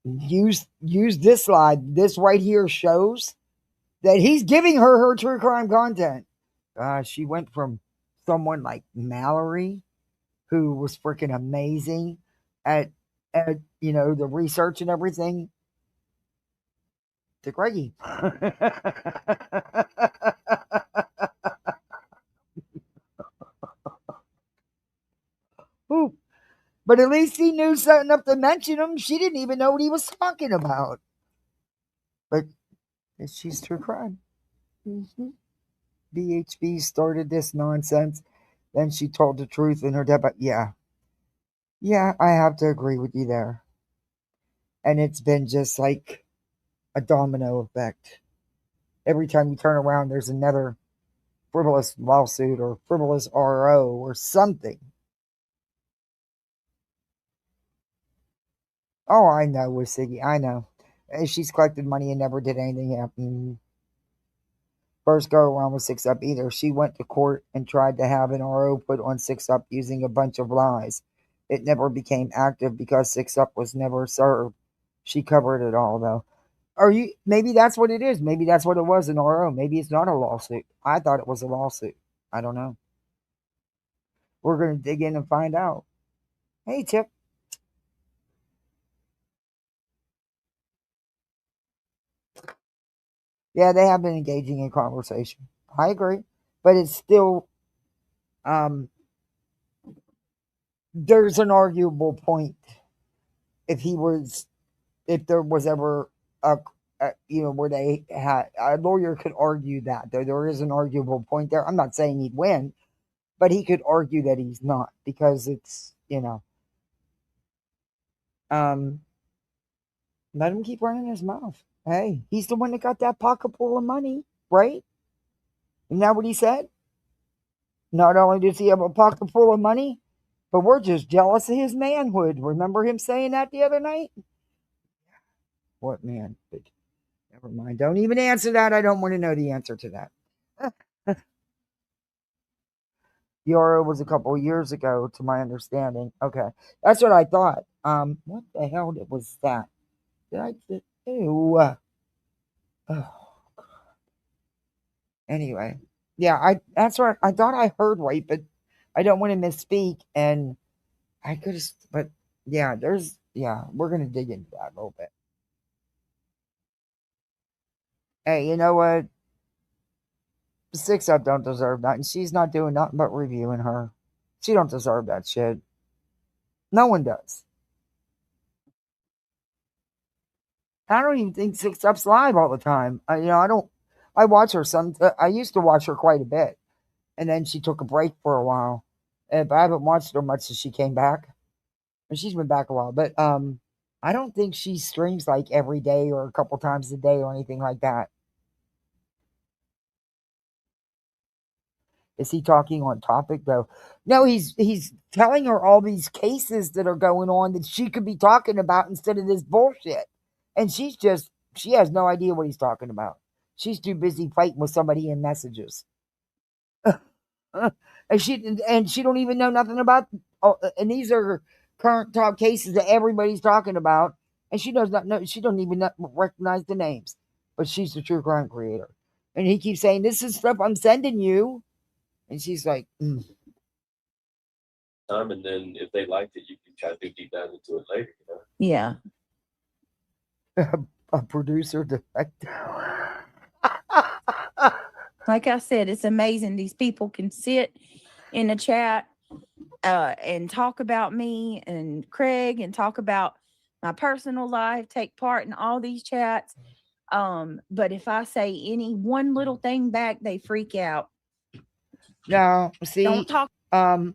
use this slide. This right here shows that he's giving her true crime content. She went from someone like Mallory, who was freaking amazing at the research and everything, to Greggy. Ooh. But at least he knew something enough to mention him. She didn't even know what he was talking about. But she's true crime. Mm-hmm. BHB started this nonsense. Then she told the truth in her debut. Yeah. Yeah, I have to agree with you there. And it's been just like a domino effect. Every time you turn around, there's another frivolous lawsuit or frivolous RO or something. Oh, I know with Siggy. I know. She's collected money and never did anything happen. First go around with 6 Up either. She went to court and tried to have an RO put on 6 Up using a bunch of lies. It never became active because 6 Up was never served. She covered it all though. Maybe that's what it is. Maybe that's what it was, an RO. Maybe it's not a lawsuit. I thought it was a lawsuit. I don't know. We're going to dig in and find out. Hey, Tip. Yeah, they have been engaging in conversation. I agree. But it's still, there's an arguable point if there was ever where they had a lawyer could argue that there is an arguable point there. I'm not saying he'd win, but he could argue that he's not because it's let him keep running his mouth. Hey, he's the one that got that pocket full of money, right? Isn't that what he said? Not only does he have a pocket full of money, but we're just jealous of his manhood. Remember him saying that the other night? What man? But never mind. Don't even answer that. I don't want to know the answer to that. Euro was a couple of years ago, to my understanding. Okay, that's what I thought. What the hell was that? Did I? Ew. Oh. Anyway, yeah, that's what I thought I heard right, but I don't want to misspeak, and I could have, but yeah, we're gonna dig into that a little bit. Hey, you know what? 6 Up don't deserve that, and she's not doing nothing but reviewing her. She don't deserve that shit. No one does. I don't even think 6 Up's live all the time. I don't. I watch her some. I used to watch her quite a bit, and then she took a break for a while. But I haven't watched her much since she came back. And she's been back a while, but I don't think she streams like every day or a couple times a day or anything like that. Is he talking on topic though? No, he's telling her all these cases that are going on that she could be talking about instead of this bullshit. And she has no idea what he's talking about. She's too busy fighting with somebody in messages. And she don't even know nothing about. And these are current talk cases that everybody's talking about, and she does not know. She don't even recognize the names, but she's the true crime creator. And he keeps saying, "This is stuff I'm sending you," and she's like, Time, and then if they liked it, you can try to dig deep down into it later. You know. Yeah. a producer defective. Like I said, it's amazing. These people can sit in a chat and talk about me and Craig and talk about my personal life, take part in all these chats. But if I say any one little thing back, they freak out. Now, see, Don't talk. I'm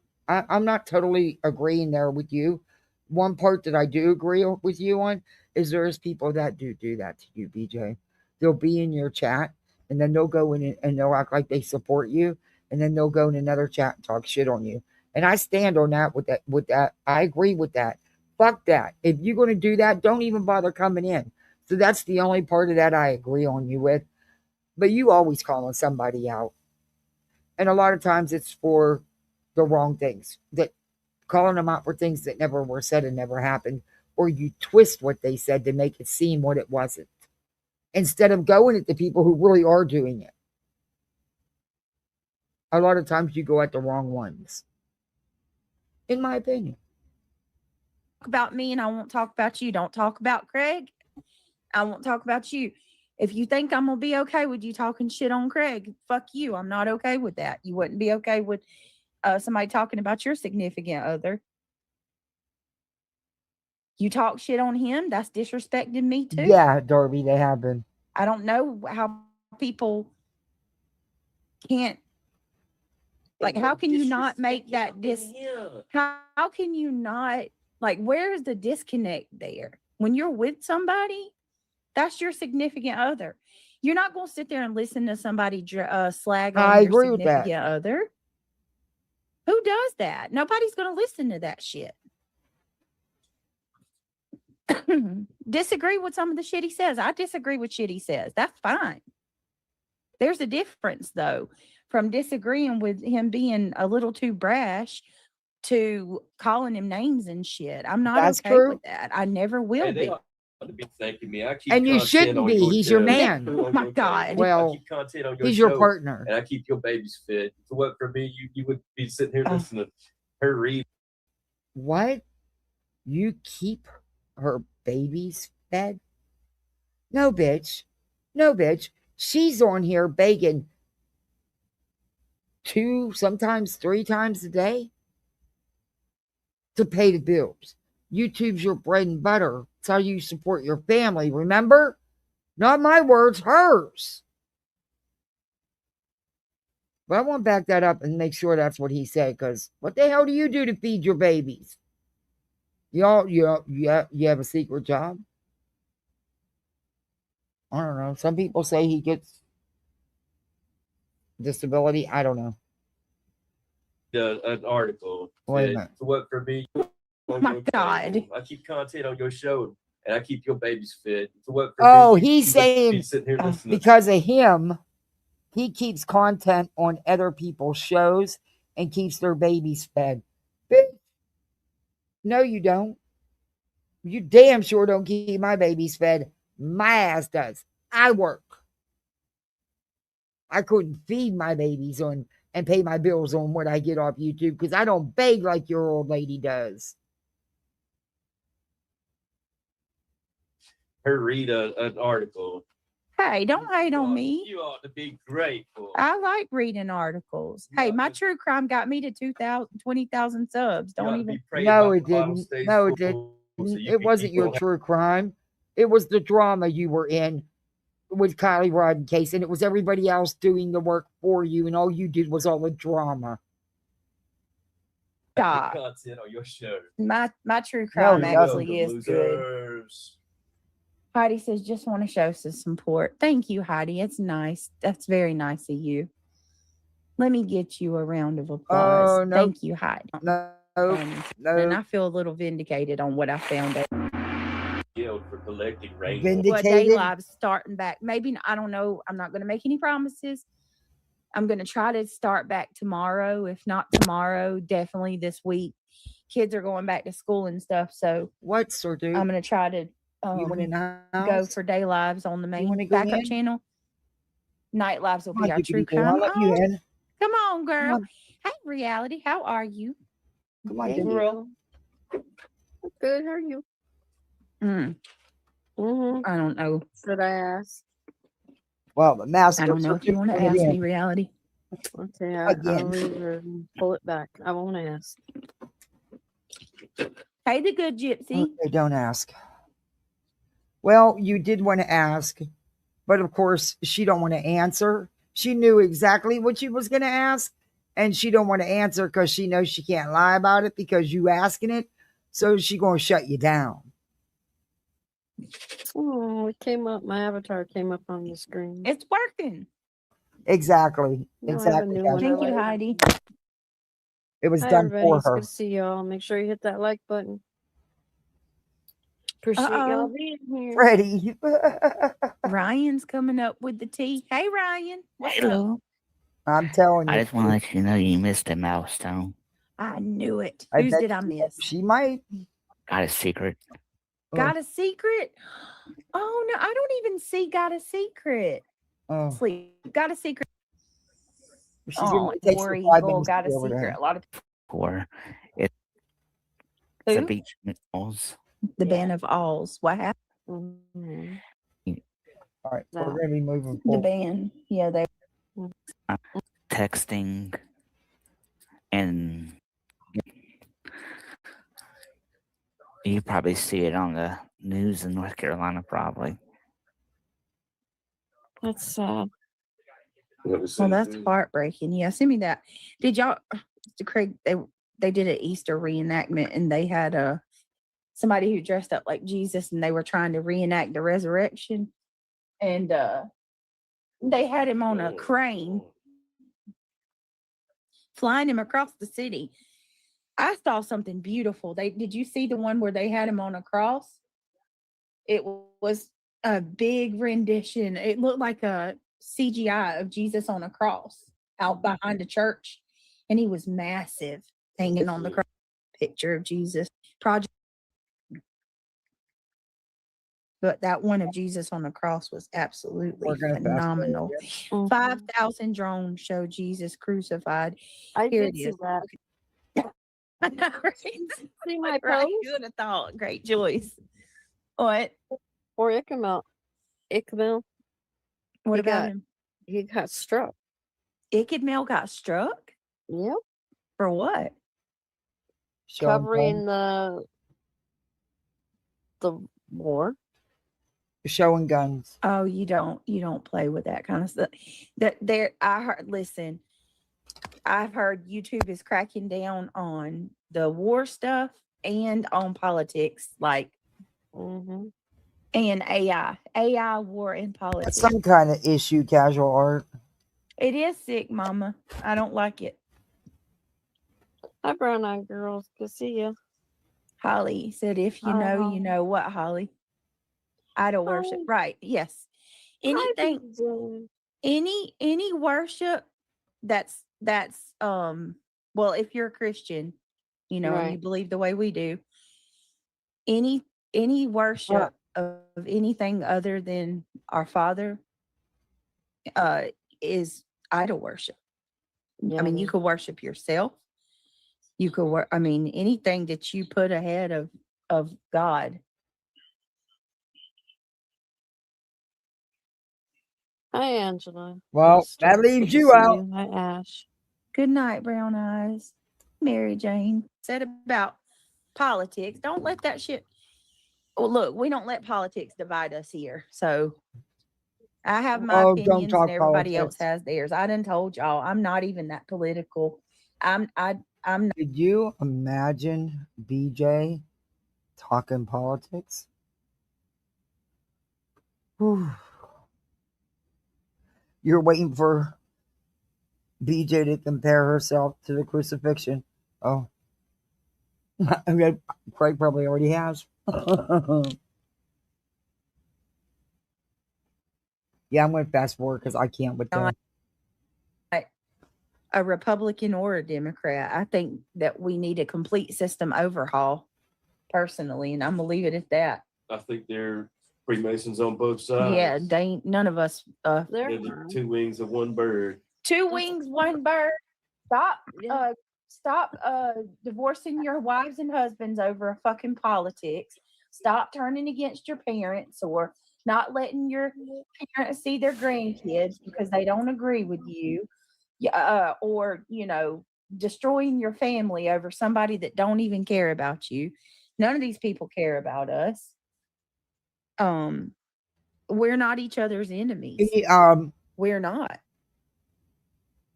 not totally agreeing there with you. One part that I do agree with you on is there's people that do that to you, BJ. They'll be in your chat and then they'll go in and they'll act like they support you, and then they'll go in another chat and talk shit on you. And I stand on that with that. I agree with that. Fuck that. If you're going to do that, don't even bother coming in. So that's the only part of that I agree on you with. But you always calling somebody out. And a lot of times it's for the wrong things. That calling them out for things that never were said and never happened, or you twist what they said to make it seem what it wasn't, instead of going at the people who really are doing it. A lot of times you go at the wrong ones, in my opinion. About me and I won't talk about you. Don't talk about Craig. I won't talk about you. If you think I'm gonna be okay with you talking shit on Craig, fuck you. I'm not okay with that. You wouldn't be okay with somebody talking about your significant other. You talk shit on him, that's disrespecting me too. Yeah, Darby, they have been. I don't know how people can't, like, how can you not make that how can you not, like, where's the disconnect there? When you're with somebody, that's your significant other. You're not going to sit there and listen to somebody slag on your significant other. Who does that? Nobody's going to listen to that shit. Disagree with some of the shit he says. I disagree with shit he says. That's fine. There's a difference, though, from disagreeing with him being a little too brash to calling him names and shit. I'm not okay with that. I never will be. To be thanking me. I keep and you shouldn't be. He's your man. Oh my God. Well, I keep content on your he's show, your partner, and I keep your babies fed. If it wasn't for me, you would be sitting here listening to her read. What? You keep her babies fed? No, bitch. No, bitch. She's on here begging 2, sometimes 3 times a day to pay the bills. YouTube's your bread and butter. It's how you support your family, remember? Not my words, hers. But I want to back that up and make sure that's what he said, because what the hell do you do to feed your babies? You have a secret job? I don't know. Some people say he gets disability. I don't know. An article. Wait a minute. What for me? Oh my God. I keep content on your show, and I keep your babies fed. What for me? He's saying because of him, he keeps content on other people's shows and keeps their babies fed. Bitch. No, you don't. You damn sure don't keep my babies fed. My ass does. I work. I couldn't feed my babies on and pay my bills on what I get off YouTube because I don't beg like your old lady does. Her read an article. Hey, don't hate on me. You ought to be grateful. I like reading articles. Hey, my true crime got me to 20,000 subs. Don't even. No, it didn't. No, it didn't. It wasn't your true crime. It was the drama you were in with Kylie Rodden case, and it was everybody else doing the work for you, and all you did was all the drama. God. Content on your show. My true crime actually is good. Losers. Heidi says, just want to show some support. Thank you, Heidi. It's nice. That's very nice of you. Let me get you a round of applause. Oh, no, Thank you, Heidi. no, And no. I feel a little vindicated on what I found out. Jailed for collecting rainwater. Well, day Vindicated. lives starting back. Maybe, I don't know. I'm not going to make any promises. I'm going to try to start back tomorrow. If not tomorrow, definitely this week. Kids are going back to school and stuff. So What, sir, dude? I'm going to try to You want in the house? go for day lives on the You want main to go backup in? channel. Night lives will Come be on, our true Dippity-doo. I'll crime. let you Oh, in. come on, girl. on. Hey, Reality, how are you? Come on, Hey, Dippity. girl. Good. How are you? I don't know. Should I ask? Well, the master I don't know if you want to bring it ask in me, Reality. Okay, again. I'll leave her and pull it back. I won't ask. Hey, the good gypsy. Okay, don't ask. Well, you did want to ask, but of course she don't want to answer. She knew exactly what she was going to ask, and she don't want to answer because she knows she can't lie about it because you asking it. So she going to shut you down. Oh, it came up. My avatar came up on the screen. It's working. Exactly. Now I have a Exactly. new one. Thank I you, like. Heidi. It was Hi, done everybody. for It's her. good to see y'all. Make sure you hit that like button. Appreciate y'all Uh-oh. being here. Freddie. Ryan's coming up with the tea. Hey, Ryan. What's up? Hello. I'm telling I you. just want to let you know you missed a milestone. I knew it. I Whose bet did I miss? she might. Got a secret. Got a secret? Oh, no. I don't even see Got a Secret. Oh, Sleep. Got a secret. she's going Oh, to take War some 5 Eagle. minutes to Got a get over secret. there. A lot of For it's the who? beach meatballs. The band of Alls. What happened? Mm-hmm. All right, No. we're going to be moving The forward. band. Yeah, they. Texting and you probably see it on the news in North Carolina probably. That's sad. Well, that's heartbreaking. Yeah, send me that. Did y'all, Mr. Craig? They did an Easter reenactment, and they had somebody who dressed up like Jesus, and they were trying to reenact the resurrection, and they had him on a crane, flying him across the city. I saw something beautiful. Did you see the one where they had him on a cross? It was a big rendition. It looked like a CGI of Jesus on a cross out behind the church, and he was massive, hanging on the cross. Picture of Jesus. Project, but that one of Jesus on the cross was absolutely We're going to fast forward. phenomenal. Mhm. 5,000 drones show Jesus crucified. I Here did it see is. that. I know, right? See my Right, post? you would have thought. Great choice. What? Or Ickamel. What He about got- him? He got struck. Mel got struck? Yep. For what? Covering the war. Showing guns. Oh, you don't play with that kind of stuff. Listen, I've heard YouTube is cracking down on the war stuff and on politics, like Mm-hmm. and AI war and politics. That's some kind of issue, casual art. It is sick, Mama. I don't like it. Hi, brown eyed girls. Good to see you. Holly said, "If you know, you know." What, Holly? Idol worship, right? Yes. Anything, any worship that's well, if you're a Christian, and you Right. believe the way we do, any worship of anything other than our Father is idol worship. Yeah, I mean, it you is. could worship yourself. You could anything that you put ahead of God. Hi, Angela. Well, Esther. that leaves Good to you see out. Hi, Ash. Good night, brown eyes. Mary Jane said about politics. Don't let that shit. Well, look, we don't let politics divide us here. So I have my Oh, don't opinions talk and everybody else politics. has theirs. I done told y'all I'm not even that political. I'm not. Could you imagine BJ talking politics? Whew. You're waiting for BJ to compare herself to the crucifixion. Oh, I mean, Craig probably already has. Yeah, I'm going to fast forward because I can't with that. A Republican or a Democrat. I think that we need a complete system overhaul, personally, and I'm gonna leave it at that. I think they're Freemasons on both sides. Yeah, they ain't none of us. They're the two wings of one bird. Two wings, one bird. Stop. Stop divorcing your wives and husbands over fucking politics. Stop turning against your parents or not letting your parents see their grandkids because they don't agree with you. Or destroying your family over somebody that don't even care about you. None of these people care about us. We're not each other's enemies. We're not.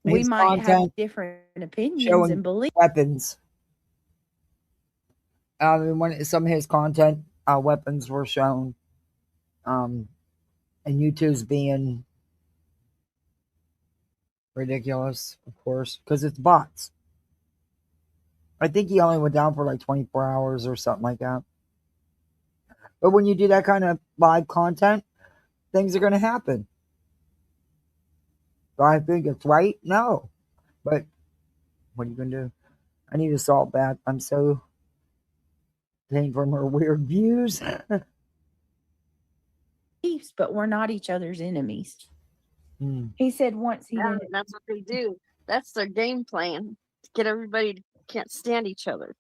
We might have different opinions and beliefs. Weapons. When some of his content, weapons were shown. And YouTube's being ridiculous, of course, because it's bots. I think he only went down for like 24 hours or something like that. But when you do that kind of live content, things are going to happen. Do I think it's right? No. But what are you going to do? I need a salt bath. I'm so pained from her weird views. But we're not each other's enemies. He said once he did. That's what they do. That's their game plan to get everybody to can't stand each other.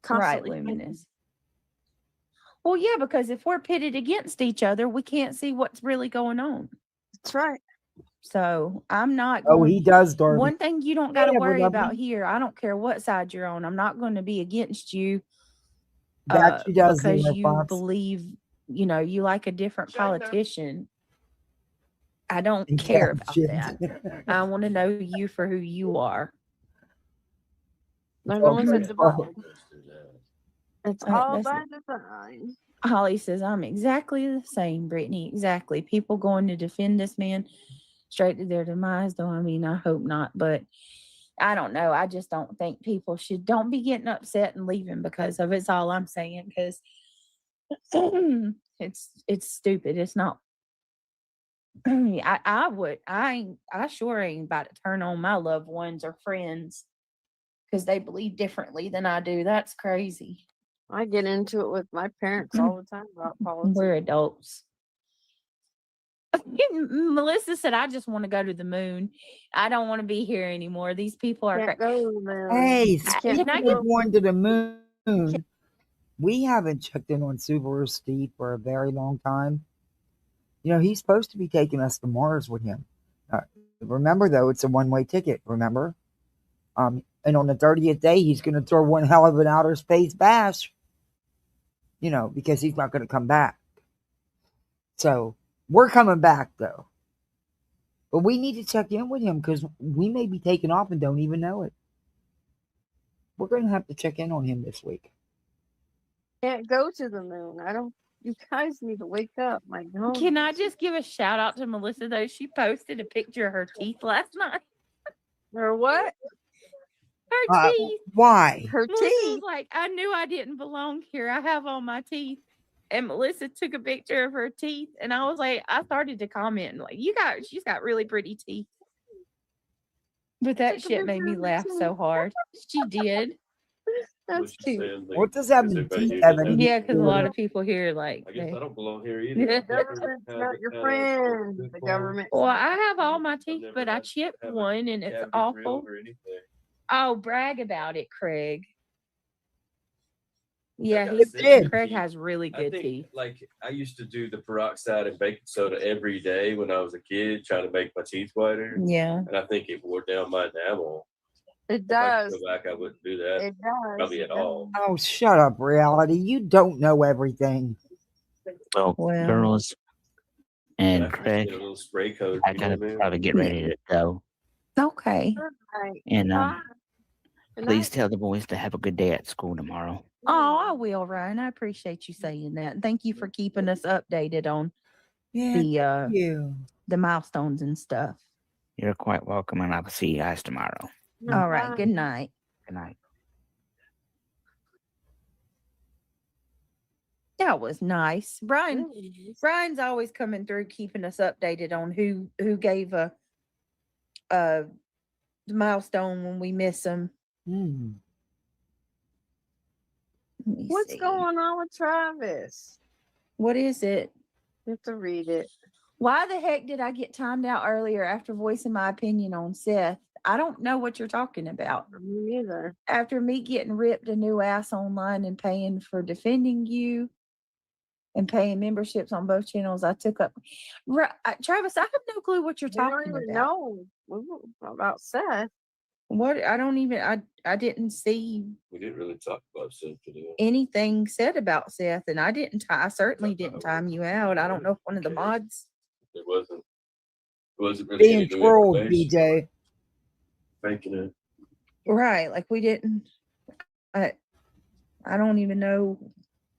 Constantly. Right, Luminous. Well, yeah, because if we're pitted against each other, we can't see what's really going on. That's right. So I'm not. He does, Darby. One thing you don't got to worry about here. I don't care what side you're on. I'm not going to be against you. That she does because you believe, you like a different politician. I don't care about that. I want to know you for who you are. It's all by design. Holly says, I'm exactly the same, Brittany. Exactly. People going to defend this man straight to their demise, though. I mean, I hope not. But I don't know. I just don't think people don't be getting upset and leaving because of it's all I'm saying. Because it's stupid. It's not. I sure ain't about to turn on my loved ones or friends because they believe differently than I do. That's crazy. I get into it with my parents all the time about politics. We're adults. Melissa said, I just want to go to the moon. I don't want to be here anymore. These people are Hey, speaking of going to the moon, we haven't checked in on Subaru Steve for a very long time. He's supposed to be taking us to Mars with him. Remember, though, it's a one-way ticket, remember? And on the 30th day, he's going to throw one hell of an outer space bash, because he's not going to come back. So we're coming back, though. But we need to check in with him because we may be taking off and don't even know it. We're going to have to check in on him this week. Can't go to the moon. You guys need to wake up. My God. Can I just give a shout out to Melissa, though? She posted a picture of her teeth last night. Her what? Her teeth. Why? Her Melissa teeth. was like, I knew I didn't belong here. I have all my teeth. And Melissa took a picture of her teeth. And I was like, I started to comment, like, she's got really pretty teeth. But that shit made me laugh so hard. She did. That's cute. What does that mean? Yeah, because a lot of people here I guess I don't belong here either. The government's not your friend. The government. Well, I have all my teeth, but I chipped one and it's awful. Oh, brag about it, Craig. Yeah, Craig has really good teeth. Like I used to do the peroxide and baking soda every day when I was a kid, trying to make my teeth whiter. Yeah. And I think it wore down my enamel. It does. If I could go back, I wouldn't do that. It does. Probably at all. Oh, shut up, reality. You don't know everything. Well, girls and Craig, a little spray coat. I gotta probably get ready to go. Okay. Right. And please tell the boys to have a good day at school tomorrow. Oh, I will, Ryan. I appreciate you saying that. And thank you for keeping us updated on the milestones and stuff. You're quite welcome, and I will see you guys tomorrow. All right. Good night. Good night. That was nice. Brian's always coming through, keeping us updated on who gave a milestone when we miss them. What's going on with Travis? What is it? You have to read it. Why the heck did I get timed out earlier after voicing my opinion on Seth? I don't know what you're talking about. Me neither. After me getting ripped a new ass online and paying for defending you and paying memberships on both channels, I took up. Travis, I have no clue what you're talking about. No, about Seth. What? I don't even. I didn't see. We didn't really talk about Seth today. Anything said about Seth, and I didn't. I certainly didn't time you out. I don't know if one of the mods. It wasn't really being any new trolled, information. BJ. Faking it. Right, like we didn't. I don't even know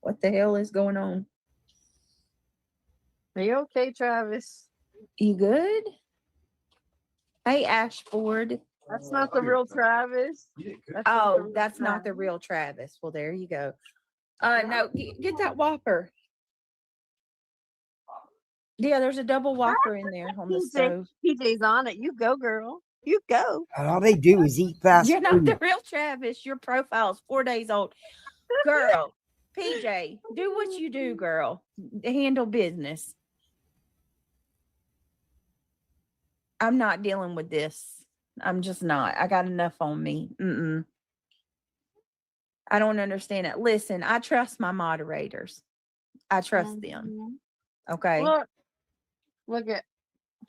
what the hell is going on. Are you okay, Travis? You good? Hey, Ashford. That's not the real Travis. That's not the real Travis. Well, there you go. No, get that Whopper. Yeah, there's a double Whopper in there on the stove. PJ's on it. You go, girl. You go. All they do is eat fast You're not food. the real Travis. Your profile's 4 days old. Girl, PJ, do what you do, girl. Handle business. I'm not dealing with this. I'm just not. I got enough on me. I don't understand it. Listen, I trust my moderators. I trust them. Okay. Look at.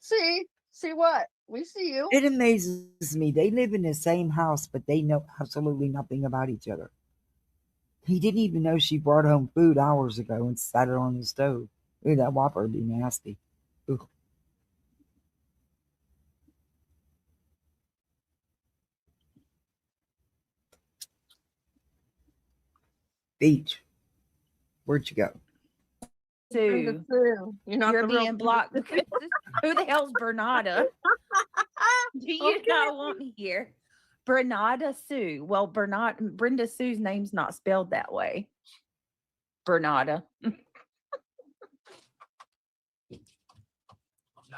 See what? We see you. It amazes me. They live in the same house, but they know absolutely nothing about each other. He didn't even know she brought home food hours ago and sat it on the stove. Ooh, that Whopper would be nasty. Ooh. Beej, where'd you go? Sue. You're being blocked. Who the hell's Bernada? Do you not want me here? Bernada Sue. Well, Brenda Sue's name's not spelled that way. Bernada.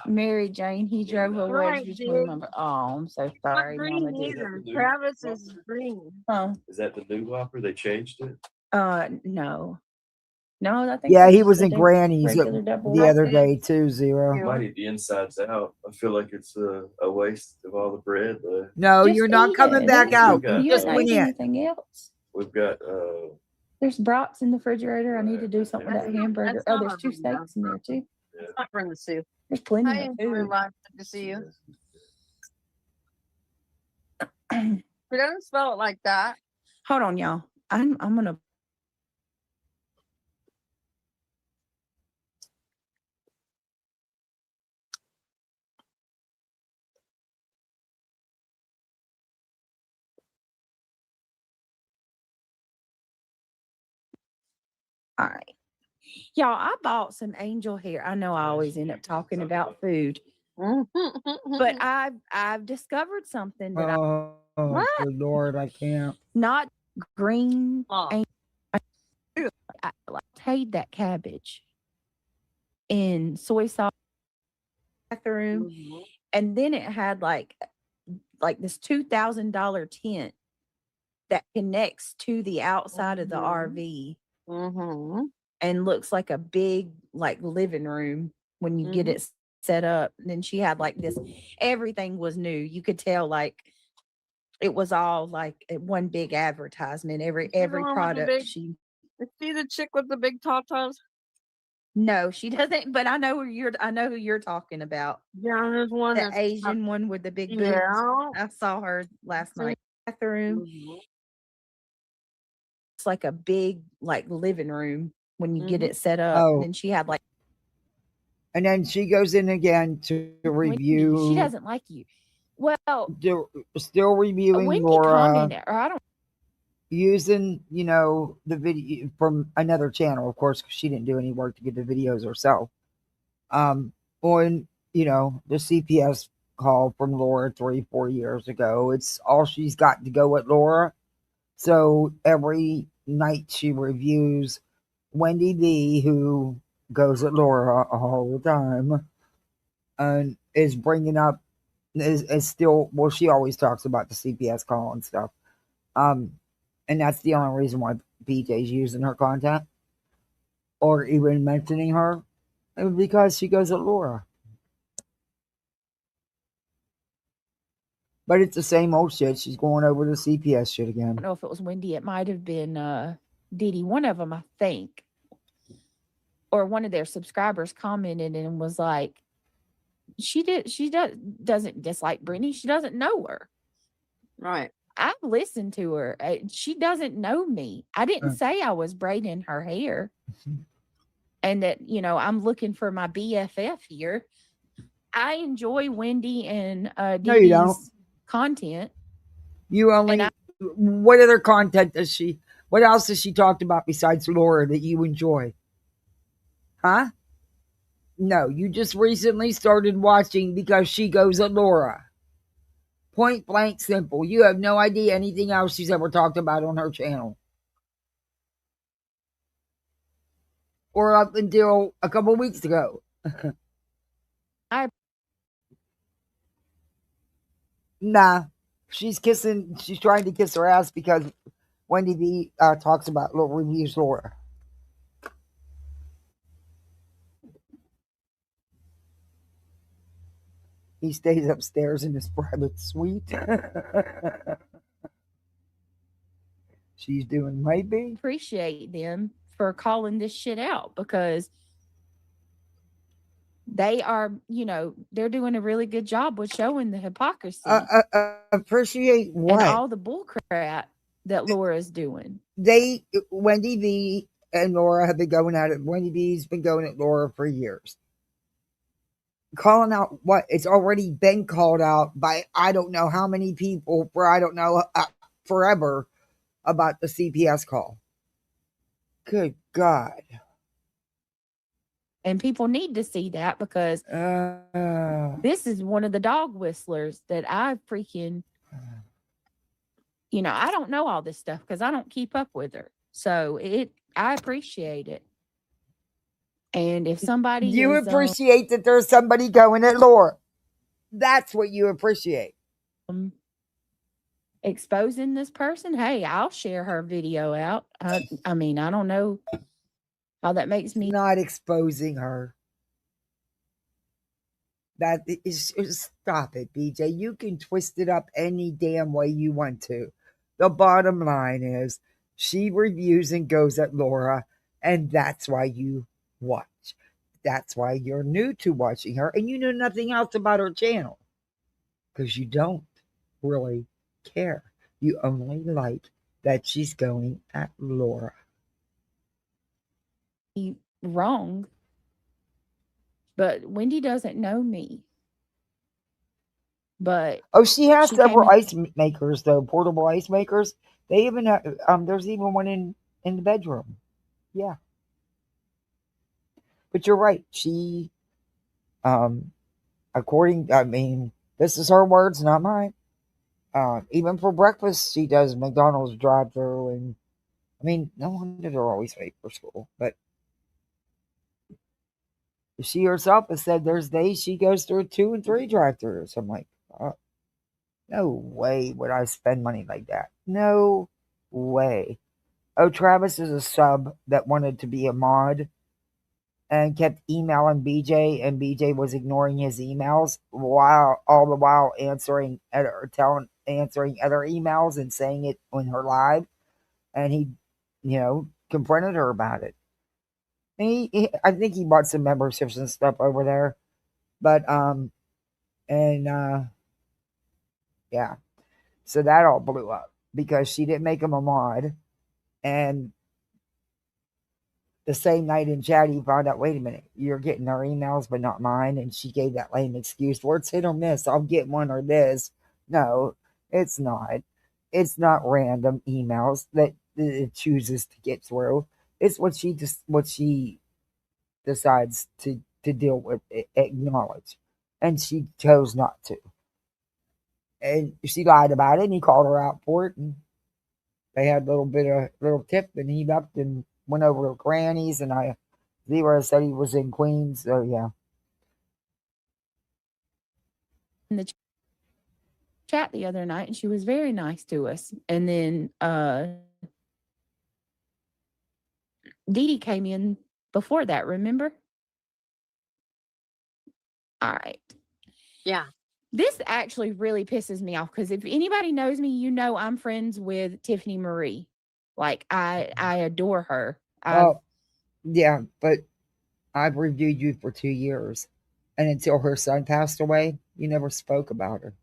Mary Jane, he drove away. Just remember. Oh, I'm so sorry. Mama did. Travis is green. Huh? Is that the new Whopper? They changed it? No. No, I think. Yeah, he was in Granny's the other day too, You Zero. might eat the insides out. I feel like it's a waste of all the bread. No, Just you're not eat coming it. back out. You Just don't went eat in. anything else. We've got There's brats in the refrigerator. I need to do something with that hamburger. Oh, there's 2 steaks in there too. It's not Brenda Sue. There's plenty Hi, of real food. life. Good to see you. He doesn't spell it like that. Hold on, y'all. I'm gonna. All right. Y'all, I bought some angel hair. I know I always end up talking about food. But I've discovered something that good Lord, I can't. Not green. I sauteed that cabbage in soy sauce bathroom, and then it had like this $2,000 tent that connects to the outside of the RV. And looks like a big living room when you get it set up. And then she had this, everything was new. You could tell it was all one big advertisement. Every product she. Is she the chick with the big tatas? No, she doesn't. But I know who you're talking about. Yeah, there's one. The Asian one with the big boobs. Yeah. I saw her last night. Bathroom. It's like a big living room when you get it set up. And then she had and then she goes in again to review. She doesn't like you. Well, still reviewing Wendy Laura. Commented, or I don't. Using, the video from another channel, of course, because she didn't do any work to get the videos herself. On, the CPS call from Laura 3, 4 years ago. It's all she's got to go at Laura. So every night she reviews Wendy B, who goes at Laura all the time, and is bringing up is still, well, she always talks about the CPS call and stuff. And that's the only reason why BJ's using her content or even mentioning her, because she goes at Laura. But it's the same old shit. She's going over the CPS shit again. I don't know if it was Wendy. It might have been Diddy. One of them, I think. Or one of their subscribers commented and was like, she doesn't dislike Brittany. She doesn't know her. Right. I've listened to her. She doesn't know me. I didn't say I was braiding her hair. And that, I'm looking for my BFF here. I enjoy Wendy and Diddy's content. You only, what other content what else has she talked about besides Laura that you enjoy? Huh? No, you just recently started watching because she goes at Laura. Point blank simple. You have no idea anything else she's ever talked about on her channel. Or up until a couple weeks ago. Nah. She's trying to kiss her ass because Wendy B talks about reviews Laura. He stays upstairs in his private suite. She's doing maybe. Appreciate them for calling this shit out because they are, they're doing a really good job with showing the hypocrisy. Appreciate what? And all the bullcrap that Laura's doing. Wendy B and Laura have been going at it. Wendy B's been going at Laura for years. Calling out what? It's already been called out by I don't know how many people for I don't know forever about the CPS call. Good God. And people need to see that because this is one of the dog whistlers that I freaking, I don't know all this stuff because I don't keep up with her. So I appreciate it. And if somebody you appreciate that there's somebody going at Laura. That's what you appreciate. Exposing this person, hey, I'll share her video out. I mean, I don't know how that makes me. Not exposing her. That is, stop it, BJ. You can twist it up any damn way you want to. The bottom line is she reviews and goes at Laura, and that's why you watch. That's why you're new to watching her, and you know nothing else about her channel. Because you don't really care. You only like that she's going at Laura. Wrong. But Wendy doesn't know me. But she has several ice makers though, portable ice makers. They even have, there's even one in the bedroom. Yeah. But you're right. She, this is her words, not mine. Even for breakfast, she does McDonald's drive-thru, and no wonder they're always late for school. But she herself has said there's days she goes through 2 and 3 drive-thrus. I'm like, no way would I spend money like that. No way. Oh, Travis is a sub that wanted to be a mod and kept emailing BJ, and BJ was ignoring his emails all the while answering other emails and saying it on her live. And he, confronted her about it. I think he bought some memberships and stuff over there. But, yeah. So that all blew up because she didn't make him a mod. And the same night in chat, he found out, wait a minute, you're getting our emails, but not mine. And she gave that lame excuse where it's hit or miss. I'll get one or this. No, it's not. It's not random emails that it chooses to get through. It's what she decides to deal with, acknowledge. And she chose not to. And she lied about it, and he called her out for it. And they had a little tip, and he left and went over to Granny's. And Zero said he was in Queens. So yeah. In the chat the other night, and she was very nice to us. And then Dee Dee came in before that, remember? All right. Yeah. This actually really pisses me off because if anybody knows me, you know I'm friends with Tiffany Marie. Like I adore her. Well, yeah, but I've reviewed you for 2 years, and until her son passed away, you never spoke about her.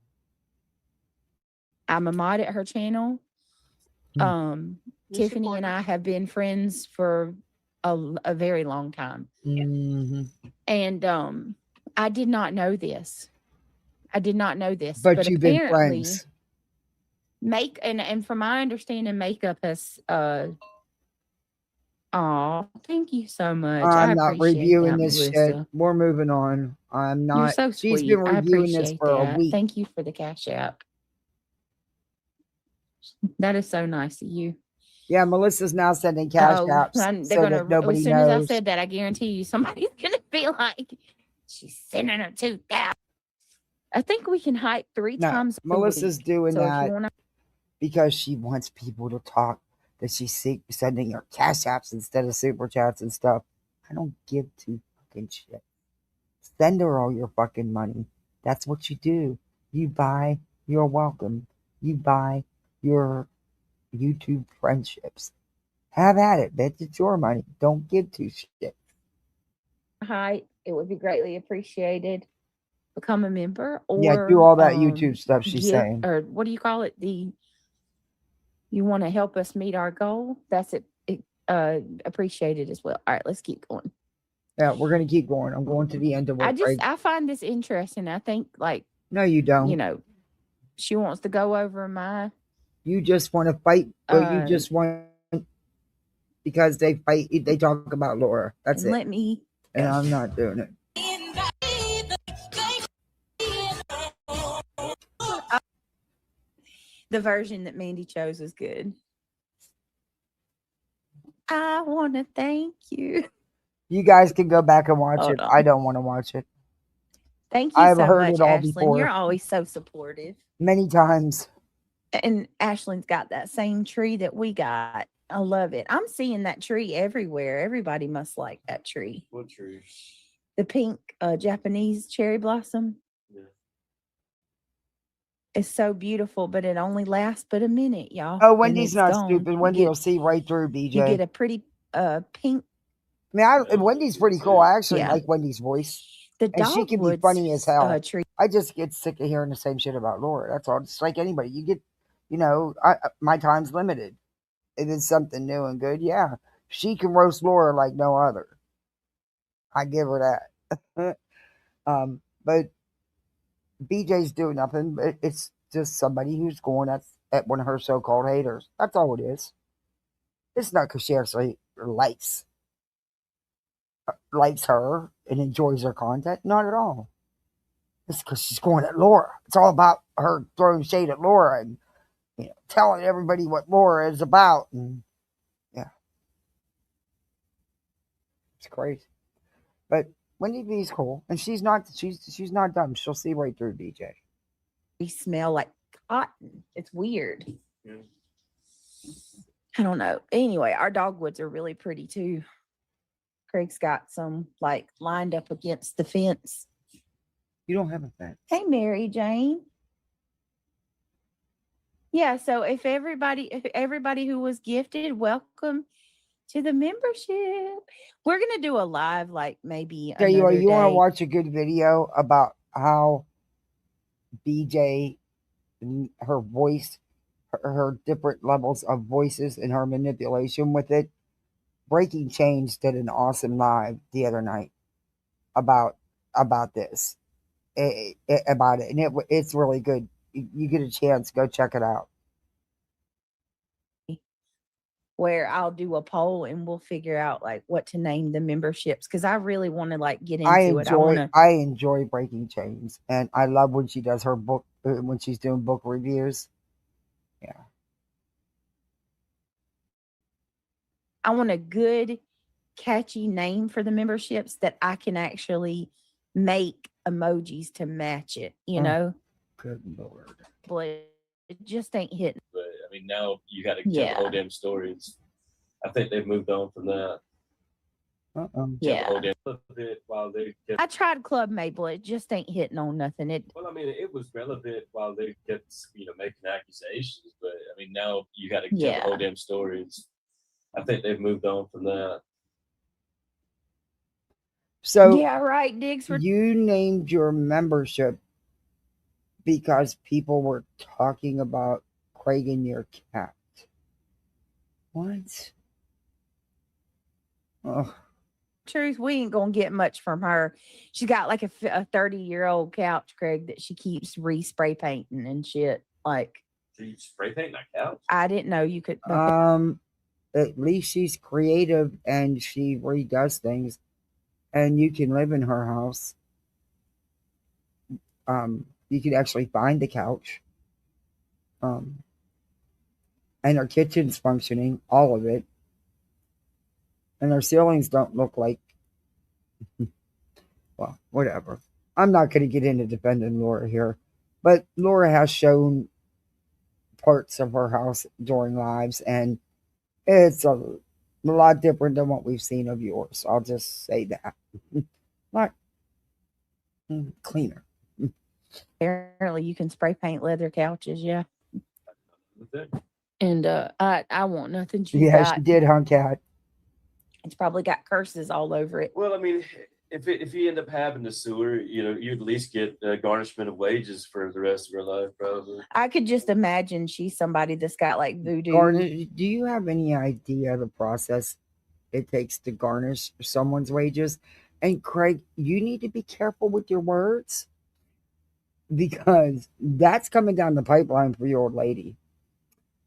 I'm a mod at her channel. Tiffany and I have been friends for a very long time. Mm-hmm. And I did not know this. But you've been apparently friends. And from my understanding, makeup has thank you so much. I I'm not appreciate reviewing that, this shit. Melissa. We're moving on. I'm not. You're so She's sweet. been I reviewing this appreciate for a that. week. Thank you for the cash app. That is so nice of you. Yeah, Melissa's now sending cash apps They're gonna. that nobody as soon as I knows. said that, I guarantee you somebody's gonna be like, "She's sending her 2,000." I think we can hike 3 times a Melissa's week. doing So if that you wanna, because she wants people to talk. That she's sending her cash apps instead of super chats and stuff. I don't give two fucking shit. Send her all your fucking money. That's what you do. You buy your welcome. You buy your YouTube friendships. Have at it, bitch. It's your money. Don't give two shit. hike, it would be greatly appreciated. Become a member, or Yeah, do all that YouTube stuff she's saying. or what do you call it? You want to help us meet our goal? That's appreciated as well. All right, let's keep going. Yeah, we're gonna keep going. I'm going to the end of it. I find this interesting. I think no, you don't. You know, she wants to go over my. You just want to fight, but you just want because they fight. They talk about Laura. That's it. Let me. And I'm not doing it. The version that Mandy chose was good. I want to thank you. You guys can go back and watch it. I don't want to watch it. Thank you I've so heard much, it all Ashlyn. before. You're always so supportive. Many times. And Ashlyn's got that same tree that we got. I love it. I'm seeing that tree everywhere. Everybody must like that tree. What tree? The pink Japanese cherry blossom. Yeah. It's so beautiful, but it only lasts but a minute, y'all. Oh, Wendy's not stupid. Wendy will see right through BJ. You get a pretty pink. I mean, Wendy's pretty cool. I actually like Wendy's voice. The and she can be funny as hell. Tree. I just get sick of hearing the same shit about Laura. That's all. Just like anybody. You get, my time's limited. If it's something new and good, yeah. She can roast Laura like no other. I give her that. But BJ's doing nothing. But it's just somebody who's going at one of her so-called haters. That's all it is. It's not because she actually likes her and enjoys her content. Not at all. It's because she's going at Laura. It's all about her throwing shade at Laura and telling everybody what Laura is about. And yeah, it's crazy. But Wendy B's cool, and she's not dumb. She'll see right through BJ. We smell like cotton. It's weird. Yeah. I don't know. Anyway, our dogwoods are really pretty too. Craig's got some lined up against the fence. You don't have a fence. Hey, Mary Jane. Yeah, so if everybody who was gifted, welcome to the membership. We're gonna do a live, maybe. Tell you what, you want to watch a good video about how BJ, her voice, her different levels of voices and her manipulation with it. Breaking Change did an awesome live the other night about this, about it, and it's really good. You get a chance, go check it out. where I'll do a poll and we'll figure out like what to name the memberships because I really want to like get into it. I enjoy breaking chains, and I love when she does her book when she's doing book reviews. Yeah, I want a good, catchy name for the memberships that I can actually make emojis to match it. You know, good Lord, but it just ain't hitting. But I mean, now you got to tell the whole damn stories. I think they've moved on from that. Yeah. Tell the whole damn bit while they kept, I tried Club Mabel. It just ain't hitting on nothing. well, I mean, it was relevant while they kept, making accusations. But I mean, now you got to tell the whole damn stories. I think they've moved on from that. So yeah, right, Diggs. You named your membership because people were talking about Craig and your cat. What? Oh. Truth, we ain't gonna get much from her. She's got like a 30-year-old couch, Craig, that she keeps spray painting and shit. Like, so you spray paint that couch? I didn't know you could. At least she's creative and she redoes things, and you can live in her house. You can actually find the couch. And her kitchen's functioning, all of it. And her ceilings don't look like, well, whatever. I'm not going to get into defending Laura here, but Laura has shown parts of her house during lives, and it's a lot different than what we've seen of yours. I'll just say that. Lot cleaner. Apparently, you can spray paint leather couches. Yeah. And I want nothing. She did, huh, Cat? It's probably got curses all over it. Well, I mean, if you end up having the sewer, you'd at least get garnishment of wages for the rest of her life, probably. I could just imagine she's somebody that's got like voodoo. Do you have any idea the process it takes to garnish someone's wages? And Craig, you need to be careful with your words, because that's coming down the pipeline for your old lady.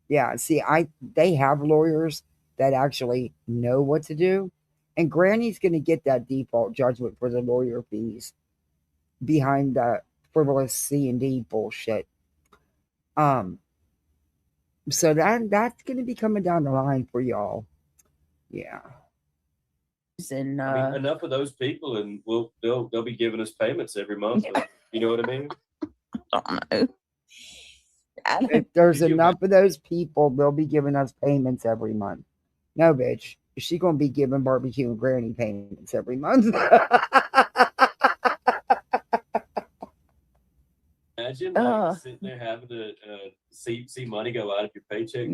Yeah, see, they have lawyers that actually know what to do, and Granny's going to get that default judgment for the lawyer fees behind the frivolous C&D bullshit. So that's going to be coming down the line for y'all. Yeah. And I mean, enough of those people, and they'll be giving us payments every month. You know what I mean? I don't know. If there's enough of those people, they'll be giving us payments every month. No, bitch. She's going to be giving Barbecue and Granny payments every month. Imagine sitting there having to see money go out of your paycheck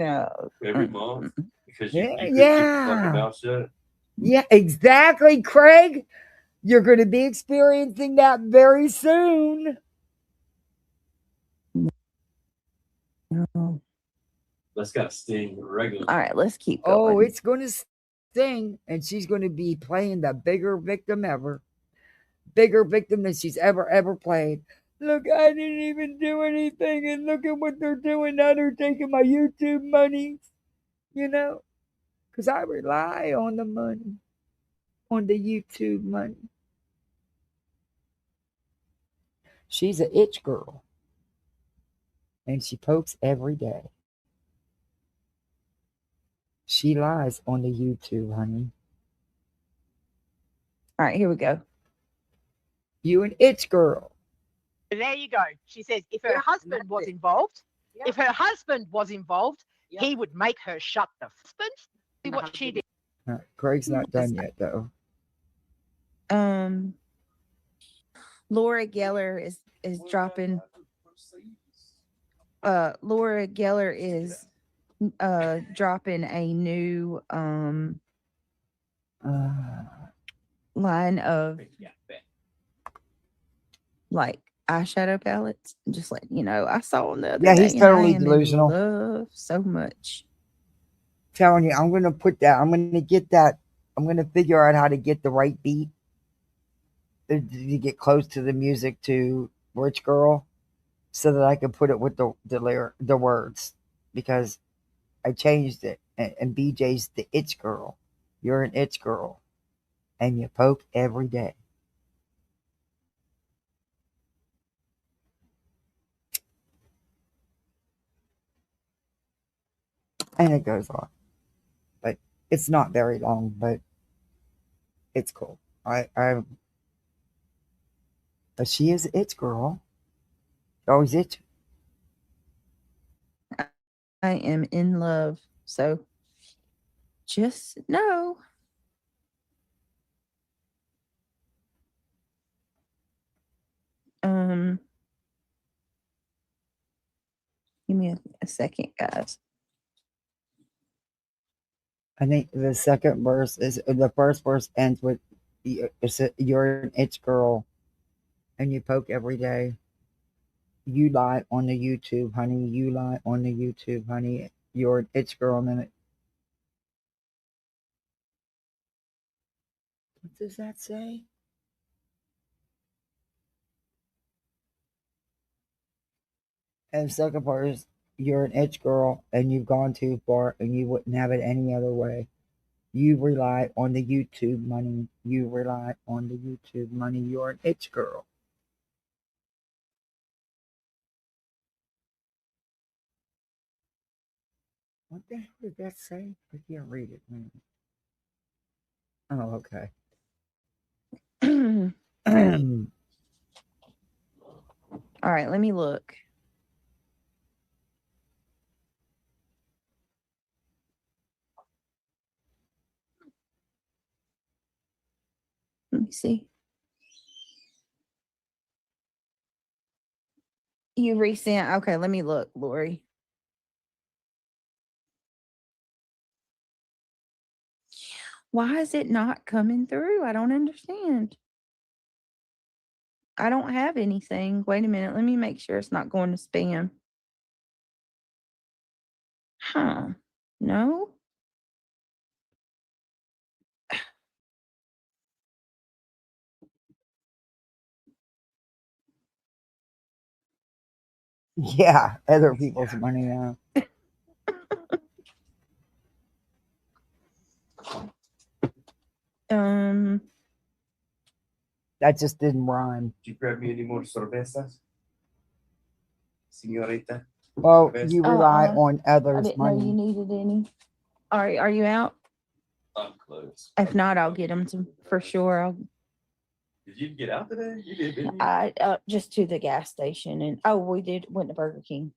every month because you couldn't keep your fucking mouth shut. Yeah, exactly, Craig. You're going to be experiencing that very soon. That's got to sting regularly. All right, let's keep going. Oh, it's going to sting, and she's going to be playing the bigger victim ever. Bigger victim than she's ever played. Look, I didn't even do anything, and look at what they're doing. Now they're taking my YouTube money, because I rely on the money, on the YouTube money. She's an itch girl, and she pokes every day. She lies on the YouTube, honey. All right, here we go. You an itch girl. There you go. She says if her husband was involved, he would make her shut the husband. See what she did. Craig's not done yet, though. Laura Geller is dropping. Laura Geller is dropping a new line of like eyeshadow palettes. Just letting you know, I saw on the other day. He's totally delusional. Love so much. Telling you, I'm gonna put that. I'm gonna get that. I'm gonna figure out how to get the right beat to get close to the music to Rich Girl, so that I can put it with the words, because I changed it and BJ's the itch girl. You're an itch girl, and you poke every day. And it goes on, but it's not very long, but it's cool. But she is an itch girl. Always itch. I am in love. So just know. Give me a second, guys. I think the second verse is the first verse ends with you're an itch girl and you poke every day. You lie on the YouTube, honey. You lie on the YouTube, honey. You're an itch girl. And then what does that say? And the second part is you're an itch girl and you've gone too far and you wouldn't have it any other way. You rely on the YouTube money. You rely on the YouTube money. You're an itch girl. What the hell did that say? I can't read it, man. Oh, okay. All right, let me look. Let me see. You resent. Okay, let me look, Lori. Why is it not coming through? I don't understand. I don't have anything. Wait a minute. Let me make sure it's not going to spam. Huh. No? Yeah, other people's money now. That just didn't rhyme. Did you grab me any more cervezas, señorita? Well, you rely on I others' didn't know you money. needed any. Are you out? I'm close. If not, I'll get them for sure. Did you get out today? You did, didn't you? I just to the gas station and we went to Burger King.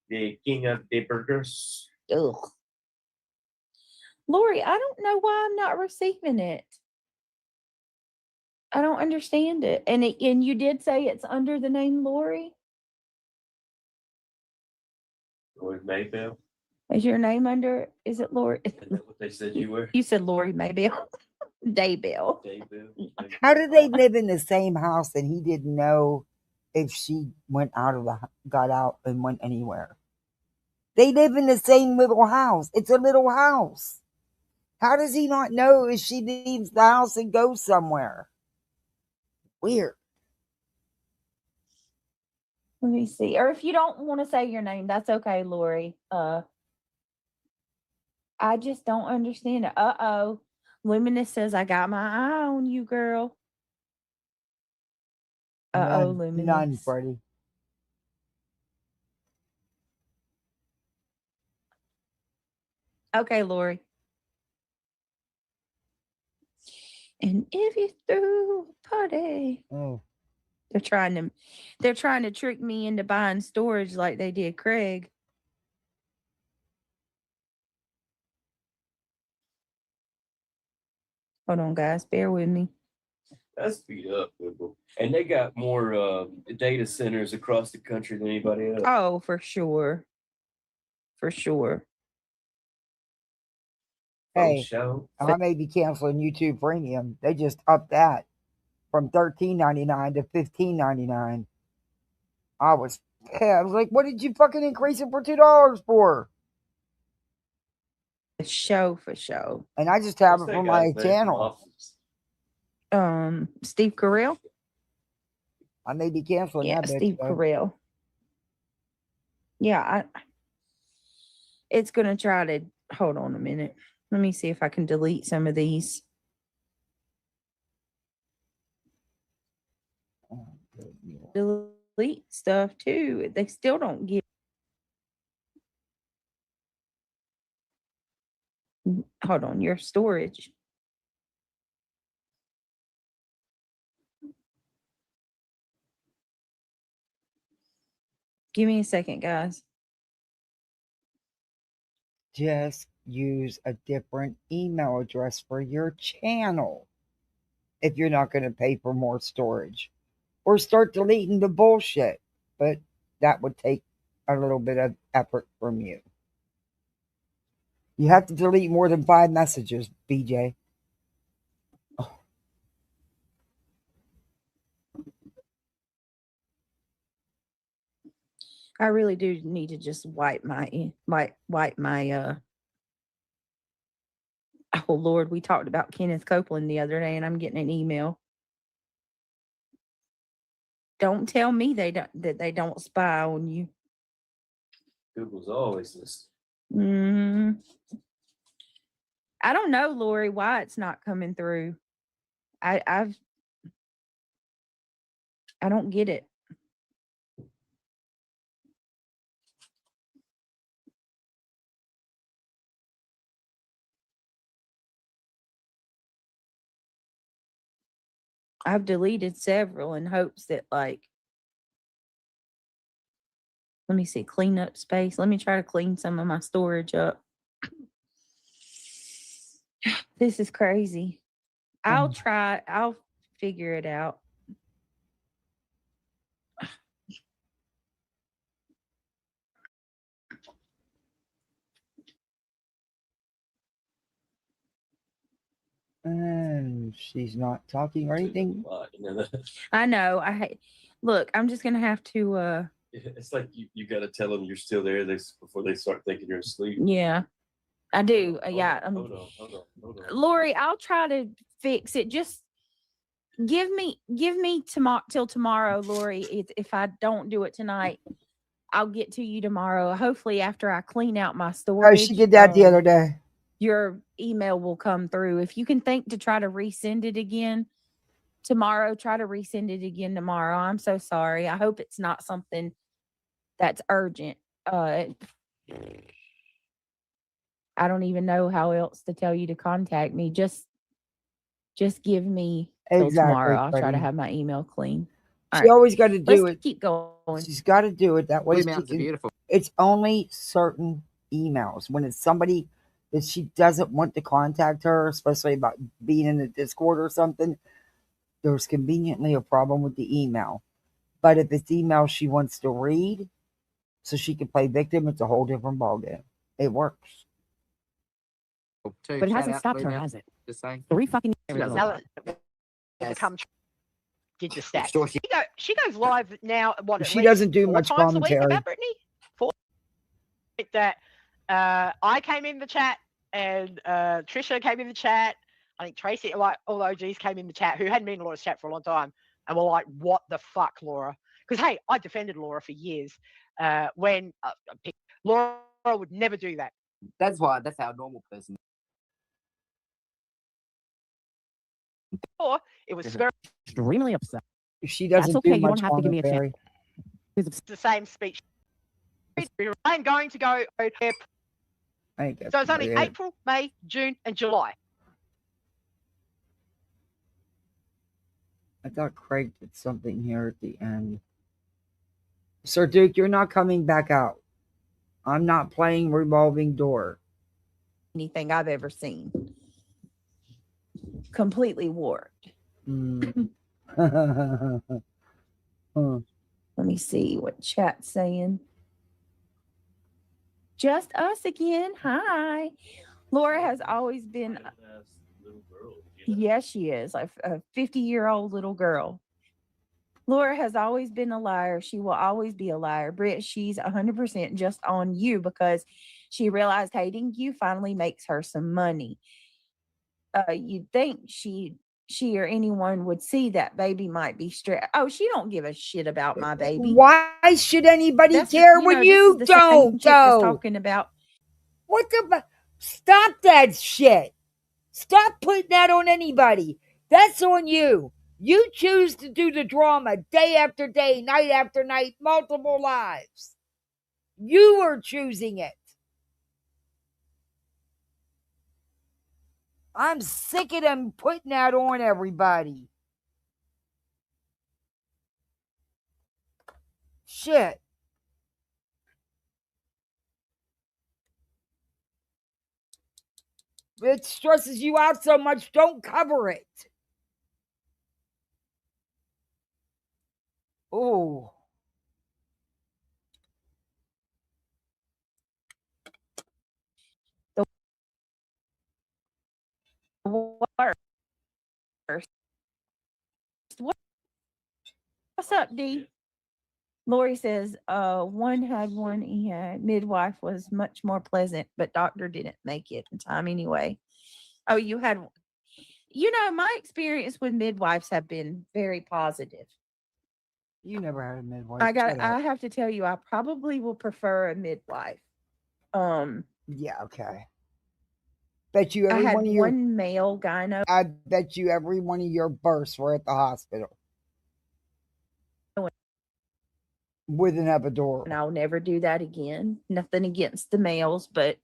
The king of the burgers. Ugh. Lori, I don't know why I'm not receiving it. I don't understand it. And you did say it's under the name Lori? Lori Maybell. Is your name under? Is it Lori? Isn't that what they said you were? You said Lori Maybell. Daybell. How did they live in the same house and he didn't know if she got out and went anywhere? They live in the same little house. It's a little house. How does he not know if she leaves the house and goes somewhere? Weird. Let me see. Or if you don't want to say your name, that's okay, Lori. I just don't understand it. Luminous says I got my eye on you, girl. Luminous. None, Freddie. Okay, Lori. And if you threw a party, they're trying to trick me into buying storage like they did Craig. Hold on, guys, bear with me. That's beat up, Google. And they got more data centers across the country than anybody else. Oh, for sure. For sure. Hey, I may be canceling YouTube Premium. They just upped that from $13.99 to $15.99. I was like, what did you fucking increase it for $2 for? For show. And I just have it for my channel. Steve Carell. I may be canceling that. Steve Carell. Yeah, it's gonna try to hold on a minute. Let me see if I can delete some of these. Delete stuff too. They still don't get. Hold on, your storage. Give me a second, guys. Just use a different email address for your channel if you're not going to pay for more storage, or start deleting the bullshit. But that would take a little bit of effort from you. You have to delete more than 5 messages, BJ. I really do need to just wipe my oh Lord, we talked about Kenneth Copeland the other day and I'm getting an email. Don't tell me that they don't spy on you. Google's always listening. Mm-hmm. I don't know, Lori, why it's not coming through. I don't get it. I've deleted several in hopes that, like, let me see, clean up space. Let me try to clean some of my storage up. This is crazy. I'll figure it out. And she's not talking or anything. I know. Look, I'm just gonna have to It's like you got to tell them you're still there before they start thinking you're asleep. yeah. I do. Yeah. Hold on. Lori, I'll try to fix it. Just give me till tomorrow, Lori. If I don't do it tonight, I'll get to you tomorrow. Hopefully after I clean out my storage. Oh, she did that the other day. Your email will come through. If you can think to try to resend it again tomorrow, try to resend it again tomorrow. I'm so sorry. I hope it's not something that's urgent. I don't even know how else to tell you to contact me. Just give me till tomorrow. I'll try to have my email clean. She always got to do it. Keep going. She's got to do it that way. Beautiful. It's only certain emails. When it's somebody that she doesn't want to contact her, especially about being in the Discord or something, there's conveniently a problem with the email. But if it's email she wants to read so she can play victim, it's a whole different ballgame. It works. But it hasn't stopped her, has it? 3 fucking years. Did the stats. Sure she goes live now. What, she doesn't do 4 much times commentary. A week about Brittany? 4. That I came in the chat and Trisha came in the chat. I think Tracy, like all the OGs came in the chat who hadn't been in Laura's chat for a long time and were like, "What the fuck, Laura?" Because hey, I defended Laura for years. When Laura would never do that. That's how a normal person. Or it was Extremely upset. If she doesn't That's okay. do You much don't have to give me a commentary. It's the same speech. I'm going to go. So it's only April, May, June, and July. I thought Craig did something here at the end. Sir Duke, you're not coming back out. I'm not playing revolving door. Anything I've ever seen. Completely warped. Huh. Let me see what chat's saying. Just us again. Hi. Laura has always been. Yes, she is. A 50-year-old little girl. Laura has always been a liar. She will always be a liar. Britt, she's 100% just on you because she realized hating you finally makes her some money. You'd think she or anyone would see that baby might be stressed. Oh, she don't give a shit about my baby. Why should anybody care when you don't, though? Talking about Stop that shit. Stop putting that on anybody. That's on you. You choose to do the drama day after day, night after night, multiple lives. You are choosing it. I'm sick of them putting that on everybody. Shit. It stresses you out so much, don't cover it. Oh. The worst. What's up, D? Lori says, one had one midwife was much more pleasant, but doctor didn't make it in time anyway. Oh, you had, my experience with midwives have been very positive. You never had a midwife. I have to tell you, I probably will prefer a midwife. Yeah, okay. Bet you I every had one of your male gyno. I bet you every one of your births were at the hospital with an epidural. And I'll never do that again. Nothing against the males, but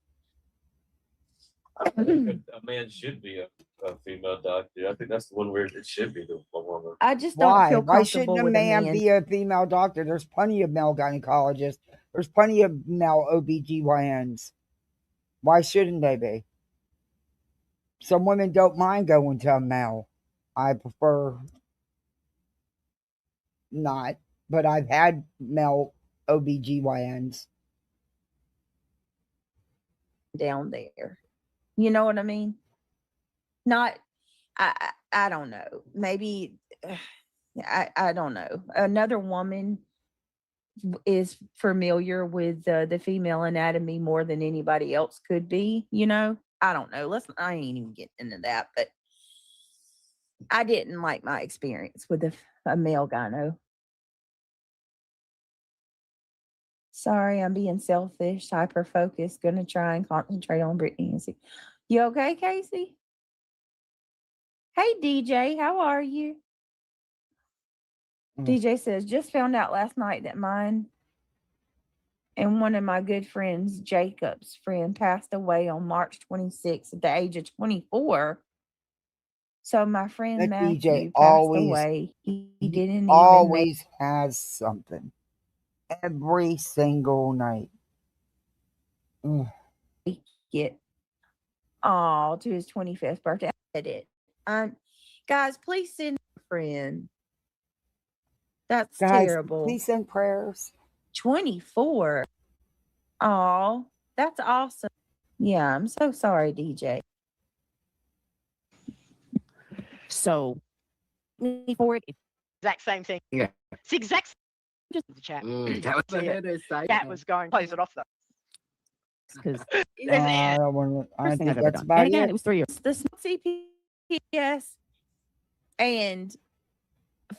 I think a man should be a female doctor. I think that's the one where it should be the woman. I just don't feel Why shouldn't comfortable a with man a man. be a female doctor? There's plenty of male gynecologists. There's plenty of male OBGYNs. Why shouldn't they be? Some women don't mind going to a male. I prefer not, but I've had male OBGYNs. Down there. You know what I mean? Not, I don't know. Maybe, I don't know. Another woman is familiar with the female anatomy more than anybody else could be, I don't know. I ain't even getting into that, but I didn't like my experience with a male gyno. Sorry, I'm being selfish, hyper focused, gonna try and concentrate on Brittany and see. You okay, Casey? Hey DJ, how are you? DJ says, just found out last night that mine and one of my good friends, Jacob's friend, passed away on March 26th at the age of 24. So my friend That Matthew DJ passed away. He didn't even always has something. Every single night. make it to his 25th birthday. I did it. Guys, please send a friend. That's terrible. Please send prayers. 24. Oh, that's awesome. Yeah, I'm so sorry, DJ. So, for it, Exact same thing. yeah, It's the exact just the chat. that was the Chat was going close it off though. because I don't want to. I think that's about and again, it. it was 3 years. The CPS and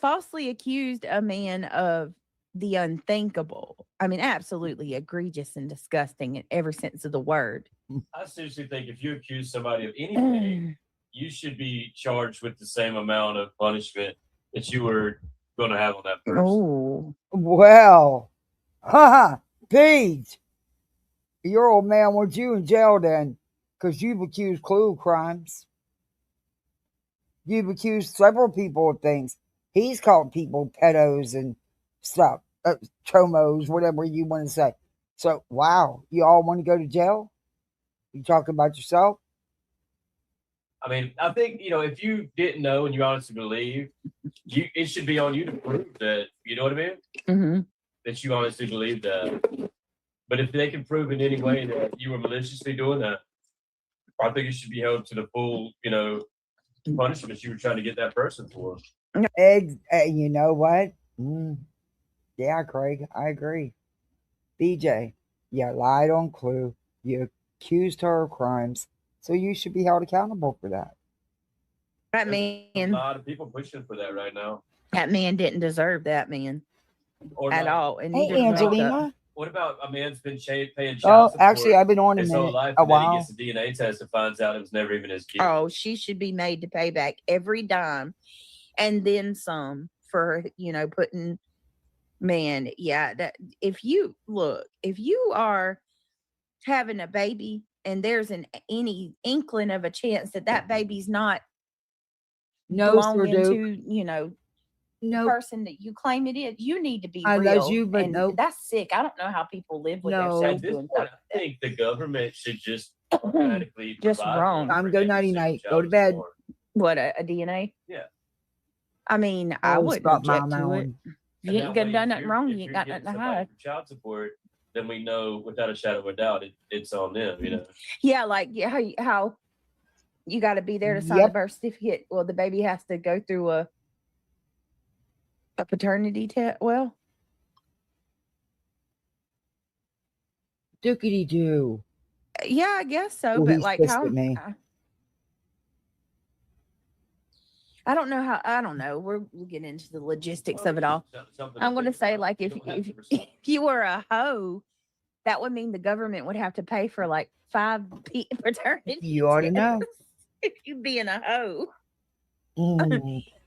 falsely accused a man of the unthinkable. I mean, absolutely egregious and disgusting in every sense of the word. I seriously think if you accuse somebody of anything, you should be charged with the same amount of punishment that you were going to have on that person. Oh, well, Beej, your old man wants you in jail then, because you've accused clue crimes. You've accused several people of things. He's called people pedos and stuff, chomos, whatever you want to say. So, wow, you all want to go to jail? You talking about yourself? I mean, I think, if you didn't know and you honestly believe, it should be on you to prove that, you know what I mean? Mm-hmm. That you honestly believe that. But if they can prove in any way that you were maliciously doing that, I think you should be held to the full, punishment you were trying to get that person for. You know what? Yeah, Craig, I agree. BJ, you lied on Clue. You accused her of crimes. So you should be held accountable for that. That There's a man, lot of people pushing for that right now. that man didn't deserve that, man, Or at not. all. And Hey, neither did Angelina. Jacob. What about a man's been paying child Oh, support actually, I've been on his whole life, a and then he while. gets a DNA test and finds out it was never even his kid? Oh, she should be made to pay back every dime and then some for, putting man. Yeah. That if you are having a baby and there's any inkling of a chance that baby's not belonging to, the person that you claim it is, you need to be I real. love you, but and nope. that's sick. I don't know how people live with No. themselves At this doing point, stuff. I think the government should just automatically Just provide wrong. one I'm for go every nighty single night. Go child to that's bed. born. What, a DNA? Yeah. I mean, I wouldn't stop object to it. mowing. You ain't And that done way, nothing wrong. if You ain't you're got getting nothing to somebody hide. for child support, then we know without a shadow of a doubt it's on them. Yeah, like how you got to be there to sign the Yep. birth certificate. Well, the baby has to go through a paternity test. Well, Dookity doo. yeah, I guess so. Oh, But he's like pissed how? at me. I don't know how. I don't know. We'll get into the logistics of it all. I'm going to say, like, if you were a hoe, that would mean the government would have to pay for like 5 paternity. You ought to know. If you being a hoe.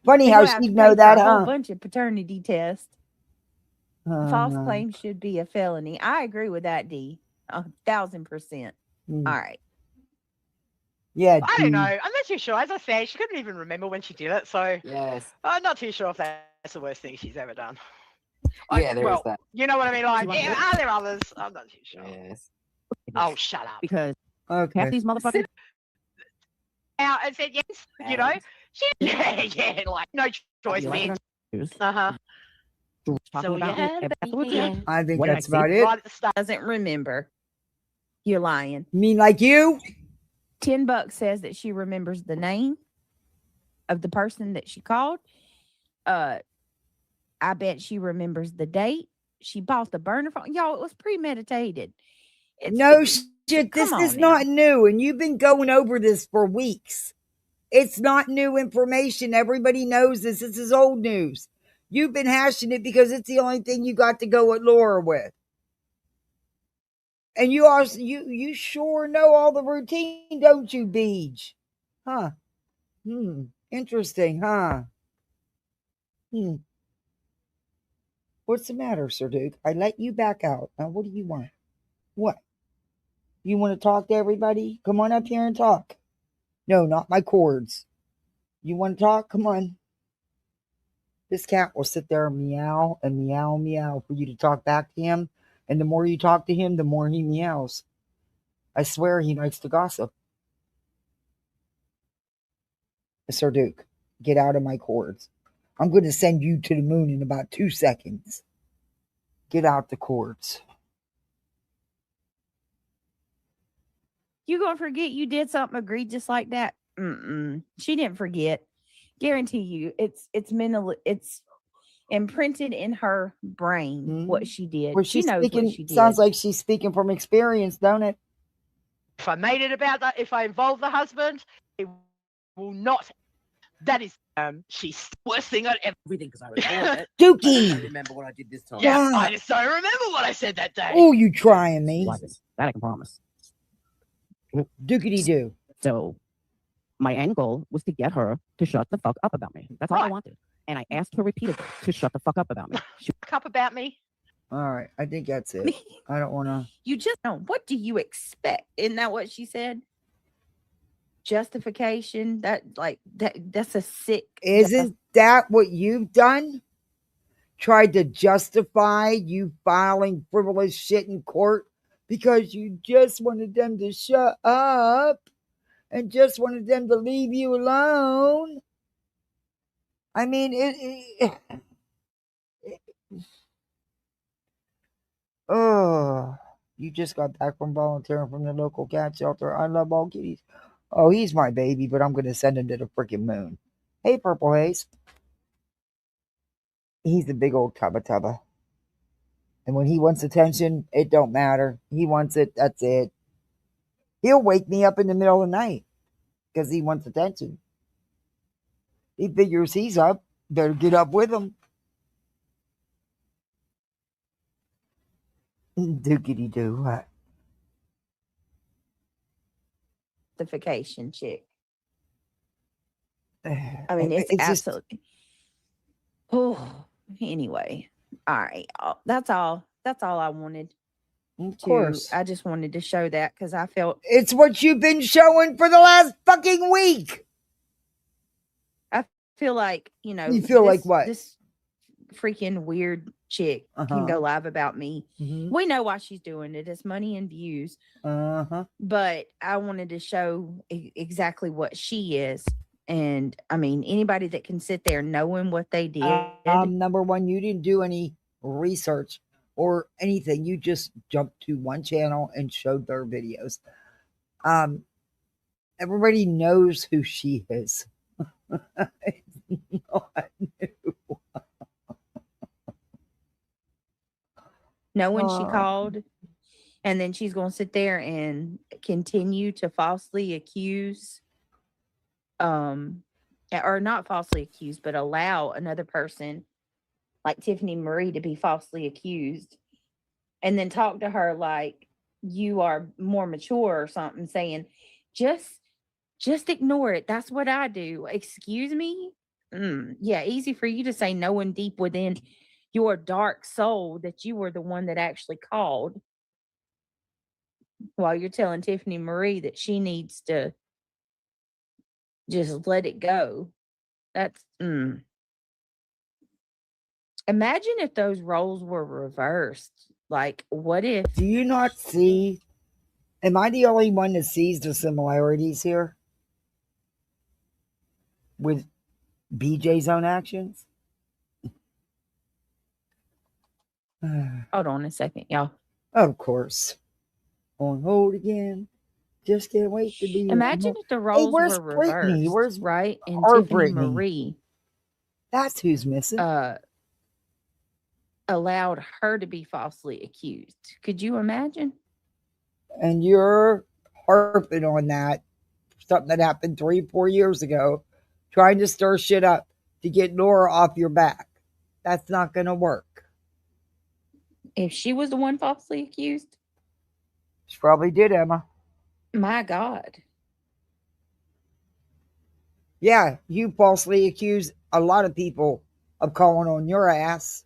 Funny You're how gonna have she'd to know pay that, for a whole huh? bunch of paternity tests. False claims should be a felony. I agree with that, D. 1,000%. All right. Yeah, I don't know. I'm not too sure. As I say, she couldn't even remember when she did it, so Yes. I'm not too sure if that's the worst thing she's ever done. Yeah, there is that. You know what I mean? Like, want to- are there others? I'm not too sure. Yes. Oh, shut up. Because Okay. half these motherfuckers. Out and said yes. You know, yeah, like no choice, man. So you had I think What that's I about see it. right at the start. Doesn't remember. You're lying. You mean like you? $10 says that she remembers the name of the person that she called. I bet she remembers the date. She bought the burner phone. Y'all, it was premeditated. No shit. This is not new, and you've been going over this for weeks. It's not new information. Everybody knows this. This is old news. You've been hashing it because it's the only thing you got to go at Laura with. And you also you sure know all the routine, don't you, Beej? Huh. Interesting, huh? What's the matter, Sir Duke? I let you back out. Now what do you want? What? You want to talk to everybody? Come on up here and talk. No, not my cords. You want to talk? Come on. This cat will sit there and meow and meow and meow for you to talk back to him. And the more you talk to him, the more he meows. I swear he likes to gossip. Sir Duke, get out of my cords. I'm going to send you to the moon in about 2 seconds. Get out the cords. You gonna forget you did something egregious like that? She didn't forget. Guarantee you, it's mental. It's imprinted in her brain what she did. Well, she knows what she did. Sounds like she's speaking from experience, don't it? If I made it about that, if I involve the husband, it will not. That is, she's the worst thing I'd ever. Everything because I recorded it. Dookie! I remember what I did this time. Yeah, I just don't remember what I said that day. Oh, you trying me? That I can promise. Dookity doo. So, my end goal was to get her to shut the fuck up about me. That's all I wanted. And I asked her repeatedly to shut the fuck up about me. Up about me. All right, I think that's it. I don't want to. You just know. What do you expect? Isn't that what she said? Justification. That's a sick. Isn't that what you've done? Tried to justify you filing frivolous shit in court because you just wanted them to shut up and just wanted them to leave you alone. I mean, oh, you just got back from volunteering from the local cat shelter. I love all kitties. Oh, he's my baby, but I'm going to send him to the freaking moon. Hey, Purple Haze. He's a big old tubba. And when he wants attention, it don't matter. He wants it, that's it. He'll wake me up in the middle of the night because he wants attention. He figures he's up. Better get up with him. Dookity doo. What? The vacation chick. I mean, it's It's just absolutely. Oh, anyway. All right, y'all. That's all. That's all I wanted of to. course. I just wanted to show that because I felt It's what you've been showing for the last fucking week. I feel like, you know, You feel like what? This freaking weird chick can Uh-huh. go live about me. Mhm. We know why she's doing it. It's money and views. Uh-huh. But I wanted to show exactly what she is. And I mean, anybody that can sit there knowing what they did. Number one, you didn't do any research or anything. You just jumped to one channel and showed their videos. Everybody knows who she is. It's not new. Knowing she called, and then she's going to sit there and continue to falsely accuse, or not falsely accuse, but allow another person like Tiffany Marie to be falsely accused, and then talk to her like you are more mature or something, saying, just ignore it. That's what I do. Excuse me? Yeah, easy for you to say, knowing deep within your dark soul that you were the one that actually called, while you're telling Tiffany Marie that she needs to just let it go. That's Imagine if those roles were reversed. Like, what if? Do you not see? Am I the only one that sees the similarities here with BJ's own actions? Hold on a second, y'all. Of course. On hold again. Just can't wait to be. Imagine if the Hey, roles where's were Brittany? reversed, Where's right? And our Tiffany Brittany? Marie That's who's missing. Allowed her to be falsely accused. Could you imagine? And you're harping on that, something that happened 3-4 years ago, trying to stir shit up to get Nora off your back. That's not going to work. If she was the one falsely accused, She probably did, Emma. my God. Yeah, you falsely accused a lot of people of calling on your ass.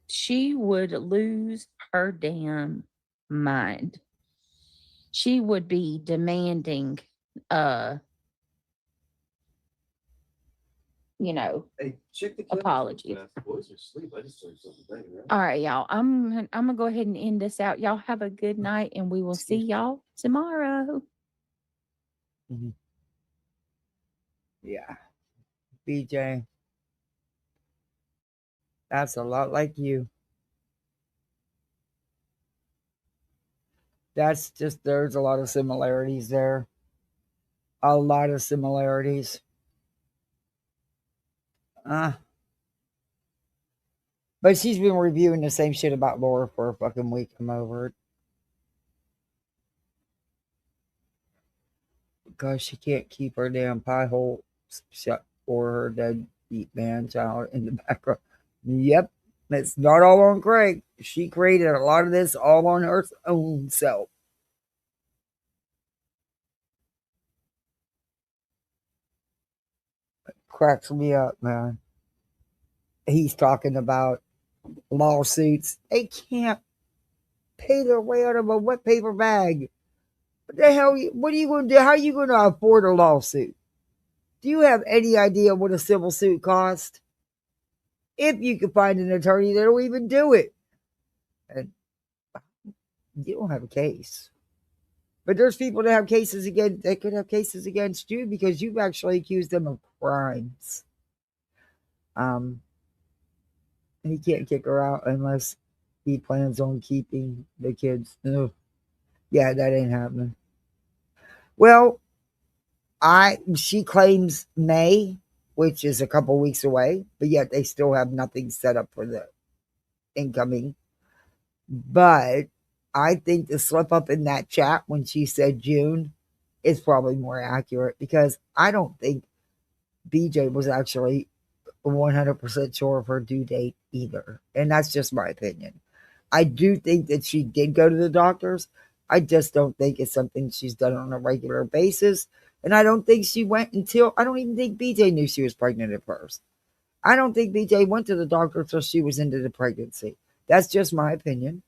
She would lose her damn mind. She would be demanding apologies. All right, y'all. I'm gonna go ahead and end this out. Y'all have a good night, and we will see y'all tomorrow. Mm-hmm. Yeah. BJ. That's a lot like you. That's just, there's a lot of similarities there. A lot of similarities. But she's been reviewing the same shit about Laura for a fucking week. I'm over it. Because she can't keep her damn pie hole shut for her deadbeat man child in the background. Yep. It's not all on Craig. She created a lot of this all on her own self. It cracks me up, man. He's talking about lawsuits. They can't pay their way out of a wet paper bag. What the hell? What are you going to do? How are you going to afford a lawsuit? Do you have any idea what a civil suit costs? If you can find an attorney that'll even do it. And you don't have a case. But there's people that have cases against, that could have cases against you because you've actually accused them of crimes. He can't kick her out unless he plans on keeping the kids. Ugh. Yeah, that ain't happening. Well, she claims May, which is a couple weeks away, but yet they still have nothing set up for the incoming. But I think the slip up in that chat when she said June is probably more accurate because I don't think BJ was actually 100% sure of her due date either. And that's just my opinion. I do think that she did go to the doctors. I just don't think it's something she's done on a regular basis. And I don't think she went until, I don't even think BJ knew she was pregnant at first. I don't think BJ went to the doctor until she was into the pregnancy. That's just my opinion.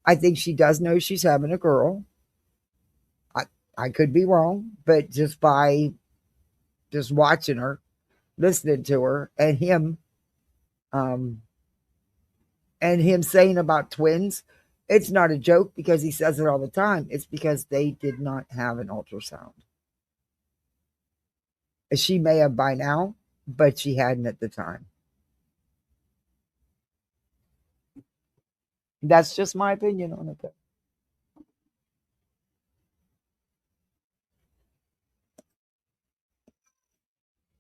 I think she does know she's having a girl. I could be wrong, but just by just watching her, listening to her, um, and him saying about twins, it's not a joke because he says it all the time. It's because they did not have an ultrasound. She may have by now, but she hadn't at the time. That's just my opinion on it.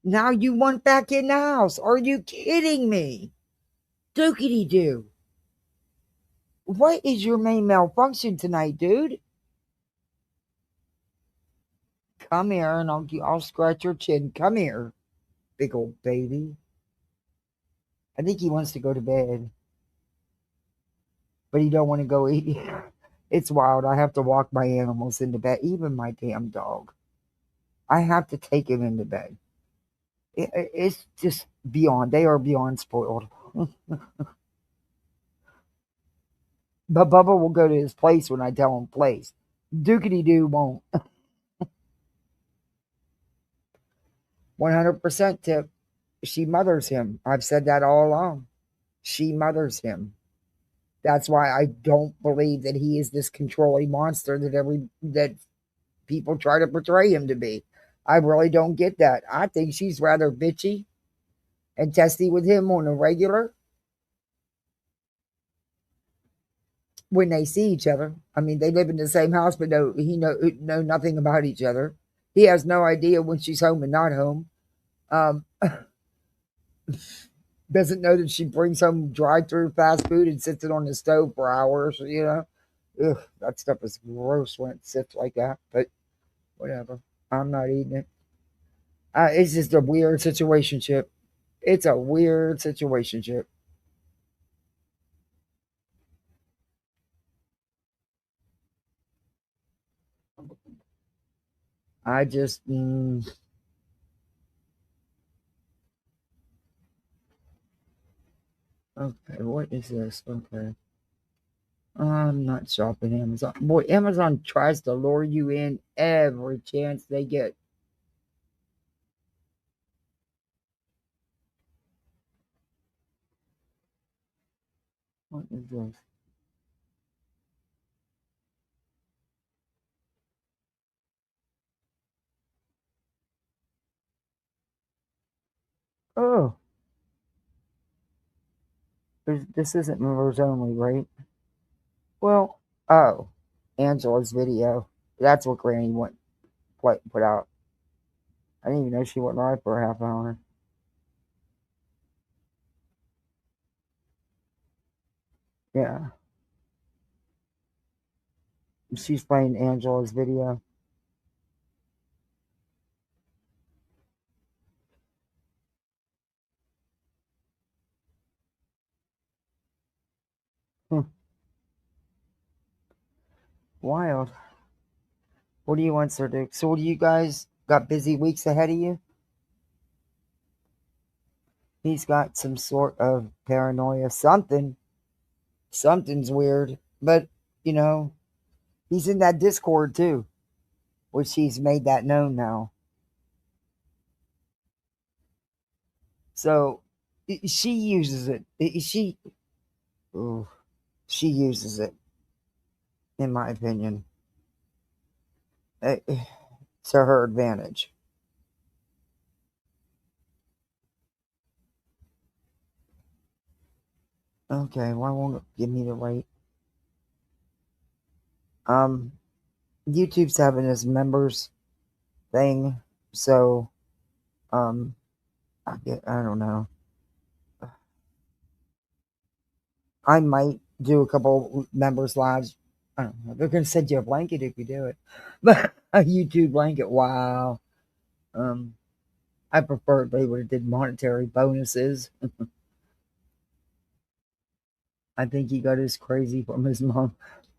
Now you want back in the house. Are you kidding me? Dookity doo. What is your main malfunction tonight, dude? Come here and I'll scratch your chin. Come here, big old baby. I think he wants to go to bed, but he don't want to go eat. It's wild. I have to walk my animals into bed, even my damn dog. I have to take him into bed. It's just beyond. They are beyond spoiled. But Bubba will go to his place when I tell him place. Dookity doo won't. 100% tip. She mothers him. I've said that all along. She mothers him. That's why I don't believe that he is this controlling monster that people try to portray him to be. I really don't get that. I think she's rather bitchy and testy with him on a regular when they see each other. I mean, they live in the same house, but know nothing about each other. He has no idea when she's home and not home. Doesn't know that she brings home drive-through fast food and sits it on the stove for hours. Ugh, that stuff is gross when it sits like that. But whatever, I'm not eating it. It's just a weird situationship. It's a weird situationship. I just. Okay, what is this? Okay. I'm not shopping Amazon. Boy, Amazon tries to lure you in every chance they get. What is this? Oh, this isn't members only, right? Well, oh, Angela's video. That's what Granny put out. I didn't even know she went live for a half hour. Yeah, she's playing Angela's video. Wild. What do you want, Sir Duke? So, what do you guys got busy weeks ahead of you? He's got some sort of paranoia. Something's weird. But, you know, he's in that Discord too, which he's made that known now. So she uses it. She uses it, in my opinion, to her advantage. Okay, why won't it give me the right? YouTube's having this members thing, so I don't know. I might do a couple members lives. I don't know. They're gonna send you a blanket if you do it, but a YouTube blanket. Wow. I prefer if they would have did monetary bonuses. I think he got his crazy from his mom.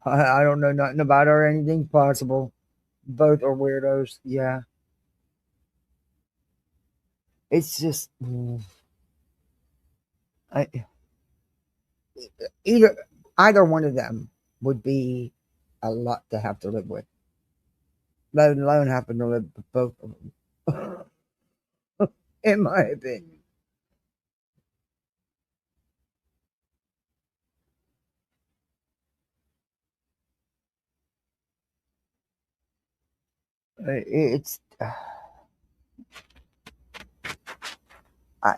I don't know nothing about her or anything possible. Both are weirdos. Yeah. It's just I, either either one of them would be a lot to have to live with. Let alone happen to live with both of them. In my opinion. It's I,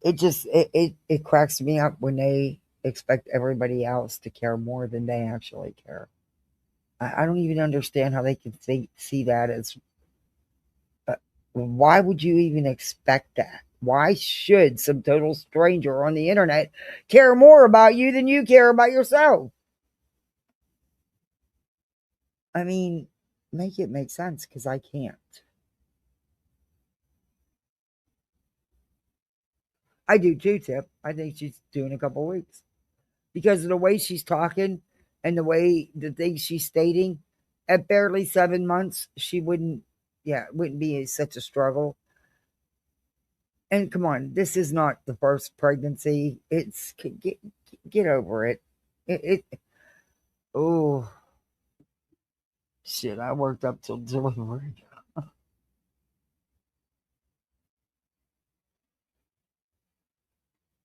it cracks me up when they expect everybody else to care more than they actually care. I don't even understand how they can see that as why would you even expect that? Why should some total stranger on the internet care more about you than you care about yourself? I mean, make it make sense because I can't. I do too, Tip. I think she's doing a couple weeks because of the way she's talking and the things she's stating. At barely 7 months, she wouldn't, yeah, it wouldn't be such a struggle. And come on, this is not the first pregnancy. It's get over it. It oh shit! I worked up till delivery,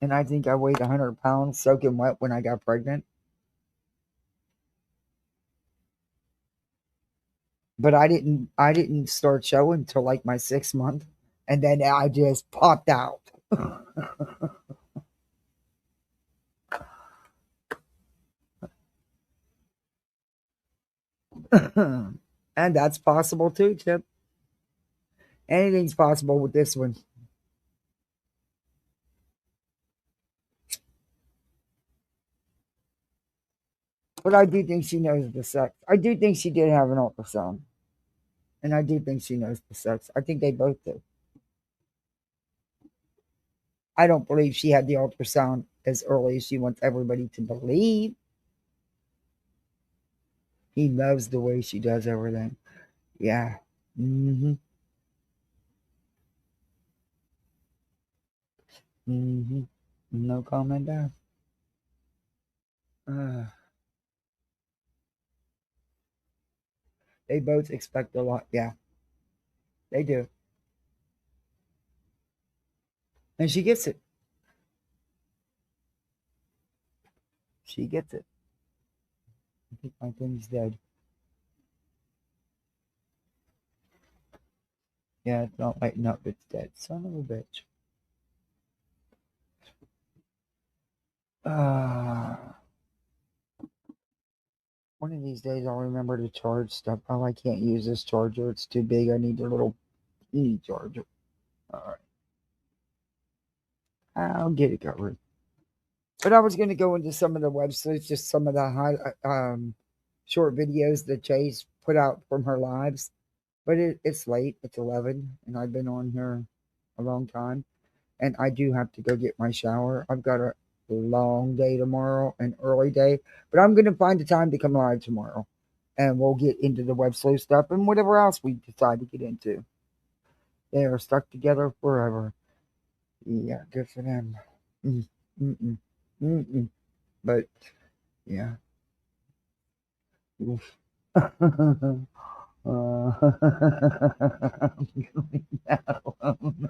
and I think I weighed 100 pounds soaking wet when I got pregnant. But I didn't start showing till like my 6 month, and then I just popped out. And that's possible too, Chip. Anything's possible with this one. But I do think she knows the sex. I do think she did have an ultrasound. And I do think she knows the sex. I think they both do. I don't believe she had the ultrasound as early as she wants everybody to believe. He loves the way she does everything. Yeah. Mm-hmm. Mm-hmm. No comment there. They both expect a lot. Yeah, they do. And she gets it. She gets it. I think my thing's dead. Yeah, it's not lighting up. It's dead. Son of a bitch. One of these days I'll remember to charge stuff. Oh, I can't use this charger. It's too big. I need a little mini charger. All right. I'll get it covered. But I was going to go into some of the websites, just some of the short videos that Chase put out from her lives. But it's late. It's 11, and I've been on here a long time. And I do have to go get my shower. I've got a long day tomorrow, an early day. But I'm going to find the time to come live tomorrow. And we'll get into the Websleuth stuff and whatever else we decide to get into. They are stuck together forever. Yeah, good for them. Mm-mm. Mm-mm. But, yeah. Oof. I'm going that alone.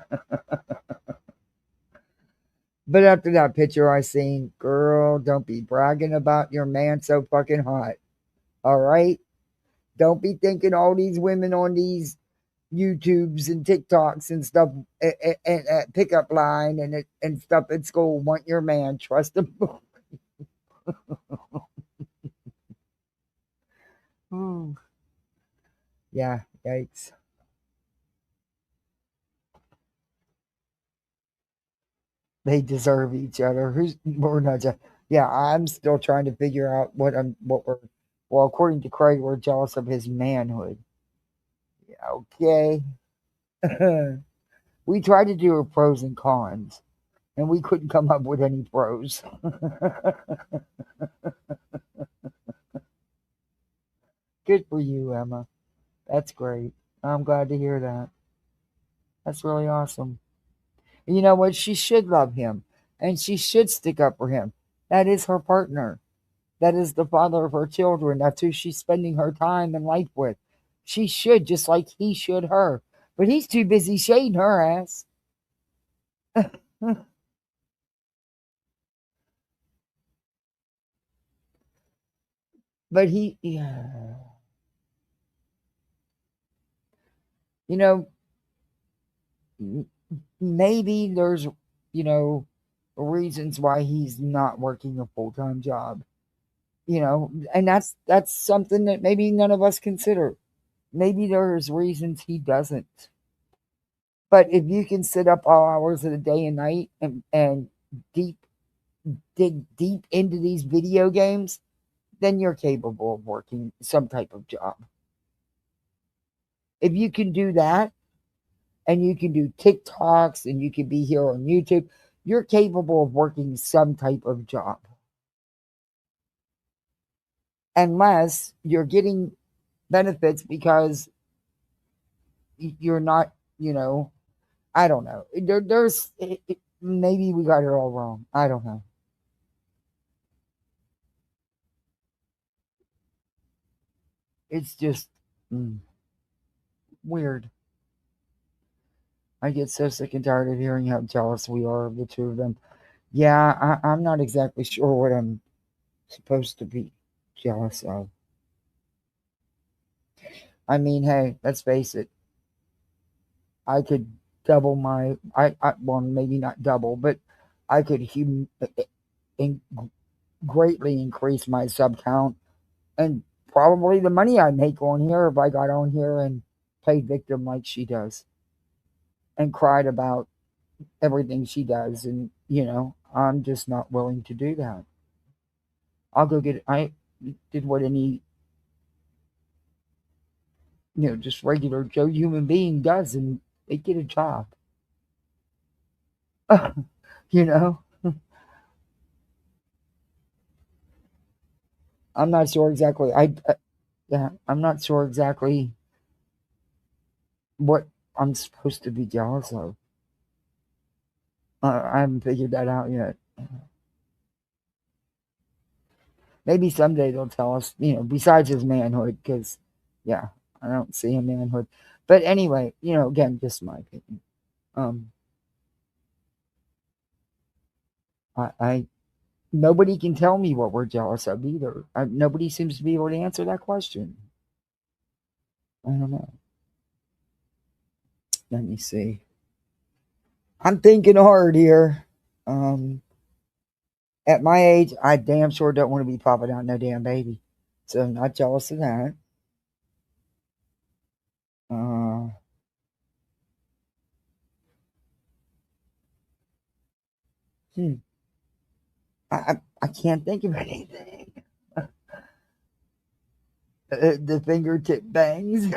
But after that picture I seen, girl, don't be bragging about your man so fucking hot. All right? Don't be thinking all these women on these YouTubes and TikToks and stuff and pickup line and stuff at school want your man. Trust them. Yeah, yikes. They deserve each other. Who's we're not just yeah, I'm still trying to figure out what we're well, according to Craig, we're jealous of his manhood. Yeah, okay. We tried to do a pros and cons. and we couldn't come up with any pros. Good for you, Emma. That's great. I'm glad to hear that. That's really awesome. And you know what? She should love him, and she should stick up for him. That is her partner. That is the father of her children. That's who she's spending her time and life with. She should, just like he should her. But he's too busy shading her ass. But yeah. You know, maybe there's, you know, reasons why he's not working a full-time job. You know, and that's something that maybe none of us consider. Maybe there's reasons he doesn't. But if you can sit up all hours of the day and night and deep dig deep into these video games, then you're capable of working some type of job. If you can do that, and you can do TikToks, and you can be here on YouTube, you're capable of working some type of job. Unless you're getting benefits because you're not, you know, I don't know. Maybe we got it all wrong. I don't know. It's just weird. I get so sick and tired of hearing how jealous we are of the two of them. Yeah, I'm not exactly sure what I'm supposed to be jealous of. I mean, hey, let's face it. I could double my, well, maybe not double, but I could greatly increase my sub count and probably the money I make on here if I got on here and played victim like she does and cried about everything she does. And, you know, I'm just not willing to do that. I'll go get, I did what any, you know, just regular Joe human being does, and they get a job. You know? I'm not sure exactly. Yeah, I'm not sure exactly what I'm supposed to be jealous of. I haven't figured that out yet. Maybe someday they'll tell us, you know, besides his manhood, because, yeah, I don't see a manhood. But anyway, you know, again, just my opinion. I nobody can tell me what we're jealous of either. Nobody seems to be able to answer that question. I don't know. Let me see. I'm thinking hard here. At my age, I damn sure don't want to be popping out no damn baby. So I'm not jealous of that. Hmm. I can't think of anything. The fingertip bangs.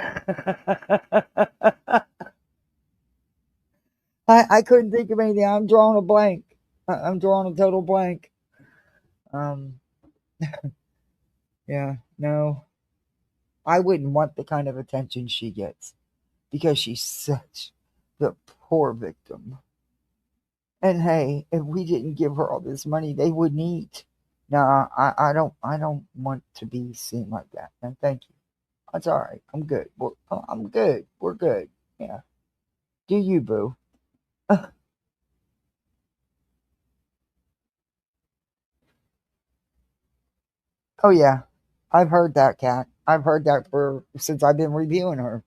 I couldn't think of anything. I'm drawing a blank. I'm drawing a total blank. Yeah, no. I wouldn't want the kind of attention she gets because she's such the poor victim. And hey, if we didn't give her all this money, they wouldn't eat. No, I don't want to be seen like that. And thank you. That's all right. I'm good. I'm good. We're good. Yeah. Do you, boo? Oh yeah, I've heard that, Cat. I've heard that for since I've been reviewing her.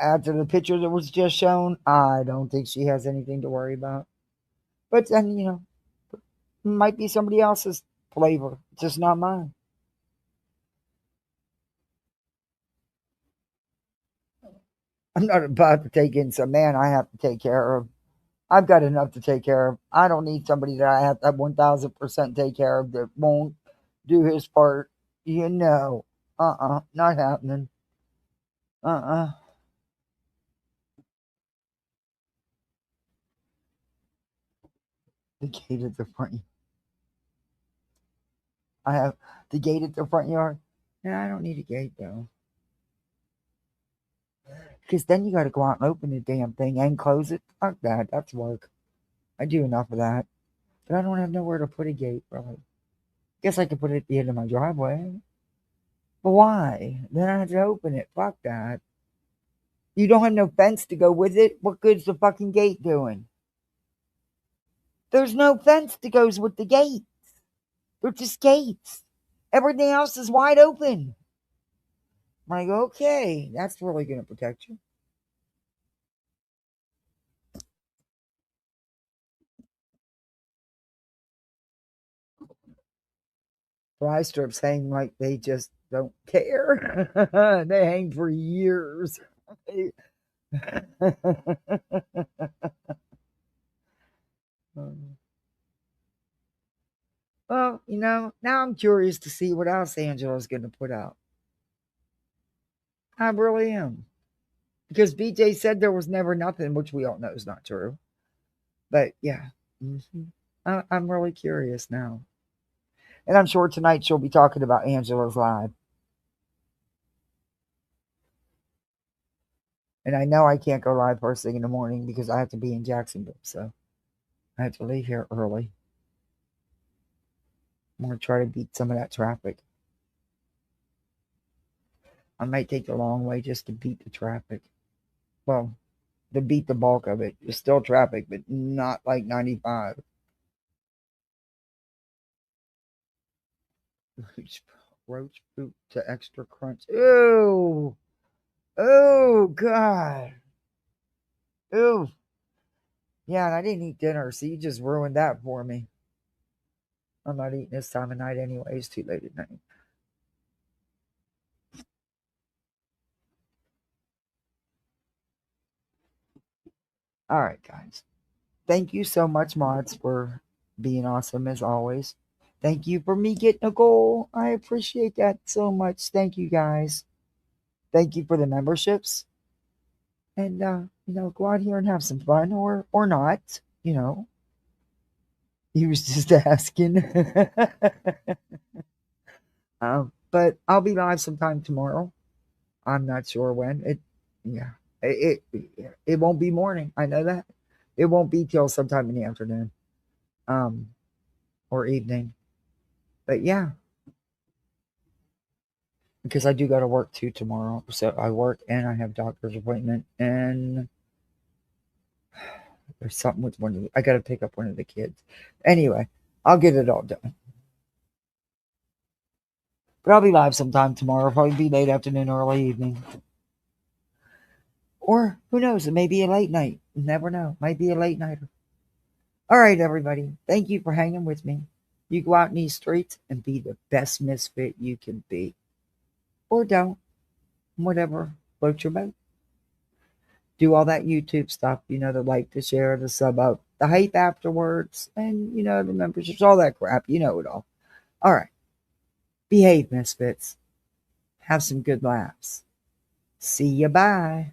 After the picture that was just shown, I don't think she has anything to worry about. But then, you know, might be somebody else's flavor, just not mine. I'm not about to take in some man I have to take care of. I've got enough to take care of. I don't need somebody that I have to 1000% take care of that won't do his part. You know, not happening. Uh-uh. The gate at the front. I have the gate at the front yard. Yeah, I don't need a gate though. Because then you got to go out and open the damn thing and close it. Fuck that. That's work. I do enough of that. But I don't have nowhere to put a gate, really. Guess I could put it at the end of my driveway. But why? Then I have to open it. Fuck that. You don't have no fence to go with it. What good's the fucking gate doing? There's no fence that goes with the gates. They're just gates. Everything else is wide open. I'm like, okay, that's really going to protect you. Fly strips hang like they just don't care. They hang for years. Well, now I'm curious to see what else Angela's going to put out. I really am. Because BJ said there was never nothing, which we all know is not true. But yeah, I'm really curious now. And I'm sure tonight she'll be talking about Angela's live. And I know I can't go live first thing in the morning because I have to be in Jacksonville. So I have to leave here early. I'm going to try to beat some of that traffic. I might take the long way just to beat the traffic. Well, to beat the bulk of it. There's still traffic, but not like 95. Roach boot to extra crunch. Ew. Oh, God. Ew. Yeah, and I didn't eat dinner, so you just ruined that for me. I'm not eating this time of night anyway. It's too late at night. All right, guys. Thank you so much, mods, for being awesome as always. Thank you for me getting a goal. I appreciate that so much. Thank you, guys. Thank you for the memberships. And go out here and have some fun or not. He was just asking. But I'll be live sometime tomorrow. I'm not sure when. It won't be morning. I know that. It won't be till sometime in the afternoon. Or evening. But yeah. Because I do go to work too tomorrow. So I work and I have doctor's appointment and there's something with I gotta pick up one of the kids. Anyway, I'll get it all done. But I'll be live sometime tomorrow. Probably be late afternoon, early evening. Or who knows? It may be a late night. You never know. Might be a late nighter. All right, everybody. Thank you for hanging with me. You go out in these streets and be the best misfit you can be. Or don't. Whatever. Float your boat. Do all that YouTube stuff. The like, the share, the sub up, the hype afterwards, and the memberships, all that crap. You know it all. All right. Behave, misfits. Have some good laughs. See ya. Bye.